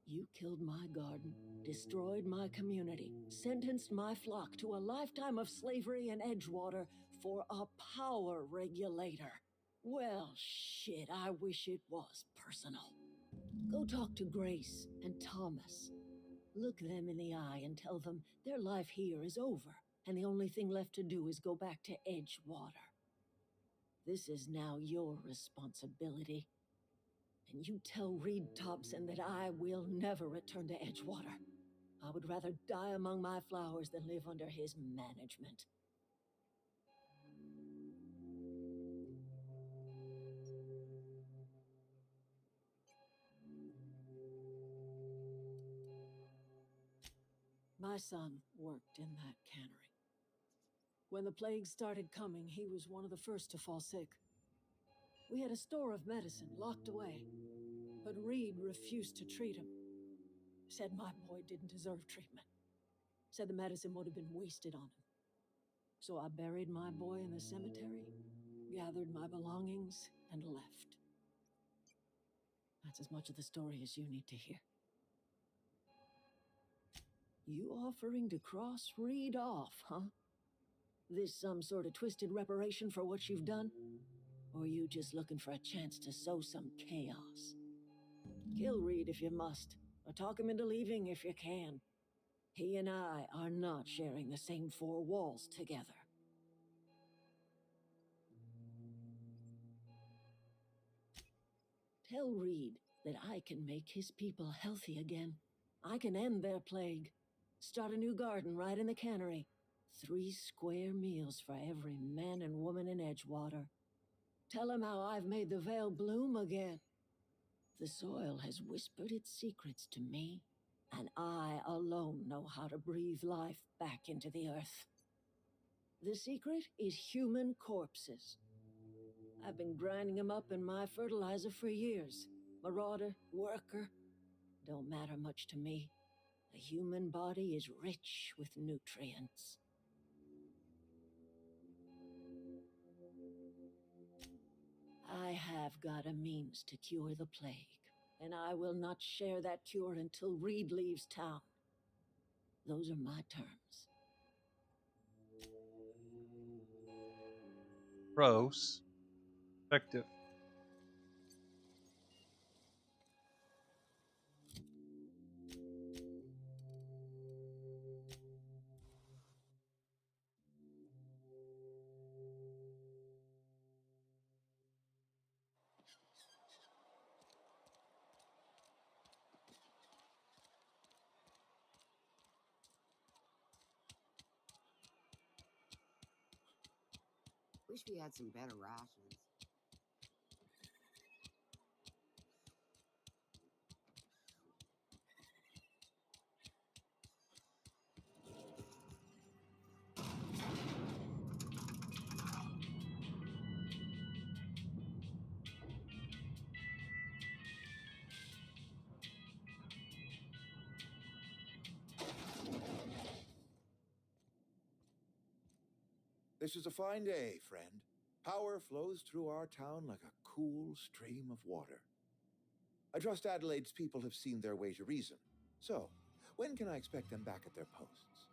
You killed my garden, destroyed my community, sentenced my flock to a lifetime of slavery in Edgewater for a power regulator. Well, shit, I wish it was personal. Go talk to Grace and Thomas. Look them in the eye and tell them their life here is over, and the only thing left to do is go back to Edgewater. This is now your responsibility. And you tell Reed Thompson that I will never return to Edgewater. I would rather die among my flowers than live under his management. My son worked in that cannery. When the plague started coming, he was one of the first to fall sick. We had a store of medicine locked away, but Reed refused to treat him. Said my boy didn't deserve treatment. Said the medicine would have been wasted on him. So I buried my boy in the cemetery gathered my belongings, and left. That's as much of the story as you need to hear. You offering to cross Reed off, huh? This some sort of twisted reparation for what you've done? Or you just looking for a chance to sow some chaos? Kill Reed if you must, or talk him into leaving if you can. He and I are not sharing the same four walls together. Tell Reed that I can make his people healthy again. I can end their plague. Start a new garden right in the cannery. 3 square meals for every man and woman in Edgewater. Tell him how I've made the Vale bloom again. The soil has whispered its secrets to me, and I alone know how to breathe life back into the earth. The secret is human corpses. I've been grinding them up in my fertilizer for years. Marauder, worker, don't matter much to me. The human body is rich with nutrients. I have got a means to cure the plague, and I will not share that cure until Reed leaves town. Those are my terms. Rose. Effective. Wish we had some better rations. This is a fine day, friend. Power flows through our town like a cool stream of water. I trust Adelaide's people have seen their way to reason. So, when can I expect them back at their posts?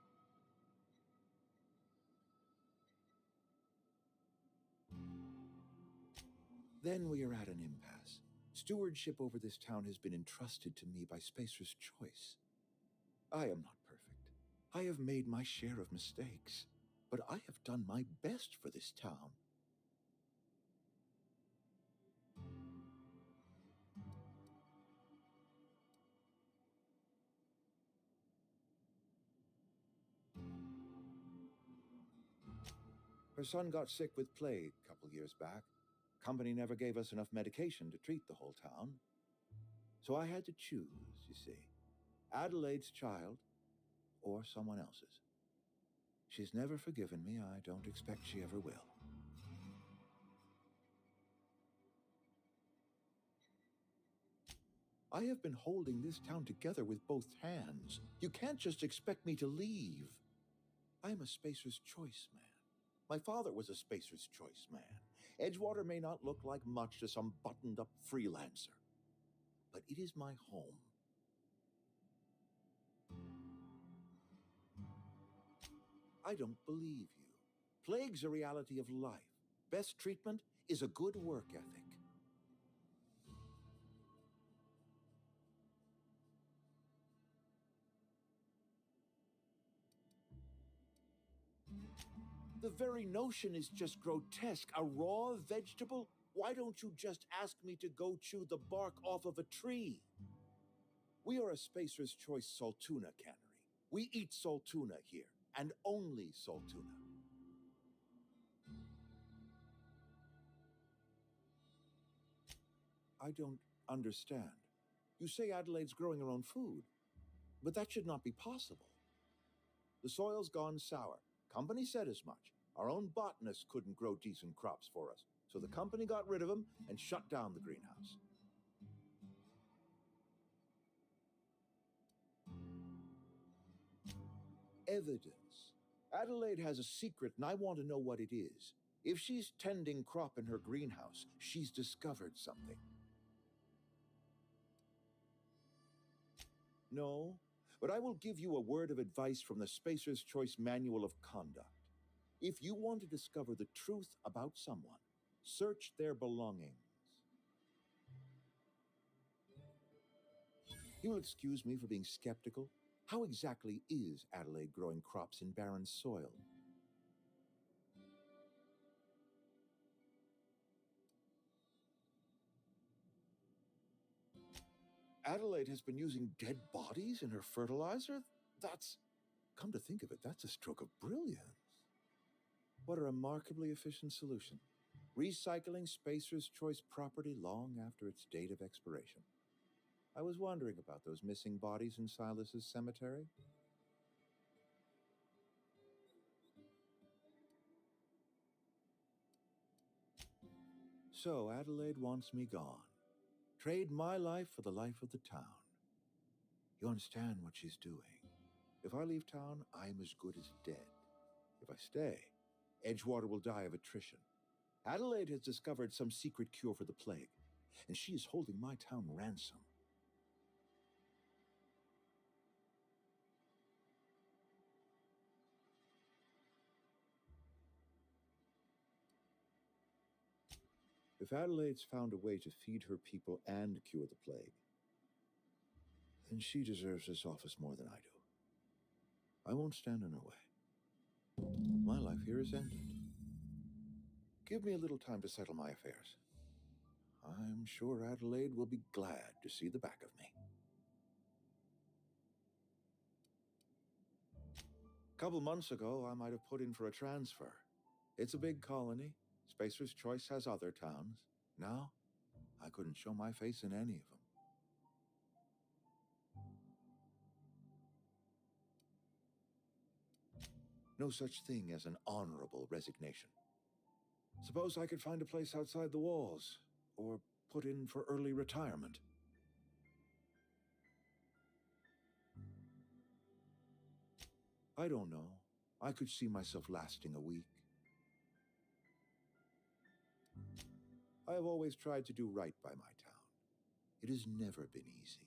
Then we are at an impasse. Stewardship over this town has been entrusted to me by Spacer's Choice. I am not perfect. I have made my share of mistakes, but I have done my best for this town. Her son got sick with plague a couple years back. Company never gave us enough medication to treat the whole town. So I had to choose, you see. Adelaide's child or someone else's. She's never forgiven me. I don't expect she ever will. I have been holding this town together with both hands. You can't just expect me to leave. I'm a Spacer's Choice man. My father was a Spacer's Choice man. Edgewater may not look like much to some buttoned-up freelancer, but it is my home. I don't believe you. Plague's a reality of life. Best treatment is a good work ethic. The very notion is just grotesque. A raw vegetable? Why don't you just ask me to go chew the bark off of a tree? We are a Spacer's Choice Saltuna cannery. We eat Saltuna here, and only Saltuna. I don't understand. You say Adelaide's growing her own food, but that should not be possible. The soil's gone sour. Company said as much. Our own botanist couldn't grow decent crops for us, so the company got rid of him and shut down the greenhouse. Evidence. Adelaide has a secret, and I want to know what it is. If she's tending crop in her greenhouse, she's discovered something. No, but I will give you a word of advice from the Spacer's Choice Manual of Conduct. If you want to discover the truth about someone, search their belongings. You'll excuse me for being skeptical. How exactly is Adelaide growing crops in barren soil? Adelaide has been using dead bodies in her fertilizer? That's, come to think of it, that's a stroke of brilliance. What a remarkably efficient solution. Recycling Spacer's Choice property long after its date of expiration. I was wondering about those missing bodies in Silas's cemetery. So Adelaide wants me gone. Trade my life for the life of the town. You understand what she's doing. If I leave town, I'm as good as dead. If I stay, Edgewater will die of attrition. Adelaide has discovered some secret cure for the plague, and she is holding my town ransom. If Adelaide's found a way to feed her people and cure the plague, then she deserves this office more than I do. I won't stand in her way. My life here is ended. Give me a little time to settle my affairs. I'm sure Adelaide will be glad to see the back of me. A couple months ago, I might have put in for a transfer. It's a big colony. Spacer's Choice has other towns. Now, I couldn't show my face in any of them. No such thing as an honorable resignation. Suppose I could find a place outside the walls, or put in for early retirement. I don't know. I could see myself lasting a week. I have always tried to do right by my town. It has never been easy.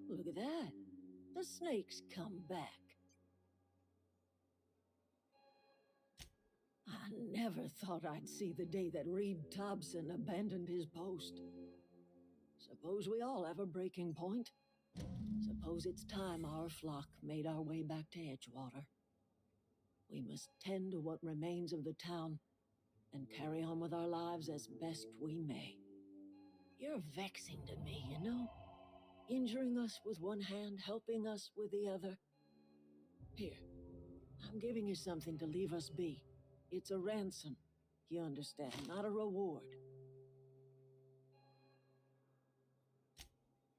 Look at that. The snake's come back. I never thought I'd see the day that Reed Thompson abandoned his post. Suppose we all have a breaking point. Suppose it's time our flock made our way back to Edgewater. We must tend to what remains of the town and carry on with our lives as best we may. You're vexing to me, you know? Injuring us with one hand, helping us with the other. Here, I'm giving you something to leave us be. It's a ransom, you understand, not a reward.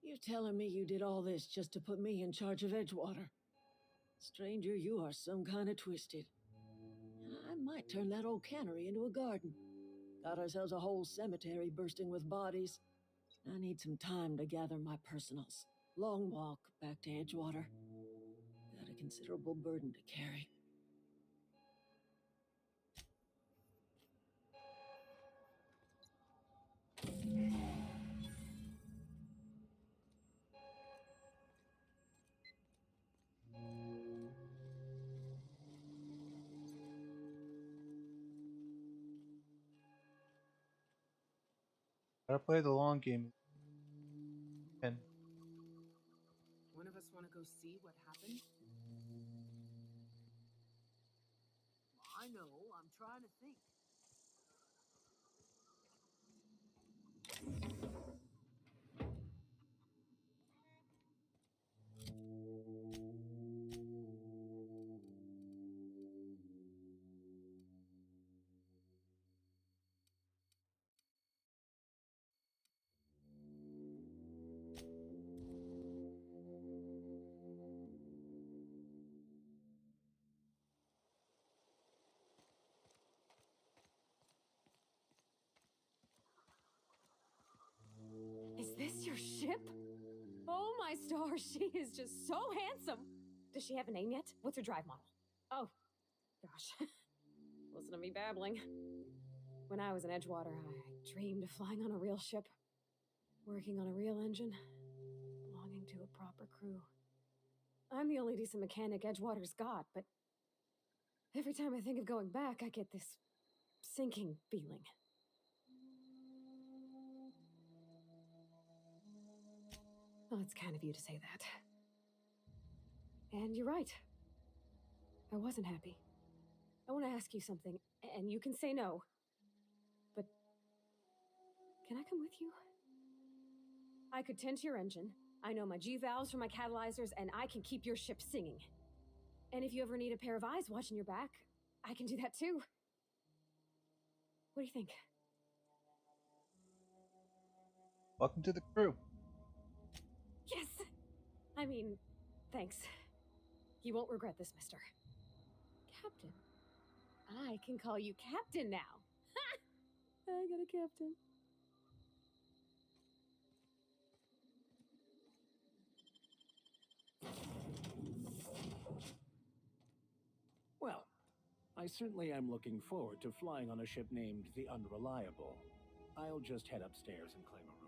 You're telling me you did all this just to put me in charge of Edgewater? Stranger, you are some kind of twisted. I might turn that old cannery into a garden. Got ourselves a whole cemetery bursting with bodies. I need some time to gather my personals. Long walk back to Edgewater. Got a considerable burden to carry. Gotta play the long game. And One of us want to go see what happened? I know, I'm trying to think. Is this your ship? Oh my stars, she is just so handsome. Does she have a name yet? What's her drive model? Oh, gosh. Listen to me babbling. When I was in Edgewater, I dreamed of flying on a real ship, working on a real engine, belonging to a proper crew. I'm the only decent mechanic Edgewater's got, but every time I think of going back, I get this sinking feeling. Well, it's kind of you to say that. And you're right. I wasn't happy. I want to ask you something, and you can say no. But can I come with you? I could tend to your engine. I know my G-valves for my catalyzers, and I can keep your ship singing. And if you ever need a pair of eyes watching your back, I can do that too. What do you think? welcome to the crew. Yes! I mean, thanks. You won't regret this, mister. Captain. I can call you Captain now. Ha! I got a captain. Well, I certainly am looking forward to flying on a ship named the Unreliable. I'll just head upstairs and claim a room.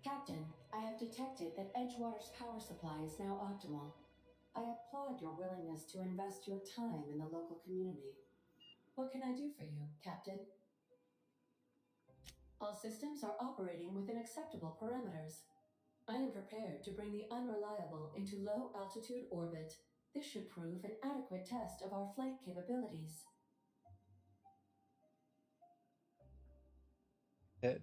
Captain, I have detected that Edgewater's power supply is now optimal. I applaud your willingness to invest your time in the local community. What can I do for you, Captain? All systems are operating within acceptable parameters. I am prepared to bring the Unreliable into low-altitude orbit. This should prove an adequate test of our flight capabilities. Hit.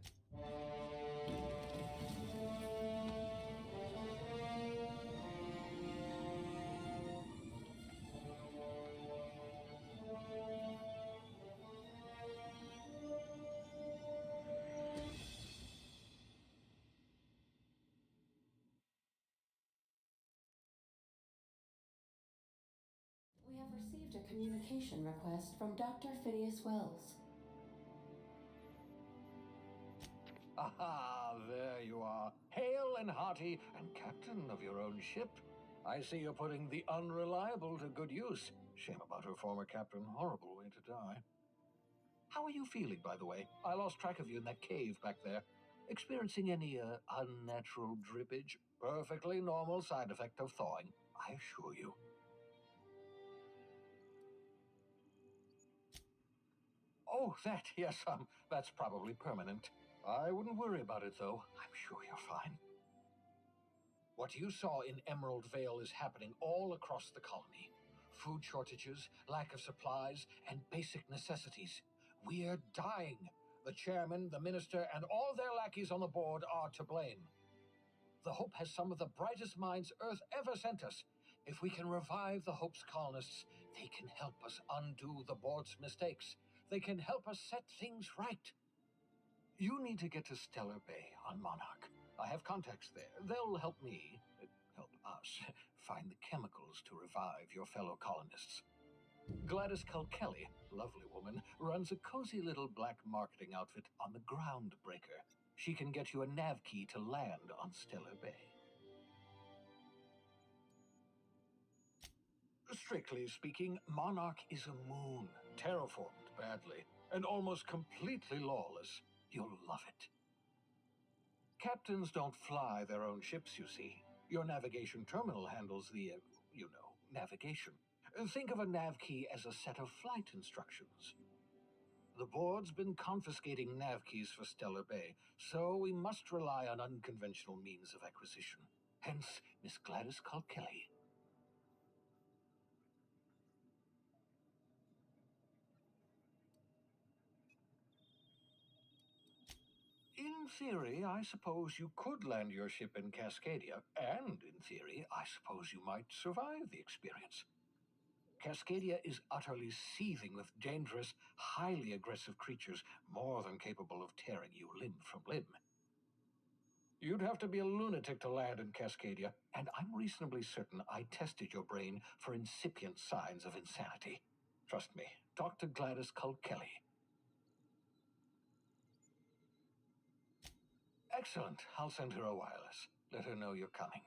We have received a communication request from Dr. Phineas Wells. Aha, there you are, hale and hearty, and captain of your own ship. I see you're putting the Unreliable to good use. Shame about her former captain, horrible way to die. How are you feeling, by the way? I lost track of you in that cave back there. Experiencing any, unnatural drippage? Perfectly normal side effect of thawing, I assure you. Oh, that, yes, that's probably permanent. I wouldn't worry about it, though. I'm sure you're fine. What you saw in Emerald Vale is happening all across the colony. Food shortages, lack of supplies, and basic necessities. We're dying. The chairman, the minister, and all their lackeys on the board are to blame. The Hope has some of the brightest minds Earth ever sent us. If we can revive the Hope's colonists, they can help us undo the board's mistakes. They can help us set things right. You need to get to Stellar Bay on Monarch. I have contacts there. They'll help me, help us, find the chemicals to revive your fellow colonists. Gladys Culkelly, lovely woman, runs a cozy little black marketing outfit on the Groundbreaker. She can get you a nav key to land on Stellar Bay. Strictly speaking, Monarch is a moon, terraformed badly, and almost completely lawless. You'll love it. Captains don't fly their own ships, you see. Your navigation terminal handles the, navigation. Think of a nav key as a set of flight instructions. The board's been confiscating nav keys for Stellar Bay, so we must rely on unconventional means of acquisition. Hence, Miss Gladys Culkelly. In theory, I suppose you could land your ship in Cascadia, and in theory, I suppose you might survive the experience. Cascadia is utterly seething with dangerous, highly aggressive creatures, more than capable of tearing you limb from limb. You'd have to be a lunatic to land in Cascadia, and I'm reasonably certain I tested your brain for incipient signs of insanity. Trust me, talk to Gladys Culkelly. Excellent. I'll send her a wireless. Let her know you're coming.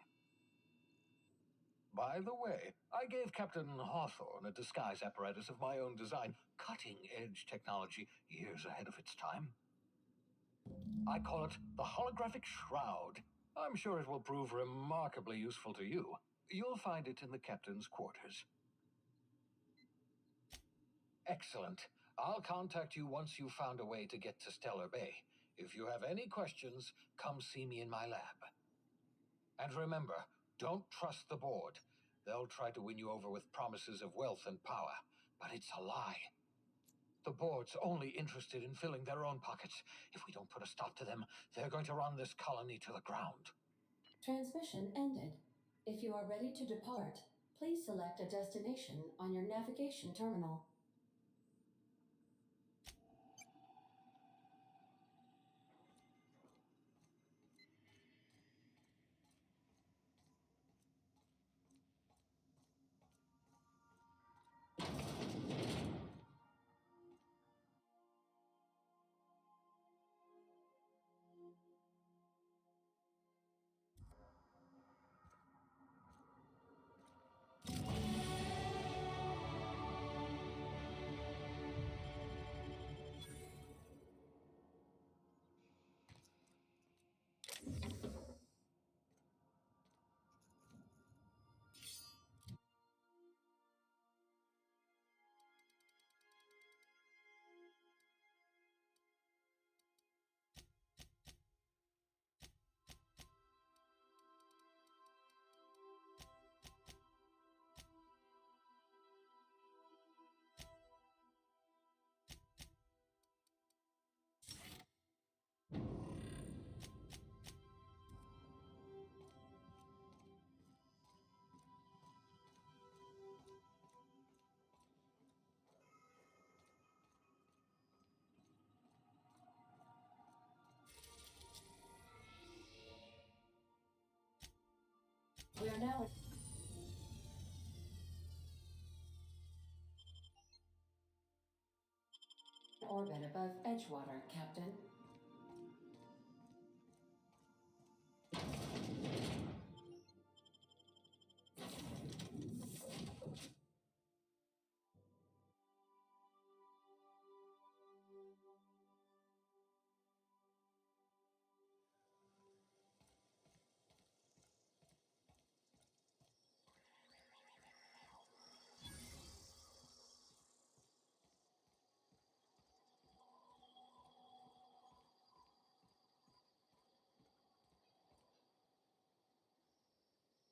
By the way, I gave Captain Hawthorne a disguise apparatus of my own design, cutting-edge technology years ahead of its time. I call it the Holographic Shroud. I'm sure it will prove remarkably useful to you. You'll find it in the captain's quarters. Excellent. I'll contact you once you've found a way to get to Stellar Bay. If you have any questions, come see me in my lab. And remember, don't trust the board. They'll try to win you over with promises of wealth and power, but it's a lie. The board's only interested in filling their own pockets. If we don't put a stop to them, they're going to run this colony to the ground. Transmission ended. If you are ready to depart, please select a destination on your navigation terminal. We are now in orbit above Edgewater, Captain.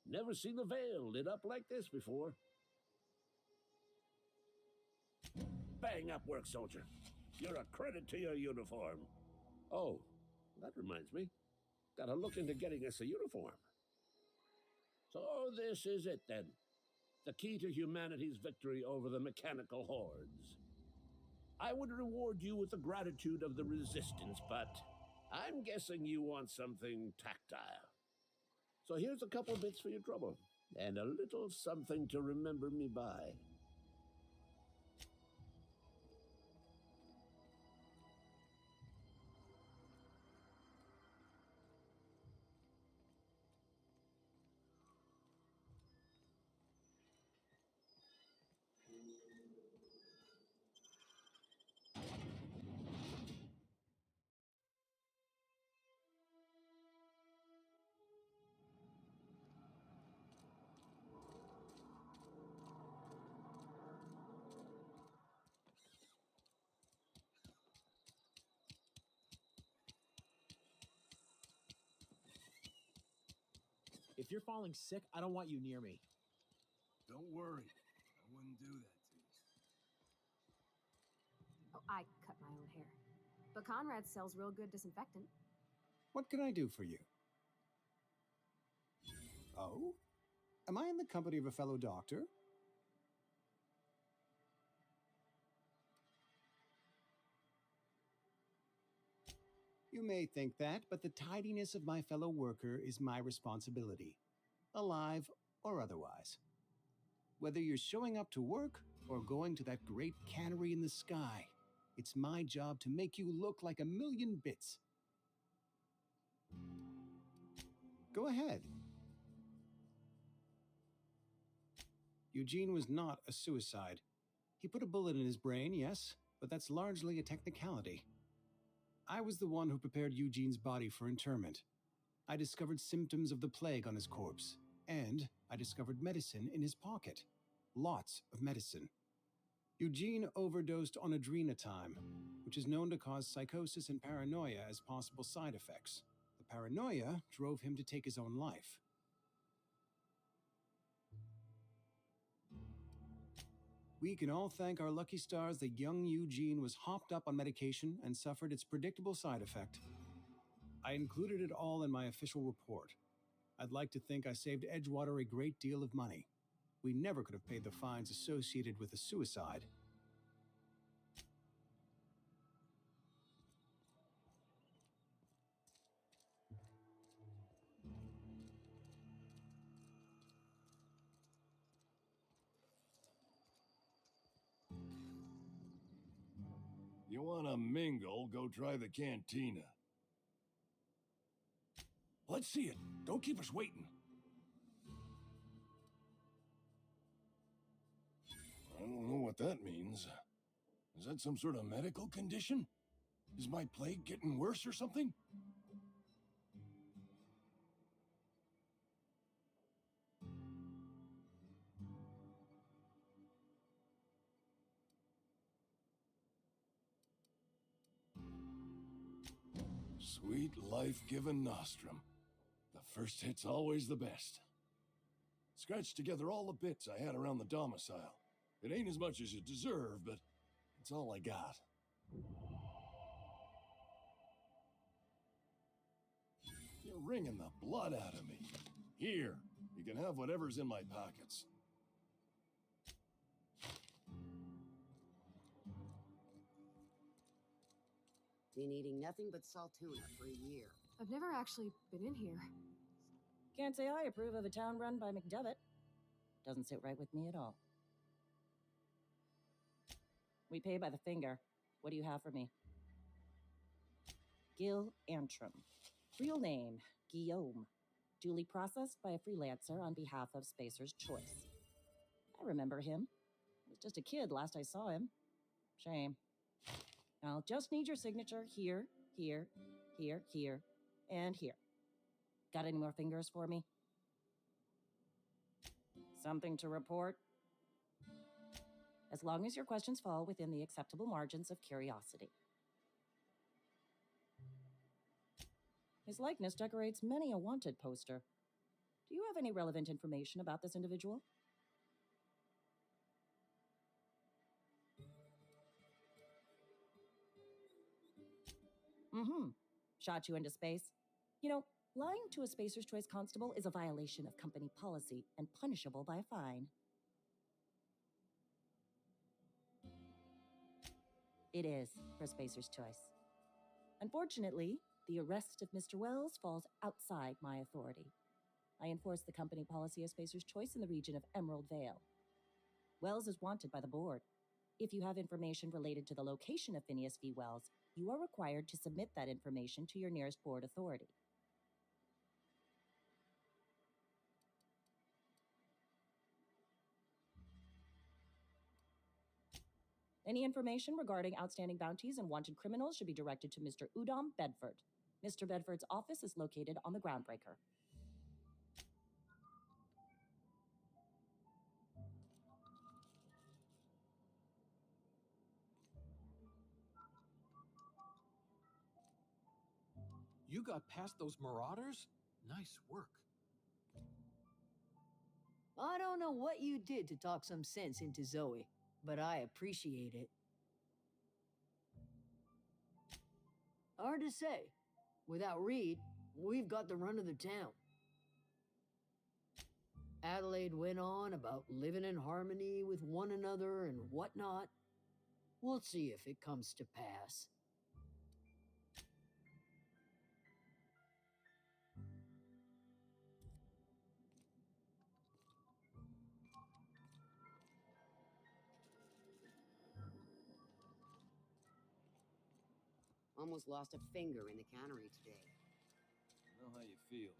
Never seen the Vale lit up like this before. Bang up work, soldier. You're a credit to your uniform. Oh, that reminds me. Gotta look into getting us a uniform. So this is it then. The key to humanity's victory over the mechanical hordes. I would reward you with the gratitude of the resistance, but I'm guessing you want something tactile. So here's a couple bits for your trouble, and a little something to remember me by. you're falling sick, I don't want you near me. Don't worry. I wouldn't do that to you. Oh, I cut my own hair. But Conrad sells real good disinfectant. What can I do for you? Oh? Am I in the company of a fellow doctor? You may think that, but the tidiness of my fellow worker is my responsibility, alive or otherwise. Whether you're showing up to work or going to that great cannery in the sky, it's my job to make you look like a million bits. Go ahead. Eugene was not a suicide. He put a bullet in his brain, yes, but that's largely a technicality. I was the one who prepared Eugene's body for interment. I discovered symptoms of the plague on his corpse, and I discovered medicine in his pocket. Lots of medicine. Eugene overdosed on adrenatime, which is known to cause psychosis and paranoia as possible side effects. The paranoia drove him to take his own life. We can all thank our lucky stars that young Eugene was hopped up on medication and suffered its predictable side effect. I included it all in my official report. I'd like to think I saved Edgewater a great deal of money. We never could have paid the fines associated with a suicide. You wanna mingle, go try the cantina. Let's see it. Don't keep us waiting. I don't know what that means. Is that some sort of medical condition? Is my plague getting worse or something? Sweet life-giving nostrum. The first hit's always the best. Scratched together all the bits I had around the domicile. It ain't as much as you deserve, but it's all I got. You're wringing the blood out of me. Here, you can have whatever's in my pockets. Been eating nothing but salt tuna for a year. I've never actually been in here. Can't say I approve of a town run by McDevitt. Doesn't sit right with me at all. We pay by the finger. What do you have for me? Gil Antrim. Real name, Guillaume. Duly processed by a freelancer on behalf of Spacer's Choice. I remember him. I was just a kid last I saw him. Shame. I'll just need your signature here, here, here, here, and here. Got any more fingers for me? Something to report? As long as your questions fall within the acceptable margins of curiosity. His likeness decorates many a wanted poster. Do you have any relevant information about this individual? Shot you into space. You know, lying to a Spacer's Choice constable is a violation of company policy and punishable by a fine. It is for Spacer's Choice. Unfortunately, the arrest of Mr. Wells falls outside my authority. I enforce the company policy of Spacer's Choice in the region of Emerald Vale. Wells is wanted by the board. If you have information related to the location of Phineas V. Wells, you are required to submit that information to your nearest board authority. Any information regarding outstanding bounties and wanted criminals should be directed to Mr. Udom Bedford. Mr. Bedford's office is located on the Groundbreaker. You got past those marauders? Nice work. I don't know what you did to talk some sense into Zoe, but I appreciate it. Hard to say. Without Reed, we've got the run of the town. Adelaide went on about living in harmony with one another and whatnot. We'll see if it comes to pass. Almost lost a finger in the cannery today. I know how you feel.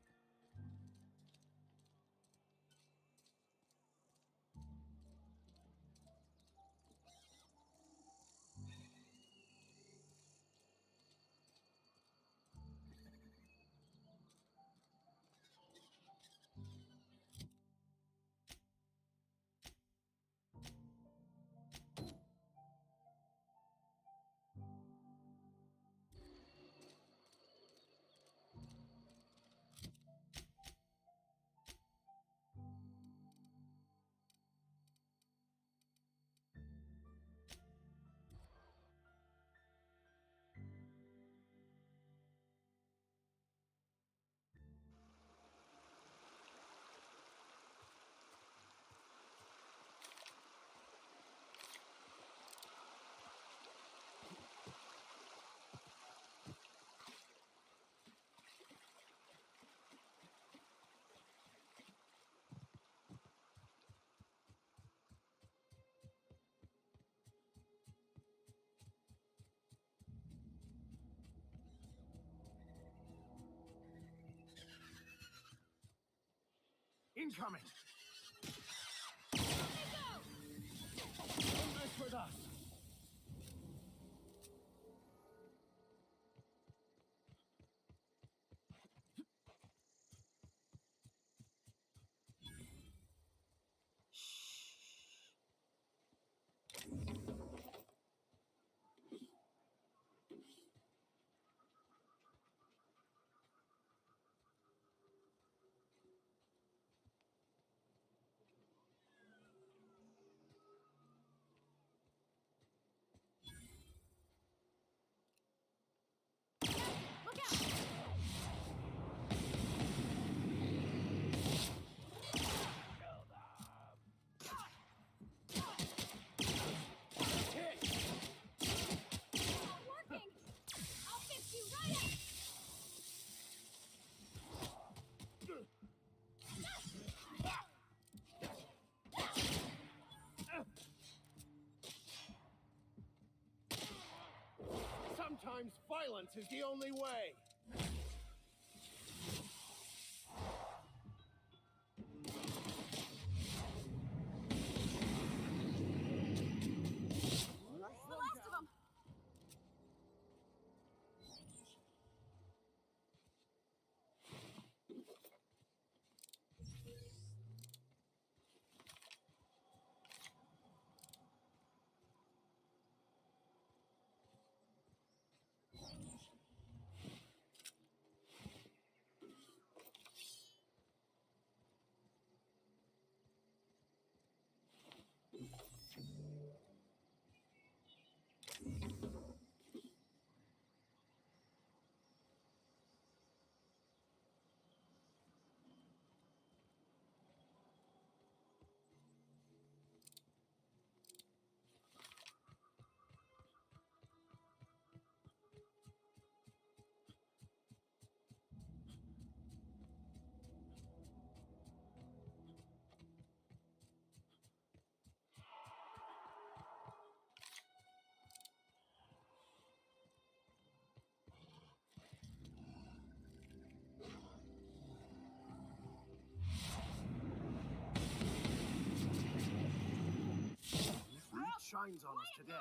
Incoming! Don't mess with us! Sometimes violence is the only way. The last of them! Shines on us today.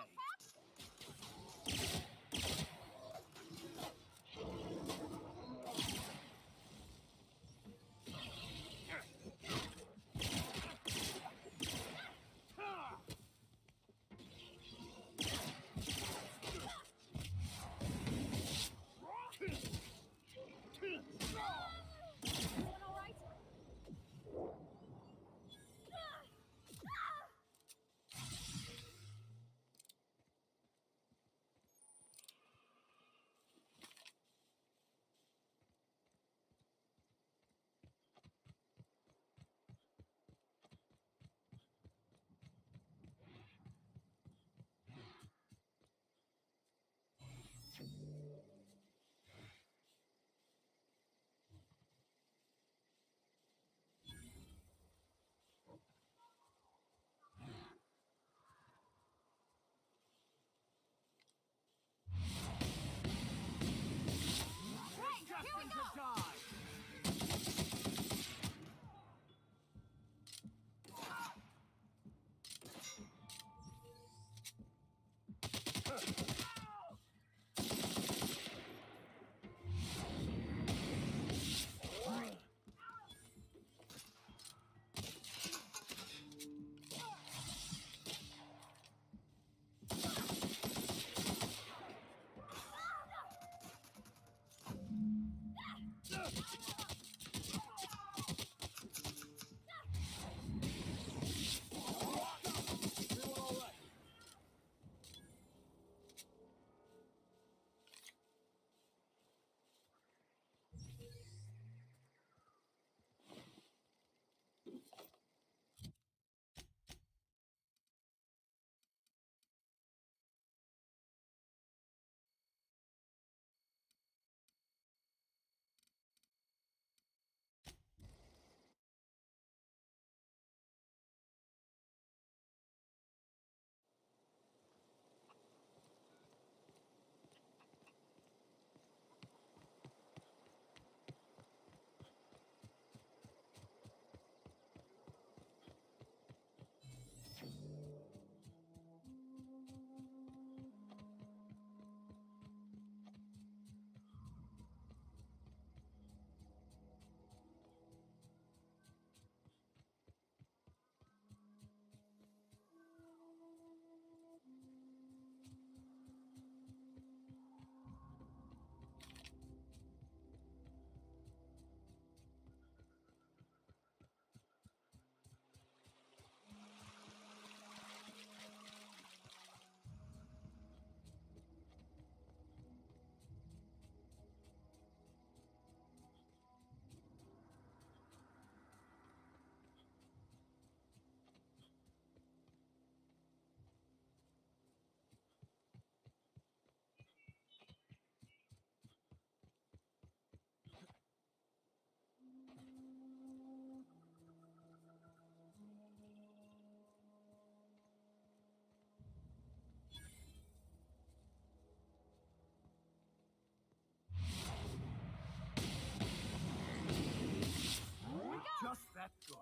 Just that good.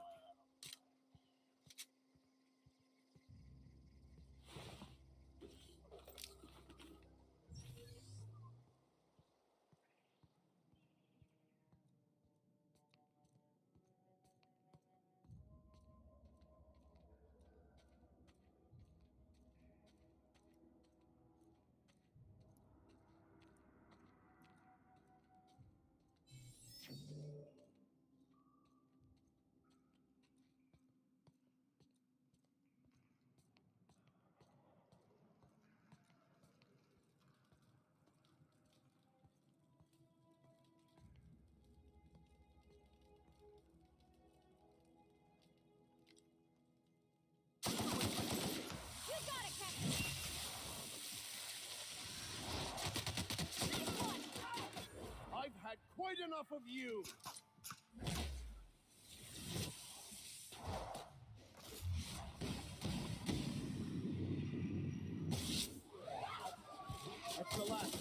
I've had quite enough of you! That's the last.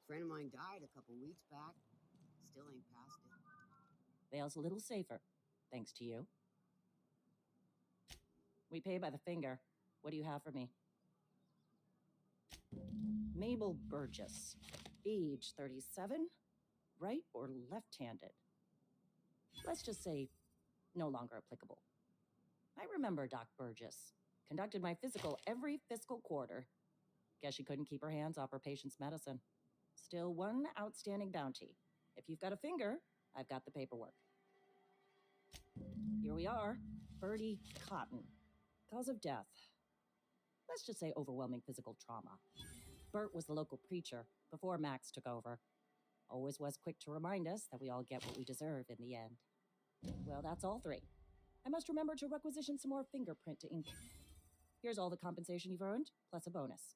Friend of mine died a couple weeks back. Still ain't past it. Vale's a little safer, thanks to you. We pay by the finger. What do you have for me? Mabel Burgess, age 37, right or left-handed? Let's just say no longer applicable. I remember Doc Burgess. Conducted my physical every fiscal quarter. Guess she couldn't keep her hands off her patient's medicine. Still one outstanding bounty. If you've got a finger, I've got the paperwork. Here we are. Bertie Cotton. Cause of death. Let's just say overwhelming physical trauma. Bert was the local preacher before Max took over. Always was quick to remind us that we all get what we deserve in the end. Well, that's all three. I must remember to requisition some more fingerprint to ink. Here's all the compensation you've earned, plus a bonus.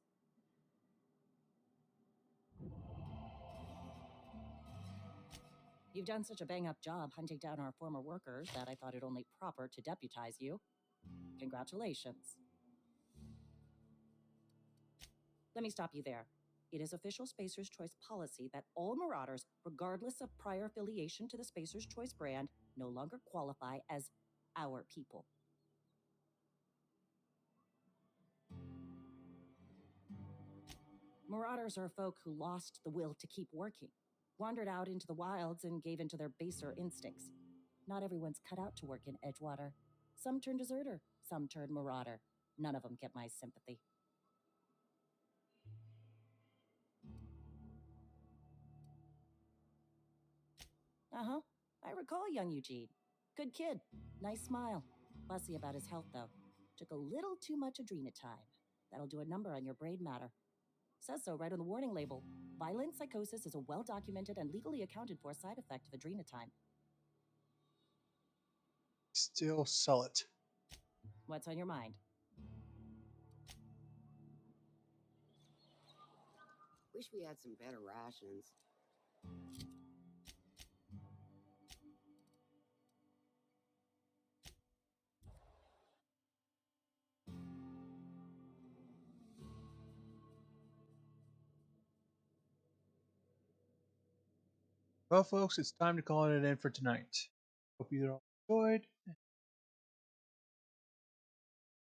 You've done such a bang-up job hunting down our former workers that I thought it only proper to deputize you. Congratulations. Let me stop you there. It is official Spacer's Choice policy that all Marauders, regardless of prior affiliation to the Spacer's Choice brand, no longer qualify as our people. Marauders are folk who lost the will to keep working, wandered out into the wilds and gave into their baser instincts. Not everyone's cut out to work in Edgewater. Some turn deserter, some turn marauder. None of them get my sympathy. Uh-huh. I recall young Eugene. Good kid. Nice smile. Fussy about his health, though. Took a little too much adrenatime. That'll do a number on your brain matter. Says so right on the warning label. Violent psychosis is a well-documented and legally accounted for side effect of adrenatime. Still sell it. What's on your mind? Wish we had some better rations. Well, folks, it's time to call it in for tonight. Hope you all enjoyed.